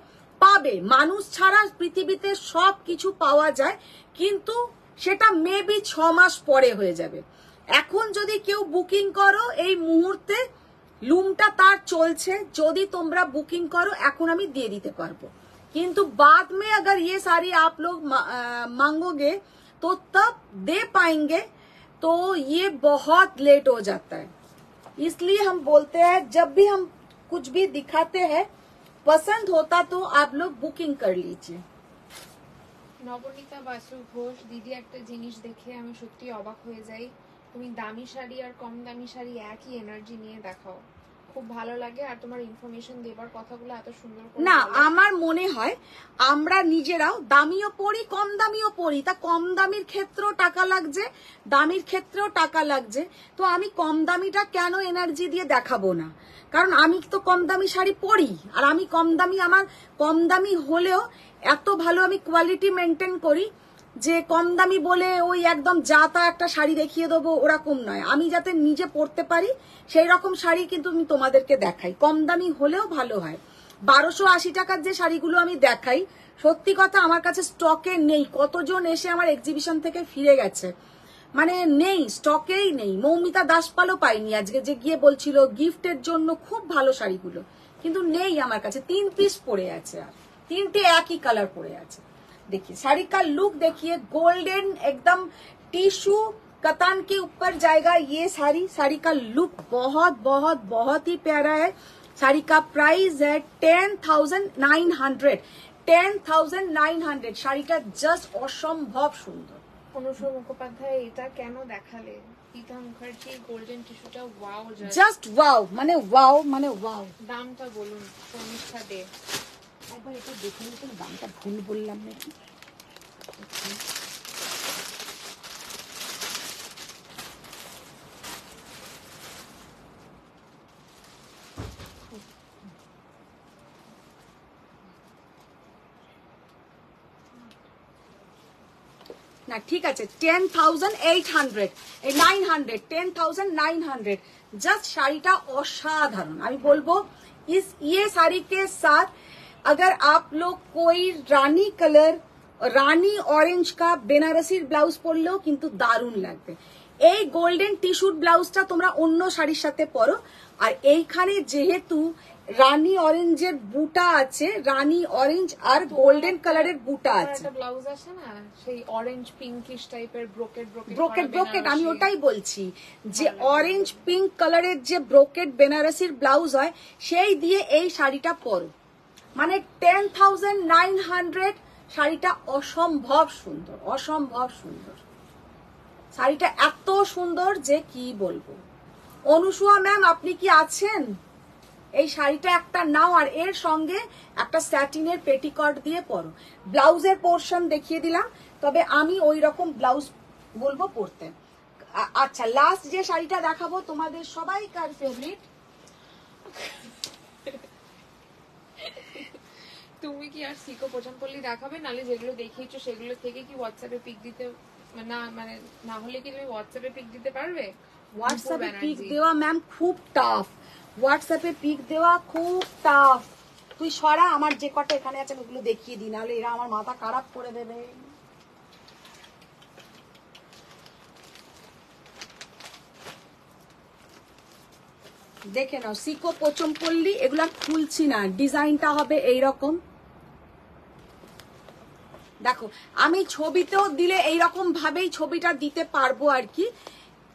পাবে। মানুষ ছাড়া পৃথিবীতে সব কিছু পাওয়া যায়, কিন্তু সেটা মেবি 6 মাস পরে হয়ে যাবে। এখন যদি কেউ বুকিং করো এই মুহূর্তে, লুমটা তার চলছে, যদি তোমরা বুকিং করো এখন আমি দিয়ে দিতে পারবো। কিন্তু बाद में अगर ये साड़ी आप लोग मांगोगे तो तब दे पाएंगे, तो ये बहुत लेट हो जाता है। इसलिए हम बोलते हैं जब भी हम कुछ भी दिखाते हैं, पसंद होता तो आप लोग बुकिंग कर लीजिए। নবনীতা বাসু ঘোষ, দিদি একটা জিনিস দেখে আমি সত্যি অবাক হয়ে যাই। তুমি দামি শাড়ি আর কম দামি শাড়ি একই এনার্জি নিয়ে দেখাও। খুব ভালো লাগে, আর তোমার ইনফরমেশন দেবার কথাগুলো এত সুন্দর করে না বলো। আমার মনে হয় আমরা নিজেরাও দামিও পড়ি কম দামিও পড়ি, তা কম দামির ক্ষেত্রেও টাকা লাগছে, দামির ক্ষেত্রেও টাকা লাগছে, তো আমি কম দামিটা কেন এনার্জি দিয়ে দেখাবো না? কারণ আমি তো কম দামি শাড়ি পরি, আর আমি কম দামি, আমার কম দামি হলেও এত ভালো আমি কোয়ালিটি মেনটেন করি যে কম দামি বলে ওই একদম যা তা একটা শাড়ি দেখিয়ে দেবো ওরকম নয়। আমি যাতে নিজে পরতে পারি সেই রকম শাড়ি কিন্তু আমি তোমাদেরকে দেখাই, কম দামি হলেও ভালো হয়। 1280 টাকার যে শাড়িগুলো আমি দেখাই, সত্যি কথা আমার কাছে স্টকে নেই। কতজন এসে আমার এক্সিবিশন থেকে ফিরে গেছে, মানে নেই, স্টকেই নেই। মৌমিতা দাসপালও পাইনি আজকে, যে গিয়ে বলছিল গিফটের জন্য খুব ভালো শাড়িগুলো, কিন্তু নেই আমার কাছে। 3 পিস পড়ে আছে, আর 3টে একই कालर पड़े আছে। देखिए साड़ी का लुक देखिए, गोल्डन एकदम टिश्यू कतान के ऊपर जाएगा ये साड़ी। साड़ी का लुक बहुत बहुत बहुत ही प्यारा है। साड़ी का प्राइस है 10,900। 10,900 শাড়িটা জাস্ট অসম্ভব সুন্দর। অনুষ্কা মুখোপাধ্যায় এটা কেন দেখালে? পিতা মুখার্জি গোল্ডেন টিস্যুটা ওয়াও, জাস্ট ওয়াও, মানে ওয়াও, মানে ওয়াও। দামটা বলুন শর্মিষ্ঠা দে। একবার এটা দেখে নিতে, দামটা ভুল বললাম নাকি। না ঠিক আছে, 10,800, 900, 10,900। জাস্ট শাড়িটা অসাধারণ। আমি বলবো इस ये साड़ी के साथ अगर आप लोग कोई रानी कलर, रानी ऑरेंज का बेनारसी ब्लाउज পরলেও কিন্তু দারুণ লাগবে। এই গোল্ডেন টিস্যুর ব্লাউজটা তোমরা অন্য শাড়ির সাথে পরো, আর এইখানে যেহেতু রানী অরেঞ্জের বুটা আছে, রানী অরেঞ্জ আর গোল্ডেন কালারের বুটা আছে। একটা ব্লাউজ আছে না সেই অরেঞ্জ পিঙ্কিশ টাইপের ব্রোকেট ব্রোকেট আমি ওটাই বলছি, যে অরেঞ্জ পিঙ্ক কালারের যে ব্রোকেট বেনারসির ব্লাউজ হয় সেই দিয়ে এই শাড়িটা পরো, মানে 10,900। শাড়িটা অসম্ভব সুন্দর, অসম্ভব সুন্দর। শাড়িটা এত সুন্দর যে কি বলবো। অনুসুয়া ম্যাম আপনি কি আছেন? এই শাড়িটা একটা নাও, আর এর সঙ্গে একটা স্যাটিনের পেটিকট দিয়ে পরো। ব্লাউজের পোর্শন দেখিয়ে দিলাম, তবে আমি ওই রকম ব্লাউজ বলবো পরতে। আচ্ছা, লাস্ট যে শাড়িটা দেখাবো তোমাদের সবাইকার ফেভারিট। তুমি কি আর সিকো পোচামপল্লি দেখাবে? নালে যেগুলো দেখিয়েছো সেগুলো থেকে কি হোয়াটসঅ্যাপে পিক দিতে, না মানে না হলে কি তুমি হোয়াটসঅ্যাপে পিক দিতে পারবে? হোয়াটসঅ্যাপে পিক দেওয়া ম্যাম খুব টাফ, হোয়াটসঅ্যাপে পিক দেওয়া খুব টাফ। তুই সরা, আমার যে কটা এখানে আছে ওগুলো দেখিয়ে দিই, নাহলে এরা আমার মাথা খারাপ করে দেবে। দেখে নাও, সিকো পোচমপল্লি, এগুলো খুলছি না, ডিজাইনটা হবে এইরকম। দেখো আমি ছবিতেও দিলে এইরকম ভাবেই ছবিটা দিতে পারবো আর কি।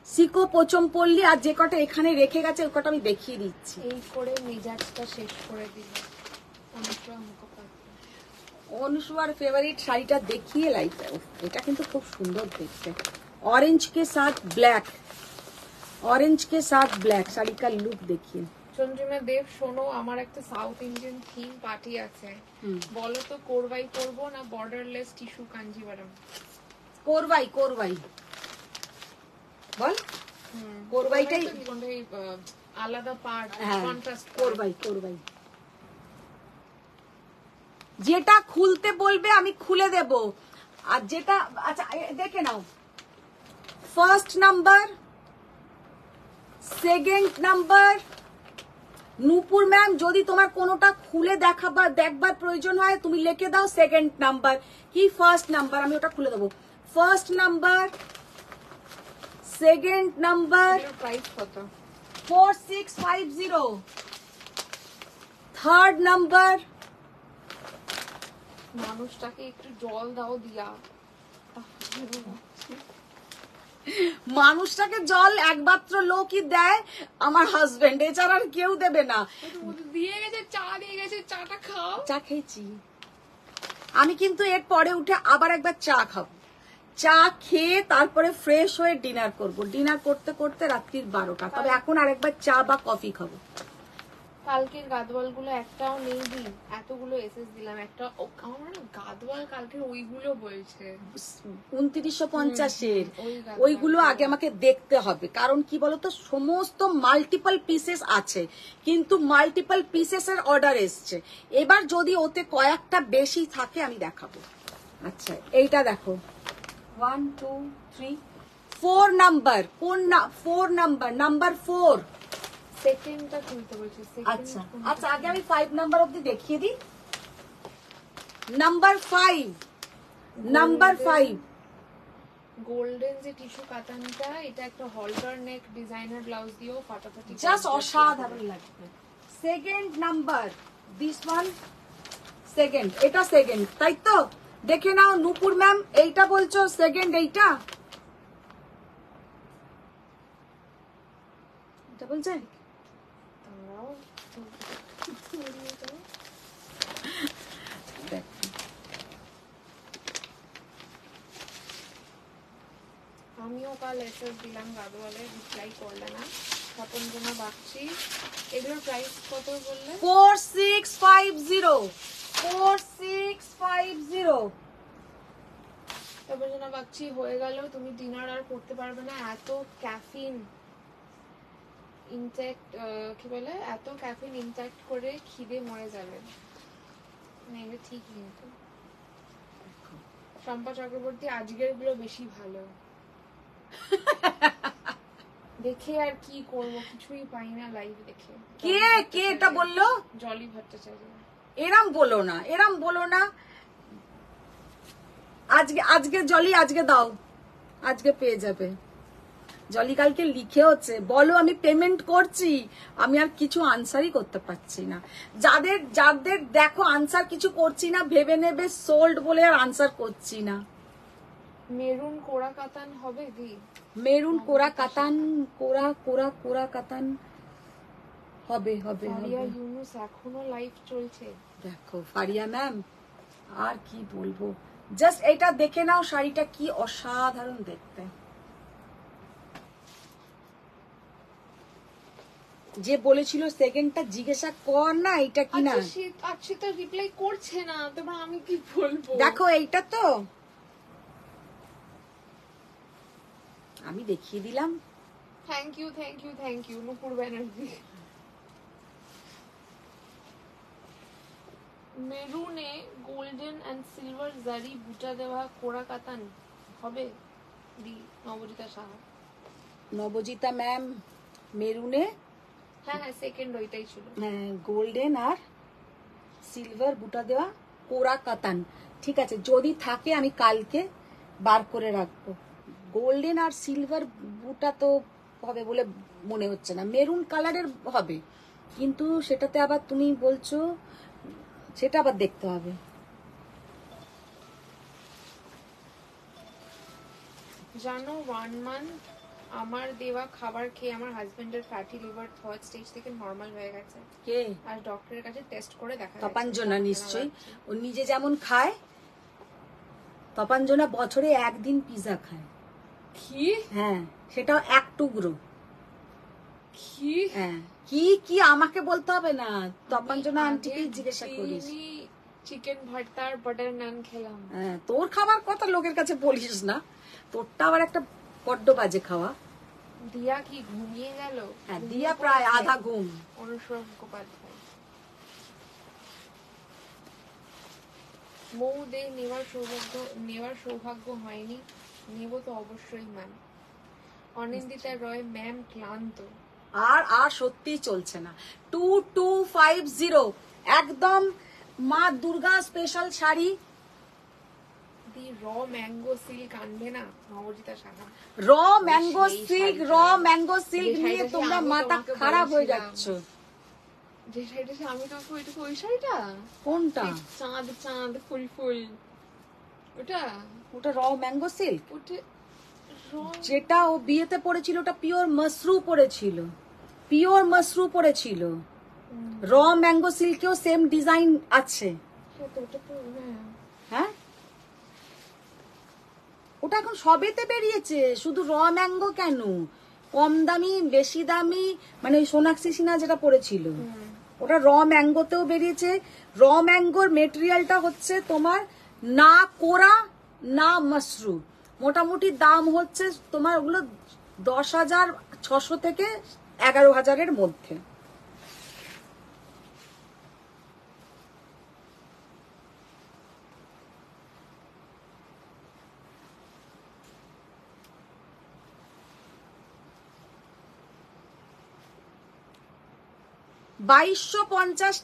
সিকো পোচমপল্লি, আর যে কটা এখানে রেখে গেছে ওই কটা আমি দেখিয়ে দিচ্ছি। এই করে মেজাজটা শেষ করে দিল অনুষ্কা মুখোপাধ্যায়। অনুসুয়ার ফেভারিট শাড়িটা দেখিয়ে লাইক, এটা কিন্তু খুব সুন্দর দেখতে। ऑरेंज के साथ ब्लैक, ऑरेंज के साथ ब्लैक। শাড়ি का लुक देखिए। চন্দ্রিমা দেব, শোনো আমার একটা সাউথ ইন্ডিয়ান থিম পার্টি আছে, বলো তো কোরবাই করবো না বর্ডারলেস টিস্যু কাঞ্জিভারম? কোরবাই, কোরবাই বল। কোরবাইটাই আলাদা পার্ট, কন্ট্রাস্ট। কোরবাই, কোরবাই যেটা খুলতে বলবে আমি খুলে দেব, আর যেটা আচ্ছা দেখে নাও। First number, second number. Nupur ma'am যদি তোমার কোনোটা খুলে দেখাবার দেখবার প্রয়োজন হয় তুমি লিখে দাও সেকেন্ড নাম্বার কি ফার্স্ট নাম্বার, আমি ওটা খুলে দেবো। First number, second number, price কত? 4650। Third number. মানুষটাকে একটু জল দাও দিয়া। মানুষটাকে জল একমাত্র লোকই দেয়, আমার হাজবেন্ড, এছাড়া আর কেউ দেবে না। দিয়ে গেছে, চা দিয়ে গেছে, চাটা খাও। চা খেয়েছি আমি, কিন্তু এর পরে উঠে আবার একবার চা খাবো। চা খেয়ে তারপরে ফ্রেশ হয়ে ডিনার করব। ডিনার করতে করতে রাত্রির 12টা, তবে এখন আরেকবার চা বা কফি খাবো। কালকের গাদওয়াল গুলো একটাও নেই দি, এতগুলো এসএস দিলাম, একটা আমার মনে হয় গাদওয়াল কালকের ওইগুলো বলছে 2950-এর ওই গাদওয়াল ওইগুলো আগে আমাকে দেখতে হবে, কারণ কি বলতো সমস্ত মাল্টিপল পিসেস আছে, কিন্তু মাল্টিপল পিসেস এর অর্ডার এসছে। এবার যদি ওতে কয়েকটা বেশি থাকে আমি দেখাবো। আচ্ছা এইটা দেখো 1 2 3 4 নাম্বার, কোন না 4 নাম্বার, নাম্বার 4। সেকেন্ডটা খুলতে বলছে। আচ্ছা আচ্ছা আগে আমি 5 নাম্বার অবধি দেখিয়ে দিই। নাম্বার 5, নাম্বার 5 গোল্ডেন যে টিস্যু কাতানটা, এটা একটা হলটার নেক ডিজাইনার ব্লাউজ দিয়েও ফাটাফাটি জাস্ট অসাধারণ লাগবে। Second number, this one second, এটা সেকেন্ড তাই তো? দেখে নাও নূপুর ম্যাম, এইটা বলছো সেকেন্ড, এইটা এটা বলছে দাঁড়াও, দেখ। আমিও কাল এসএস দিলাম গাদওয়ালে, রিপ্লাই করলে না। স্বপনজনা বাগচি, এগুলোর প্রাইস কত বললে? 4650 4650। স্বপনজনা বাগচি হয়ে গেল, তুমি ডিনার আর করতে পারবে না, এত ক্যাফিন ইনটেক্ট, কি বলে, এত ক্যাফিন ইনটেক্ট করে খিদে মরে যাবে। মানে এটা ঠিক কিন্তু। শম্পা চক্রবর্তী, আজকের গুলো বেশি ভালো। দেখে আর কি করব, কিছুই পাই না লাইভ দেখে। কে কে এটা বললো? জলি ভট্টাচার্য। এরম বলো না, এরম বলো না। আজকে আজকে জলি আজকে দাও, আজকে পেয়ে যাবে। জলি কালকে লিখে হচ্ছে, বলো আমি পেমেন্ট করছি, আমি আর কিছু আনসারই করতে পারছি না। যাদের যাদের দেখো আনসার কিছু করছি না ভেবে নেবে সোল্ড বলে আর আনসার করছি না। মেরুন কোরা কাতান হবে দি? মেরুন কোরা কাতান, কোরা কোরা কোরা কাতান হবে হবে ফারিয়া হবে। ইউনুস এখনো লাইভ চলছে। দেখো ফারিয়া ম্যাম, আর কি বলবো, জাস্ট এটা দেখে নাও, শাড়িটা কি অসাধারণ দেখতে। যে বলেছিল সেকেন্ডটা জিজ্ঞাসা কর না এটা কি না। আচ্ছা তো রিপ্লাই করছে না, তোমরা আমি কি বলবো? দেখো এইটা তো আমি দেখিয়ে দিলাম। Thank you thank you thank you Nupur Banerjee. মেরুনে golden and silver zari buta দেওয়া কোরা কাতান হবে দি? নবজিতা সাহা। নবজিতা ম্যাম মেরুনে, হ্যাঁ হ্যাঁ সেকেন্ড ওইটাই ছিল। হ্যাঁ গোল্ডেন আর সিলভার বুটা দেওয়া কোরা কাতান। ঠিক আছে, যদি থাকে আমি কালকে বার করে রাখবো। গোল্ডেন আর সিলভার বুটা তো হবে বলে মনে হচ্ছে না, মেরুন কালারের হবে, কিন্তু সেটাতে আবার তুমি বলছো সেটা আবার দেখতে হবে। জানো 1 মান্থ আমার দেওয়া খাবার খেয়ে আমার হাজবেন্ডের ফ্যাটি লিভার 3rd স্টেজ থেকে নরমাল হয়ে গেছে। কে? আর ডক্টরের কাছে টেস্ট করে দেখা গেছে। তপাঞ্জনা নিশ্চয়ই, ও নিজে যেমন খায়, তপাঞ্জনা বছরে একদিন পিজা খায়। কি? হ্যাঁ সেটাও এক টুকরো। কি? হ্যাঁ কি কি আমাকে বলতে হবে না, তপাঞ্জনা আন্টিকে জিজ্ঞাসা করিস। চিকেন ভর্তা আর বাটার নান খেলাম। হ্যাঁ তোর খাবার কথা লোকের কাছে বলিস না, তোরটা আবার একটা বড্ড বাজে খাওয়া। দিয়া কি ঘুমিয়ে গেল? হ্যাঁ দিয়া প্রায় আধা ঘুম। অনুসরণ মুখোপাধ্যায়। মৌ দে নেওয়ার সৌভাগ্য হয়নি, নেব তো অবশ্যই ম্যাম। অনিন্দিতা রয় ম্যাম ক্লান্ত। আর আর সত্যিই চলছে না। 2250 একদম মা দুর্গা স্পেশাল শাড়ি। দি র ম্যাঙ্গো সিল্ক আনবে না নবজিতা সাহা? র ম্যাঙ্গো সিল্ক, র ম্যাঙ্গো সিল্ক নিয়ে তোমরা মাথা খারাপ হয়ে যাচ্ছ। যে শাড়িটা আমি তোমাকে ওইটুকু, ওই শাড়িটা কোনটা? চাঁদ চাঁদ ফুল ফুল, ওটা ওটা র ম্যাঙ্গো সিল্ক। ওটা যেটা ও বিয়েতে পড়েছিল ওটা পিওর মাশরু পড়েছিল, পিওর মাশরু পড়েছিল। র ম্যাঙ্গো সিল্কেও সেম ডিজাইন আছে। হ্যাঁ ওটা এখন সবেতে বেরিয়েছে, শুধু র ম্যাঙ্গো কেন, কম দামি বেশি দামি, মানে ওই সোনাক্ষী সিনহা যেটা পড়েছিল ওটা র ম্যাঙ্গোতেও বেরিয়েছে। র ম্যাঙ্গোর মেটেরিয়ালটা হচ্ছে তোমার না কোরা না মসরু, মোটামুটি দাম হচ্ছে তোমার ওগুলো 10,600 থেকে 11,000-এর মধ্যে।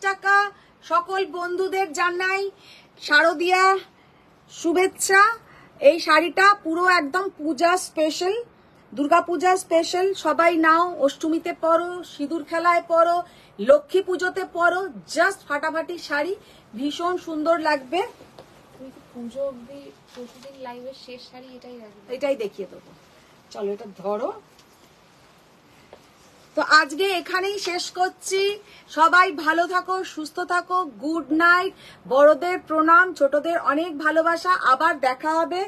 টাকা সকল বন্ধুদের জানাই শারদিয়া শুভেচ্ছা। এই শাড়িটা পুরো একদম পূজা স্পেশাল, দুর্গাপূজা স্পেশাল। সবাই নাও, অষ্টমীতে পরো, সিঁদুর খেলায় পরো, লক্ষ্মী পুজোতে পরো, জাস্ট ফাটাফাটি শাড়ি, ভীষণ সুন্দর লাগবে। তুমি কি পুজো অবধি প্রতিদিন লাইভের শেষ শাড়ি এটাই রাখবে? এটাই দেখিয়ে দেবো, চলো এটা ধরো। তো আজকে এখানেই শেষ করছি। সবাই ভালো থাকো, সুস্থ থাকো, গুড নাইট। বড়দের প্রণাম, ছোটদের অনেক ভালোবাসা। আবার দেখা হবে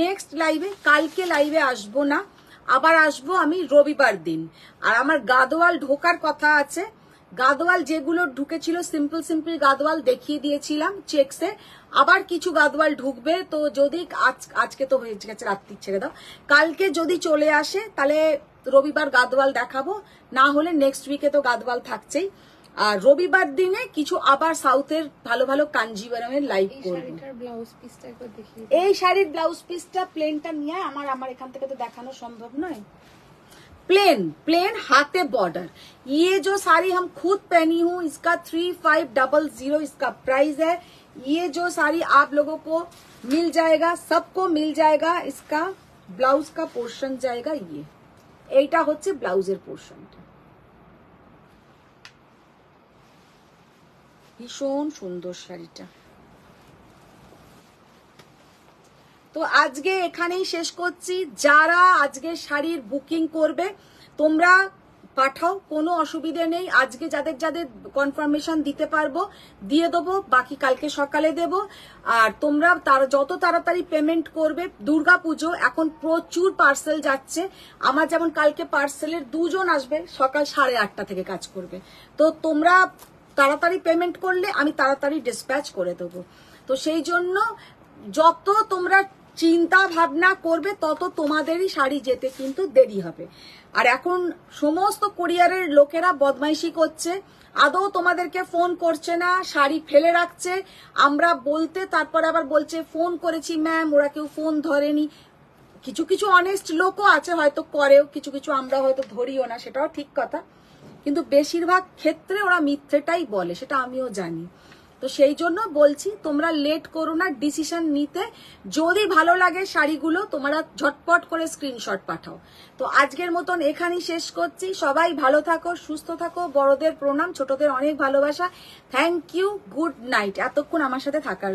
নেক্সট লাইভে। কালকে লাইভে আসবো না, আবার আসবো আমি রবিবার দিন। আর আমার গাদোয়াল ঢোকার কথা আছে। গাদোয়াল যেগুলো ঢুকেছিল সিম্পল সিম্পল গাদোয়াল দেখিয়ে দিয়েছিলাম চেক্সে, আবার কিছু গাদোয়াল ঢুকবে। তো যদি আজকে তো হয়ে গেছে, রাত্রি ছেড়ে দাও, কালকে যদি চলে আসে তাহলে রবিবার গাদোয়াল দেখাবো, না হলে নেক্সট উইকে তো গাদোয়াল থাকছেই। আর রবিবার দিনে কিছু আবার সাউথের ভালো ভালো কাঞ্জিভারমের লাইভ করবো। এই শাড়ির ব্লাউজ পিসটা প্লেনটা নিয়ে আমার এখান থেকে তো দেখানো সম্ভব নয়। प्लेन हाथे बॉर्डर। ये जो साड़ी हम खुद पहनी हूँ, इसका 3500 इसका प्राइस है। ये जो साड़ी आप लोगों को मिल जाएगा, सबको मिल जाएगा। इसका ब्लाउज का पोर्शन जाएगा ये, এইটা হচ্ছে ব্লাউজের পোর্শনটা। ভীষণ সুন্দর শাড়িটা। তো আজকে এখানেই শেষ করছি। যারা আজকে শাড়ির বুকিং করবে তোমরা পাঠাও, কোনো অসুবিধে নেই। আজকে যাদের যাদের কনফার্মেশন দিতে পারবো দিয়ে দেবো, বাকি কালকে সকালে দেব। আর তোমরা যত তাড়াতাড়ি পেমেন্ট করবে, দুর্গাপুজো এখন প্রচুর পার্সেল যাচ্ছে। আমার যেমন কালকে পার্সেলের 2 জন আসবে, সকাল 8:30 থেকে কাজ করবে। তো তোমরা তাড়াতাড়ি পেমেন্ট করলে আমি তাড়াতাড়ি ডিসপ্যাচ করে দেবো। তো সেই জন্য যত তোমরা চিন্তা ভাবনা করবে তত তোমাদেরই শাড়ি যেতে কিন্তু দেরি হবে। আর এখন সমস্ত কুরিয়ারের লোকেরা বদমাইশি করছে, আদৌ তোমাদেরকে ফোন করছে না, শাড়ি ফেলে রাখছে। আমরা বলতে তারপর আবার বলছে ফোন করেছি ম্যাম, ওরা কেউ ফোন ধরেনি। কিছু কিছু অনেস্ট লোকও আছে, হয়তো করেও, কিছু কিছু আমরা হয়তো ধরিও না, সেটাও ঠিক কথা। কিন্তু বেশিরভাগ ক্ষেত্রে ওরা মিথ্যেটাই বলে, সেটা আমিও জানি। তো সেই জন্য বলছি তোমরা লেট করো না ডিসিশন নিতে। যদি ভালো লাগে শাড়িগুলো তোমরা ঝটপট করে স্ক্রিনশট পাঠাও। তো আজকের মতন এখানেই শেষ করছি। সবাই ভালো থাকো, সুস্থ থাকো। বড়দের প্রণাম, ছোটদের অনেক ভালোবাসা। থ্যাংক ইউ, গুড নাইট এতক্ষণ আমার সাথে থাকার।